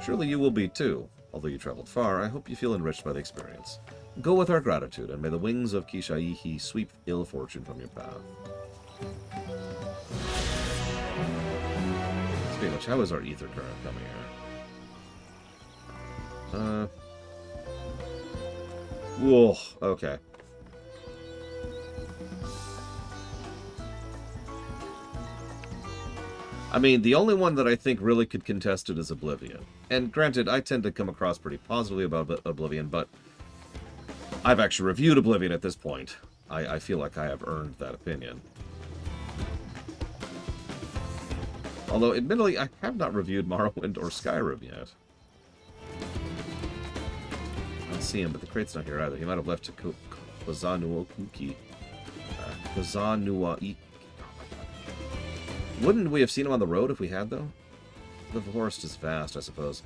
Surely you will be too. Although you traveled far, I hope you feel enriched by the experience. Go with our gratitude, and may the wings of Kisha-ihi sweep ill fortune from your path. Speaking of which, how is our ether current coming here? Whoa, okay. I mean, the only one that I think really could contest it is Oblivion. And granted, I tend to come across pretty positively about Oblivion, but I've actually reviewed Oblivion at this point. I feel like I have earned that opinion. Although, admittedly, I have not reviewed Morrowind or Skyrim yet. I don't see him, but the crate's not here either. He might have left to Kozama'uka. Kozama'uka. Wouldn't we have seen him on the road if we had, though? The forest is vast, I suppose.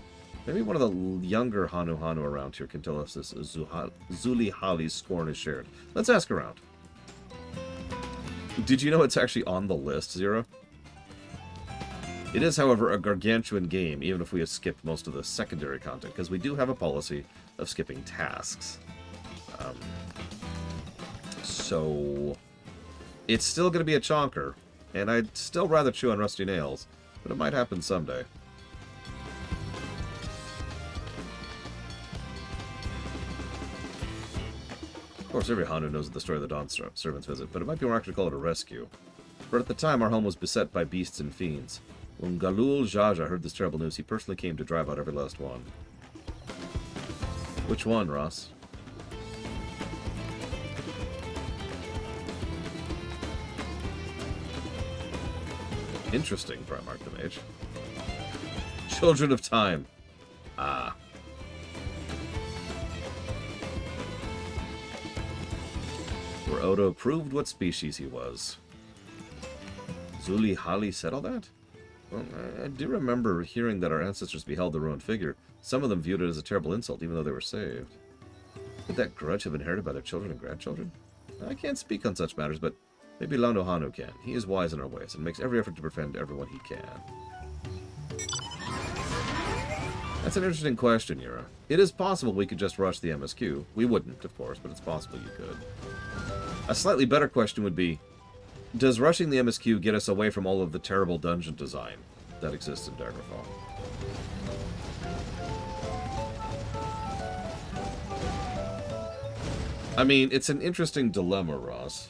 Maybe one of the younger Hanu around here can tell us this Zulihali's scorn is shared. Let's ask around. Did you know it's actually on the list, Zero? It is, however, a gargantuan game, even if we have skipped most of the secondary content, because we do have a policy of skipping tasks. So it's still going to be a chonker, and I'd still rather chew on rusty nails, but it might happen someday. Of course, every Hanu knows the story of the Dawn Servant's visit, but it might be more accurate to call it a rescue. For at the time, our home was beset by beasts and fiends. When Galul Jaja heard this terrible news, he personally came to drive out every last one. Which one, Ross? Interesting, Primarch the Mage. Children of Time. Ah. Where Odo proved what species he was. Zulihali said all that? Well, I do remember hearing that our ancestors beheld the ruined figure. Some of them viewed it as a terrible insult, even though they were saved. Could that grudge have been inherited by their children and grandchildren? I can't speak on such matters, but maybe Lando Hanu can. He is wise in our ways, and makes every effort to befriend everyone he can. That's an interesting question, Yura. It is possible we could just rush the MSQ. We wouldn't, of course, but it's possible you could. A slightly better question would be, does rushing the MSQ get us away from all of the terrible dungeon design that exists in Daggerfall? I mean, it's an interesting dilemma, Ross.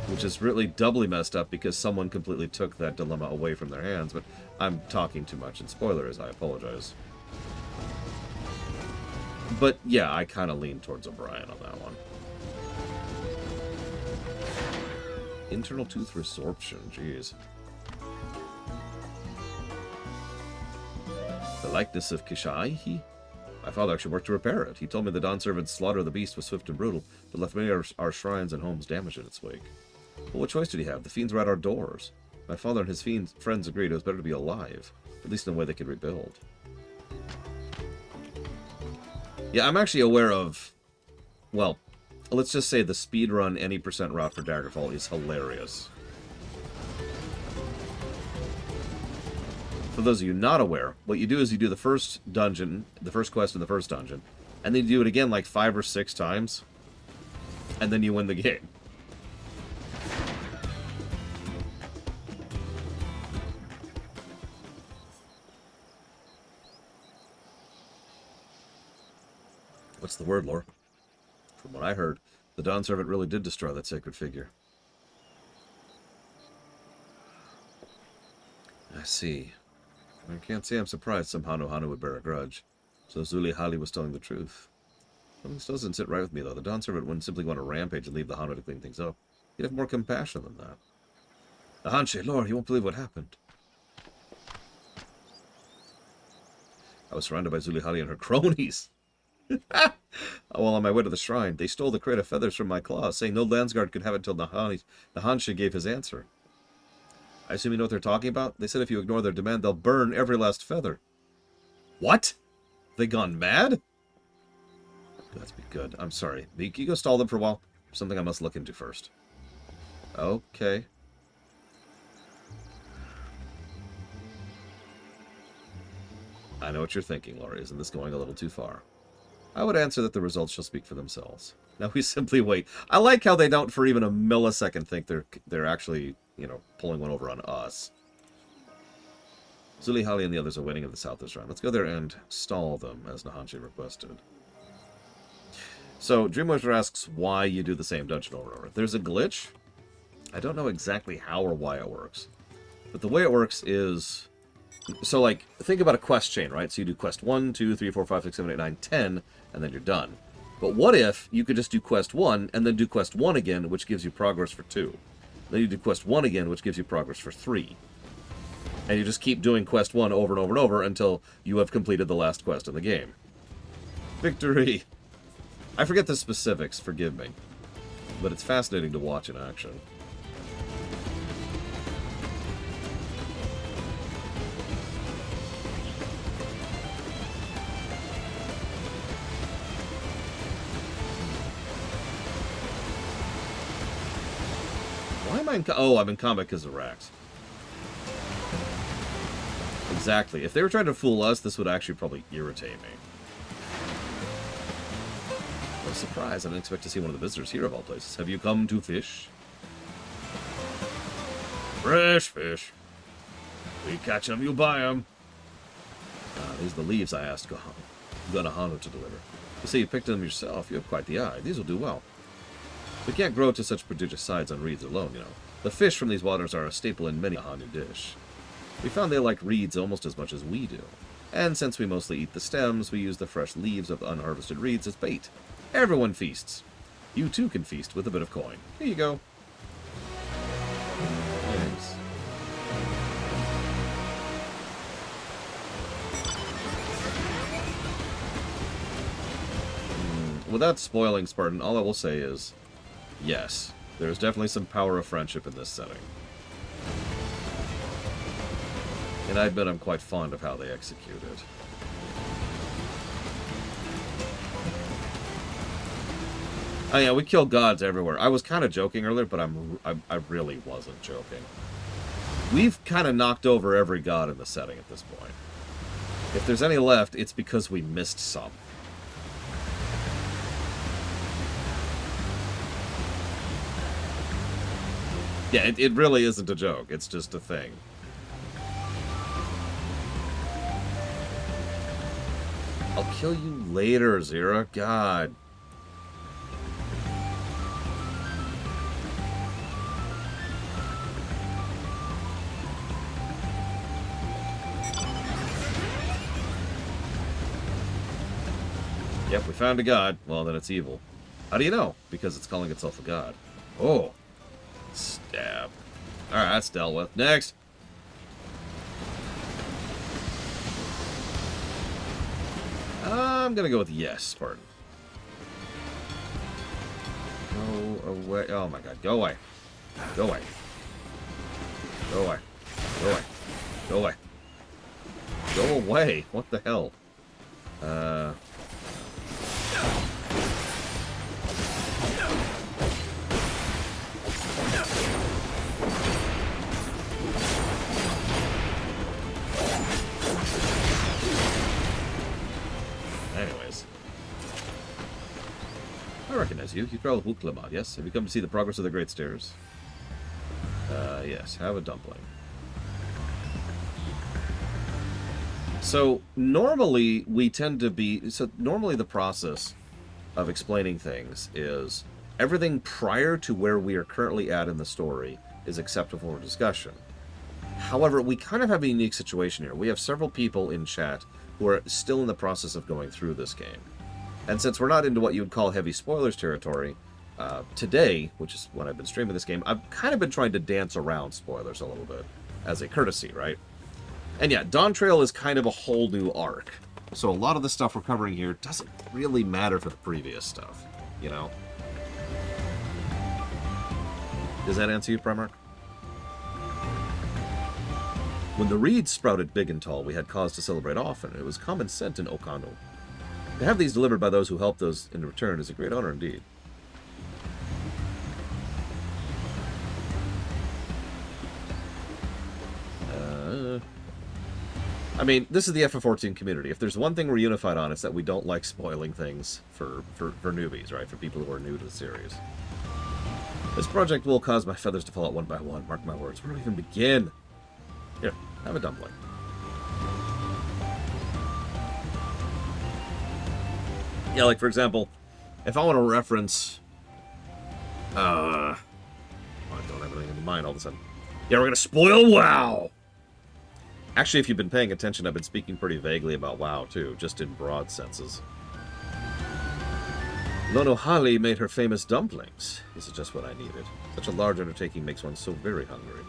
Which is really doubly messed up because someone completely took that dilemma away from their hands, but I'm talking too much in spoilers, I apologize. But yeah, I kind of lean towards O'Brien on that one. Internal tooth resorption, jeez. The likeness of Kishaihi? My father actually worked to repair it. He told me the Dawn Servant's slaughter of the beast was swift and brutal, but left many of our shrines and homes damaged in its wake. Well, what choice did he have? The fiends were at our doors. My father and his friends agreed it was better to be alive, at least in a way they could rebuild. Yeah, I'm actually aware of, well, let's just say the speedrun any percent route for Daggerfall is hilarious. For those of you not aware, what you do is you do the first dungeon, the first quest in the first dungeon, and then you do it again like 5 or 6 times, and then you win the game. What's the word, Lore? From what I heard, the Dawn Servant really did destroy that sacred figure. I see. I can't say I'm surprised some Hanu would bear a grudge. So Zulihali was telling the truth. This doesn't sit right with me, though. The Dawn Servant wouldn't simply go on a rampage and leave the Hanu to clean things up. He'd have more compassion than that. The Hanshe, Lord, you won't believe what happened. I was surrounded by Zulihali and her cronies. While on my way to the shrine, they stole the crate of feathers from my claws, saying no Landsguard could have it until Nahanshe gave his answer. I assume you know what they're talking about? They said if you ignore their demand, they'll burn every last feather. What? They gone mad? That's be good. I'm sorry. Can you go stall them for a while? Something I must look into first. Okay. I know what you're thinking, Laurie. Isn't this going a little too far? I would answer that the results shall speak for themselves. Now we simply wait. I like how they don't for even a millisecond think they're actually, you know, pulling one over on us. Zulihali and the others are waiting in the south this round. Let's go there and stall them, as Nahanshe requested. So, Dreamweaver asks why you do the same dungeon over and over. There's a glitch. I don't know exactly how or why it works. But the way it works is... So, like, think about a quest chain, right? So you do quest 1, 2, 3, 4, 5, 6, 7, 8, 9, 10, and then you're done. But what if you could just do quest 1, and then do quest 1 again, which gives you progress for 2. Then you do quest 1 again, which gives you progress for 3. And you just keep doing quest 1 over and over and over until you have completed the last quest in the game. Victory! I forget the specifics, forgive me. But it's fascinating to watch in action. Why am I in... Oh, I'm in combat because of Rax. Exactly. If they were trying to fool us, this would actually probably irritate me. What a surprise. I didn't expect to see one of the visitors here of all places. Have you come to fish? Fresh fish. We catch them, you buy them. These are the leaves I asked Gonahanu to deliver. You say you picked them yourself. You have quite the eye. These will do well. We can't grow to such prodigious size on reeds alone, you know. The fish from these waters are a staple in many a Hanu dish. We found they like reeds almost as much as we do. And since we mostly eat the stems, we use the fresh leaves of unharvested reeds as bait. Everyone feasts. You too can feast with a bit of coin. Here you go. Thanks. Without spoiling Spartan, all I will say is, yes, there's definitely some power of friendship in this setting. And I admit I'm quite fond of how they execute it. Oh yeah, we kill gods everywhere. I was kind of joking earlier, but I really wasn't joking. We've kind of knocked over every god in the setting at this point. If there's any left, it's because we missed some. Yeah, it really isn't a joke. It's just a thing. I'll kill you later, Zira. God. Yep, we found a god. Well, then it's evil. How do you know? Because it's calling itself a god. Oh. Stab. Alright, that's dealt with. Next. I'm gonna go with yes, Spartan. Go away. Oh my god, go away. Go away. Go away. Go away. Go away. Go away. What the hell? Anyways. I recognize you. You travel with Wuklamat, yes? Have you come to see the progress of the Great Stairs? Yes. Have a dumpling. So, normally, we tend to be... So, normally the process of explaining things is everything prior to where we are currently at in the story is acceptable for discussion. However, we kind of have a unique situation here. We have several people in chat who are still in the process of going through this game. And since we're not into what you would call heavy spoilers territory, today, which is when I've been streaming this game, I've kind of been trying to dance around spoilers a little bit, as a courtesy, right? And yeah, Dawntrail is kind of a whole new arc. So a lot of the stuff we're covering here doesn't really matter for the previous stuff, you know? Does that answer you, Primarch? When the reeds sprouted big and tall, we had cause to celebrate often. It was common scent in Okanu. To have these delivered by those who helped those in return is a great honor indeed. I mean, this is the FF14 community. If there's one thing we're unified on, it's that we don't like spoiling things for newbies, right? For people who are new to the series. This project will cause my feathers to fall out one by one. Mark my words. Where do we even begin? Here, have a dumpling. Yeah, like, for example, if I want to reference... I don't have anything changing mind all of a sudden. Yeah, we're gonna spoil WoW! Actually, if you've been paying attention, I've been speaking pretty vaguely about WoW, too, just in broad senses. Lonohali made her famous dumplings. This is just what I needed. Such a large undertaking makes one so very hungry.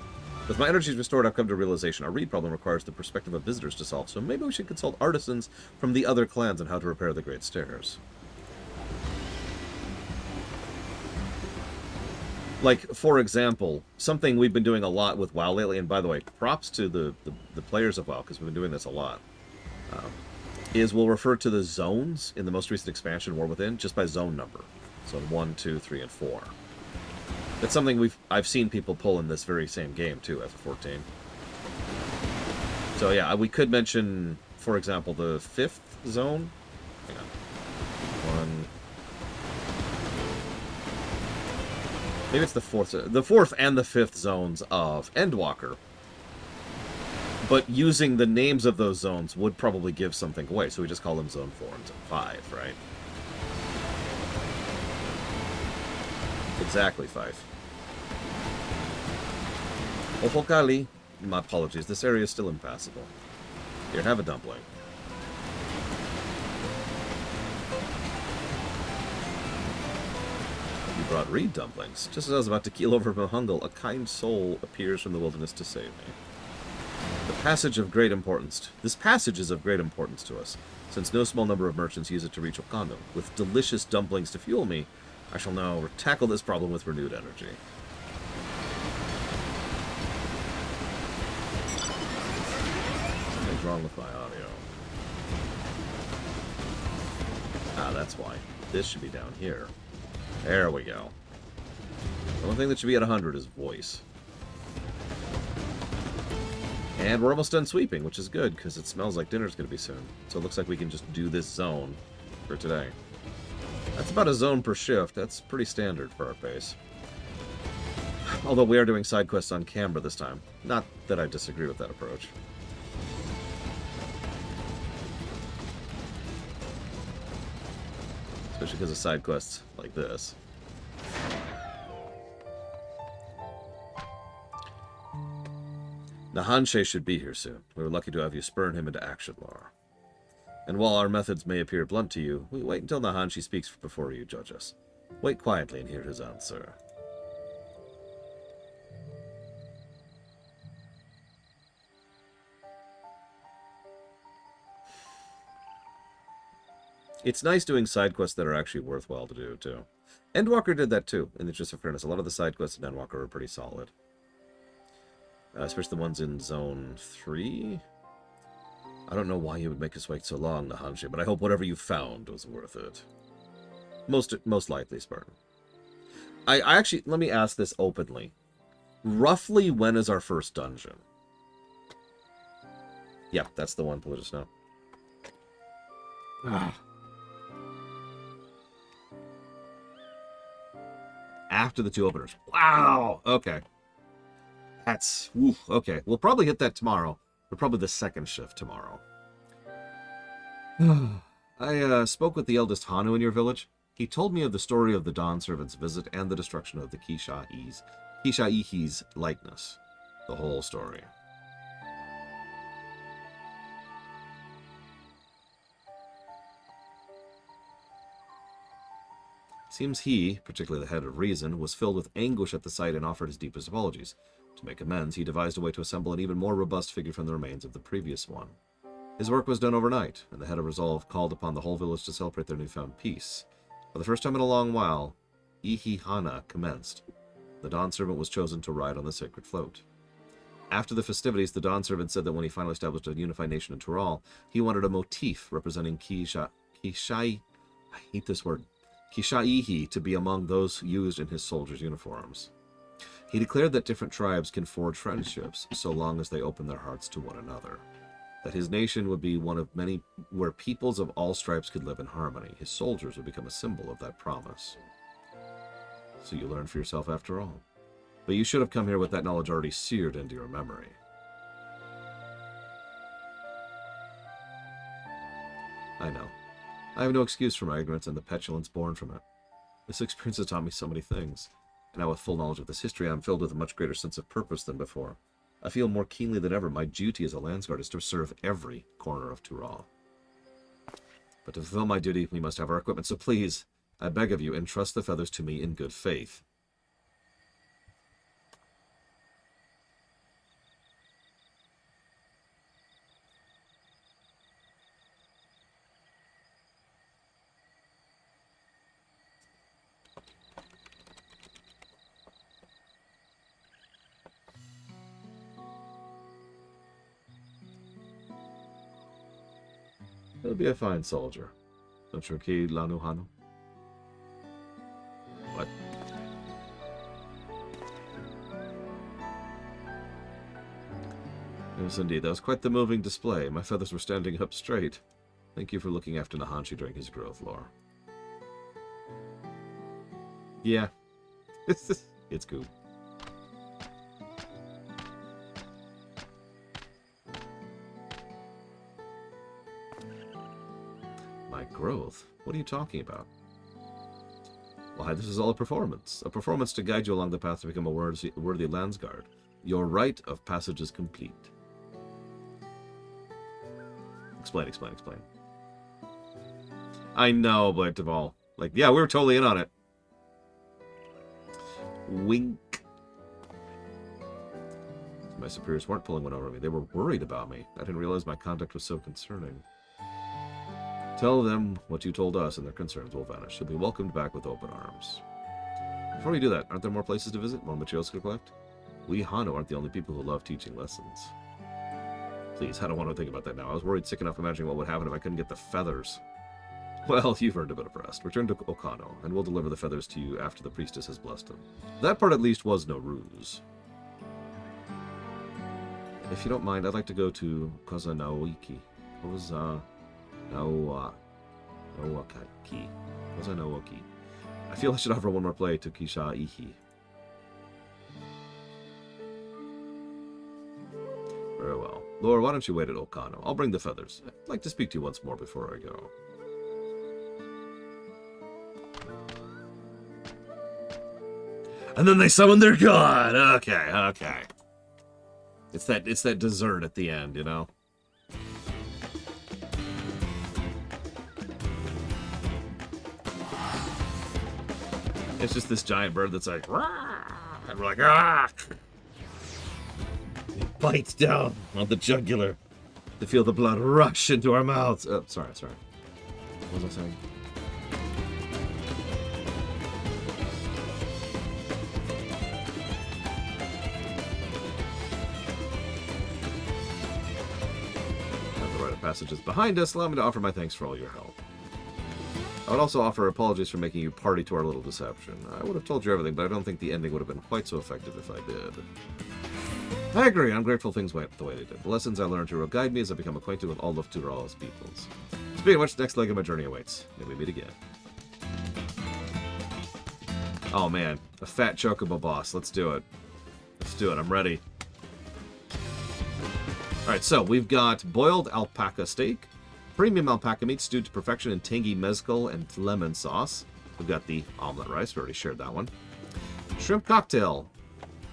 With my energies restored, I've come to a realization our reed problem requires the perspective of visitors to solve, so maybe we should consult artisans from the other clans on how to repair the Great Stairs. Like, for example, something we've been doing a lot with WoW lately, and by the way, props to the players of WoW, because we've been doing this a lot, is we'll refer to the zones in the most recent expansion, War Within, just by zone number. Zone 1, 2, 3, and 4. That's something I've seen people pull in this very same game, too, FF14. So yeah, we could mention, for example, the 5th zone. Hang on. 1... Maybe it's the 4th. The 4th and the 5th zones of Endwalker. But using the names of those zones would probably give something away, so we just call them Zone 4 and Zone 5, right? Exactly, 5. Opokali, my apologies, this area is still impassable. Here, have a dumpling. You brought reed dumplings. Just as I was about to keel over from hunger, a kind soul appears from the wilderness to save me. This passage is of great importance to us, since no small number of merchants use it to reach Okano. With delicious dumplings to fuel me, I shall now tackle this problem with renewed energy. Something's wrong with my audio. Ah, that's why. This should be down here. There we go. The only thing that should be at 100 is voice. And we're almost done sweeping, which is good, because it smells like dinner's going to be soon. So it looks like we can just do this zone for today. That's about a zone per shift. That's pretty standard for our pace. Although we are doing side quests on camera this time. Not that I disagree with that approach. Especially because of side quests like this. Nahanshe should be here soon. We were lucky to have you spurn him into action, Laura. And while our methods may appear blunt to you, we wait until Nahanshe speaks before you judge us. Wait quietly and hear his answer. It's nice doing side quests that are actually worthwhile to do, too. Endwalker did that, too, in the interest of fairness. A lot of the side quests in Endwalker are pretty solid. Especially the ones in Zone 3. I don't know why you would make us wait so long, Nahanshe, but I hope whatever you found was worth it. Most likely, Spartan. I actually, let me ask this openly. Roughly when is our first dungeon? Yep, that's the one, Pelagos now. After the 2 openers. Wow! Okay. That's... Oof, okay. We'll probably hit that tomorrow. Or probably the 2nd shift tomorrow. I spoke with the eldest Hanu in your village. He told me of the story of the Dawn Servant's visit and the destruction of the Kisha-Ihi's likeness. The whole story. Seems he, particularly the head of reason, was filled with anguish at the sight and offered his deepest apologies. To make amends, he devised a way to assemble an even more robust figure from the remains of the previous one. His work was done overnight, and the head of resolve called upon the whole village to celebrate their newfound peace. For the first time in a long while, Ihihana commenced. The Dawn Servant was chosen to ride on the sacred float. After the festivities, the Dawn Servant said that when he finally established a unified nation in Tural, he wanted a motif representing Kisha-Ihi to be among those used in his soldiers' uniforms. He declared that different tribes can forge friendships so long as they open their hearts to one another. That his nation would be one of many where peoples of all stripes could live in harmony. His soldiers would become a symbol of that promise. So you learned for yourself after all. But you should have come here with that knowledge already seared into your memory. I know. I have no excuse for my ignorance and the petulance born from it. This experience has taught me so many things. Now with full knowledge of this history, I am filled with a much greater sense of purpose than before. I feel more keenly than ever my duty as a Landsguard is to serve every corner of Tural. But to fulfill my duty, we must have our equipment, so please, I beg of you, entrust the feathers to me in good faith. He'll be a fine soldier. Don't you agree, Lanuhanu? What? Yes, indeed. That was quite the moving display. My feathers were standing up straight. Thank you for looking after Nahanshi during his growth, Lore. Yeah. It's cool. Growth? What are you talking about? Why, this is all a performance. A performance to guide you along the path to become a worthy Landsguard. Your rite of passage is complete. Explain. I know, but all. Like, yeah, we were totally in on it. Wink. My superiors weren't pulling one over me. They were worried about me. I didn't realize my conduct was so concerning. Tell them what you told us and their concerns will vanish. You'll be welcomed back with open arms. Before we do that, aren't there more places to visit? More materials to collect? We Hano aren't the only people who love teaching lessons. Please, I don't want to think about that now. I was worried sick enough imagining what would happen if I couldn't get the feathers. Well, you've earned a bit of rest. Return to Okano, and we'll deliver the feathers to you after the priestess has blessed them. That part at least was no ruse. If you don't mind, I'd like to go to Kozama'uka. Kozama'uka. I feel I should offer one more play to Kisha Ihi. Very well. Lore, why don't you wait at Okano? I'll bring the feathers. I'd like to speak to you once more before I go. And then they summon their god! Okay. It's that dessert at the end, you know? It's just this giant bird that's like, rah! And we're like, ah! He bites down on the jugular to feel the blood rush into our mouths. Oh, sorry. What was I saying? The rite of passage is behind us. Allow me to offer my thanks for all your help. I would also offer apologies for making you party to our little deception. I would have told you everything, but I don't think the ending would have been quite so effective if I did. I agree. I'm grateful things went the way they did. The lessons I learned here will guide me as I become acquainted with all of Tural's peoples. Speaking of which, next leg of my journey awaits. May we meet again. Oh man, a fat chocobo boss. Let's do it. I'm ready. Alright, so we've got boiled alpaca steak, premium alpaca meat stewed to perfection in tangy mezcal and lemon sauce. We've got the omelet rice. We already shared that one. Shrimp cocktail.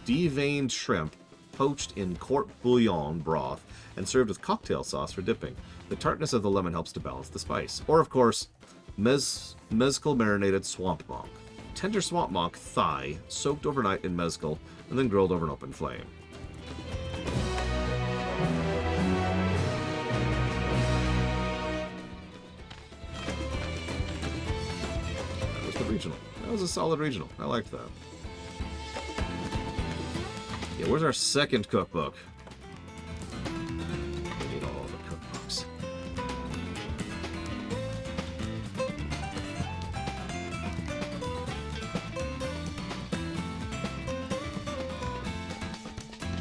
Deveined shrimp poached in court bouillon broth and served with cocktail sauce for dipping. The tartness of the lemon helps to balance the spice. Or, of course, mezcal marinated swamp monk. Tender swamp monk thigh soaked overnight in mezcal and then grilled over an open flame. Regional. That was a solid regional. I liked that. Yeah, where's our second cookbook? We need all the cookbooks.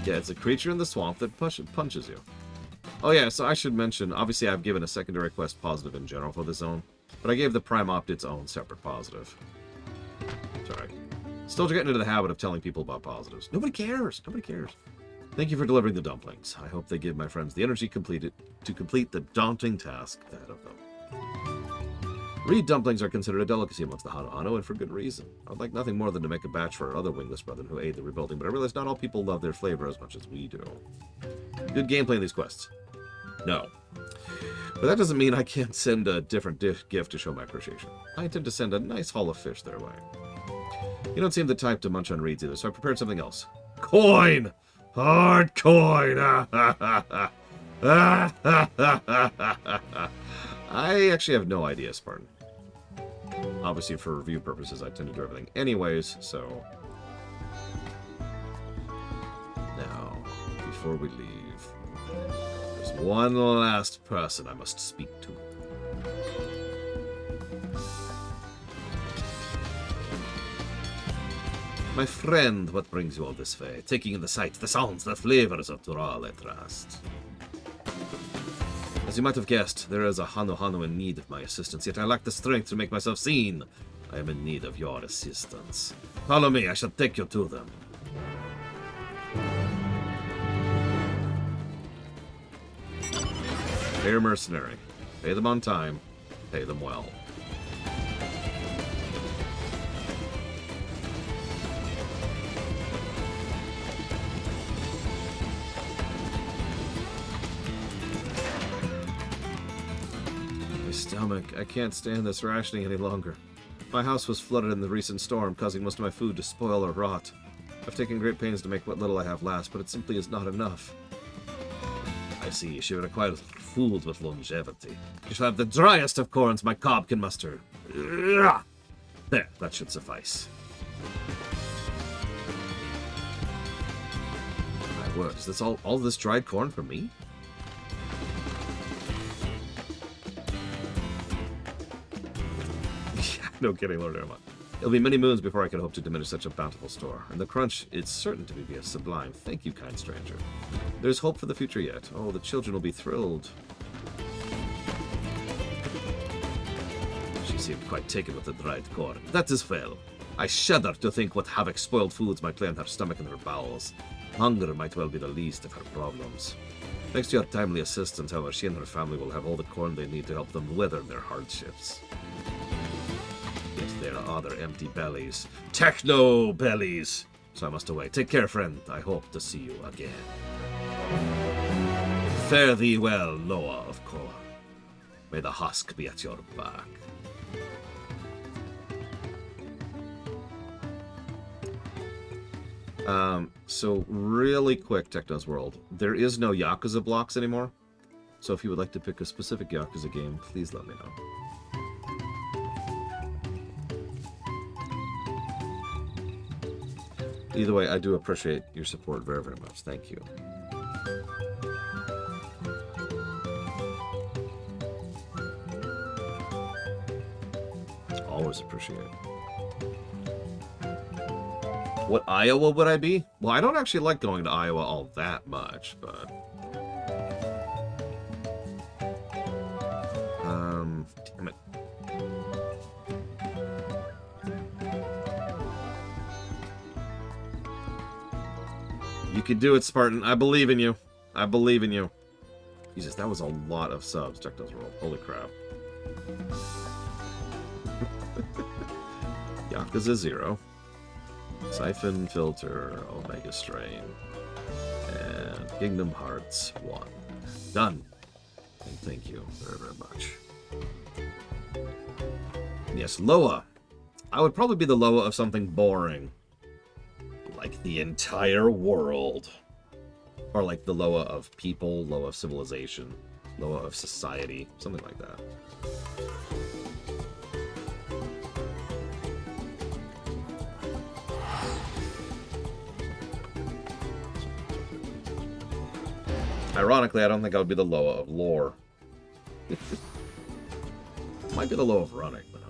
Yeah, it's a creature in the swamp that punches you. Oh yeah, so I should mention, obviously I've given a secondary quest positive in general for this zone. But I gave the Prime Opt its own separate positive. Sorry. Still getting into the habit of telling people about positives. Nobody cares. Thank you for delivering the dumplings. I hope they give my friends the energy to complete the daunting task ahead of them. Reed dumplings are considered a delicacy amongst the Hano, and for good reason. I would like nothing more than to make a batch for our other wingless brethren who aid the rebuilding, but I realize not all people love their flavor as much as we do. Good gameplay in these quests. No. But that doesn't mean I can't send a different gift to show my appreciation. I intend to send a nice haul of fish their way. You don't seem the type to munch on reeds either, so I prepared something else. Coin! Hard coin! I actually have no idea, Spartan. Obviously, for review purposes, I tend to do everything anyways, so... Now, before we leave, there's one last person I must speak to. My friend, what brings you all this way? Taking in the sights, the sounds, the flavors of Tural at last. As you might have guessed, there is a Hano in need of my assistance, yet I lack the strength to make myself seen. I am in need of your assistance. Follow me, I shall take you to them. Pay your mercenary. Pay them on time. Pay them well. Stomach. I can't stand this rationing any longer. My house was flooded in the recent storm, causing most of my food to spoil or rot. I've taken great pains to make what little I have last, but it simply is not enough. I see. She requires food with longevity. You shall have the driest of corns my cob can muster. There, that should suffice. My word, is this all this dried corn for me? No kidding, Lord Erma. It'll be many moons before I can hope to diminish such a bountiful store, and the crunch is certain to be a sublime. Thank you, kind stranger. There's hope for the future yet. Oh, the children will be thrilled. She seemed quite taken with the dried corn. That is well. I shudder to think what havoc spoiled foods might play on her stomach and her bowels. Hunger might well be the least of her problems. Thanks to your timely assistance, however, she and her family will have all the corn they need to help them weather their hardships. Yet there are other empty bellies. Techno bellies! So I must away. Take care, friend. I hope to see you again. Fare thee well, Loa of corn. May the husk be at your back. So really quick, Techno's World. There is no Yakuza blocks anymore. So if you would like to pick a specific Yakuza game, please let me know. Either way, I do appreciate your support very, very much. Thank you. Always appreciate it. What Iowa would I be? Well, I don't actually like going to Iowa all that much, but... damn it. You can do it, Spartan. I believe in you. I believe in you. Jesus, that was a lot of subs, Techno's World. Holy crap. Yakuza 0. Siphon Filter, Omega Strain, and Kingdom Hearts 1. Done. And thank you very, very much. Yes, Loa. I would probably be the Loa of something boring. Like the entire world. Or like the Loa of people, Loa of civilization, Loa of society, something like that. Ironically, I don't think I would be the Loa of lore. Might be the Loa of running, though.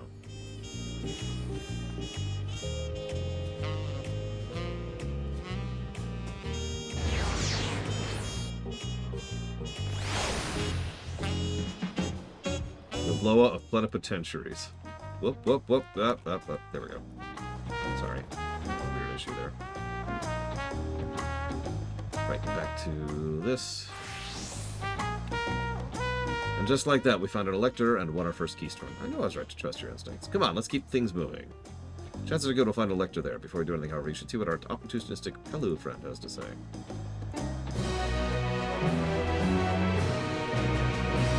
The Loa of plenipotentiaries. Whoop, whoop, whoop, up, up, up. There we go. Sorry. Weird issue there. Right, back to this. And And just like that, we found an elector and won our first keystone. I know I was right to trust your instincts. Come on, let's keep things moving. Chances are good we'll find a elector there. Before we do anything, however, you should see what our opportunistic Pelu friend has to say.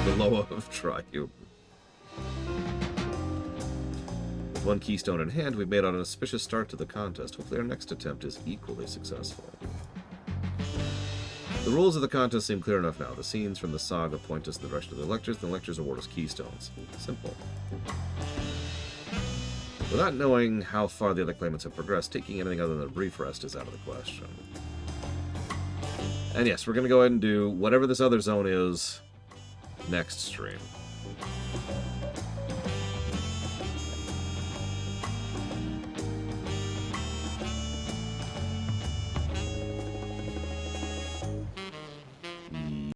The Loa of Triumph. With one keystone in hand, we've made an auspicious start to the contest. Hopefully our next attempt is equally successful. The rules of the contest seem clear enough now. The scenes from the saga point us in the direction of the electors, and the electors award us keystones. Simple. Without knowing how far the other claimants have progressed, taking anything other than a brief rest is out of the question. And yes, we're going to go ahead and do whatever this other zone is next stream.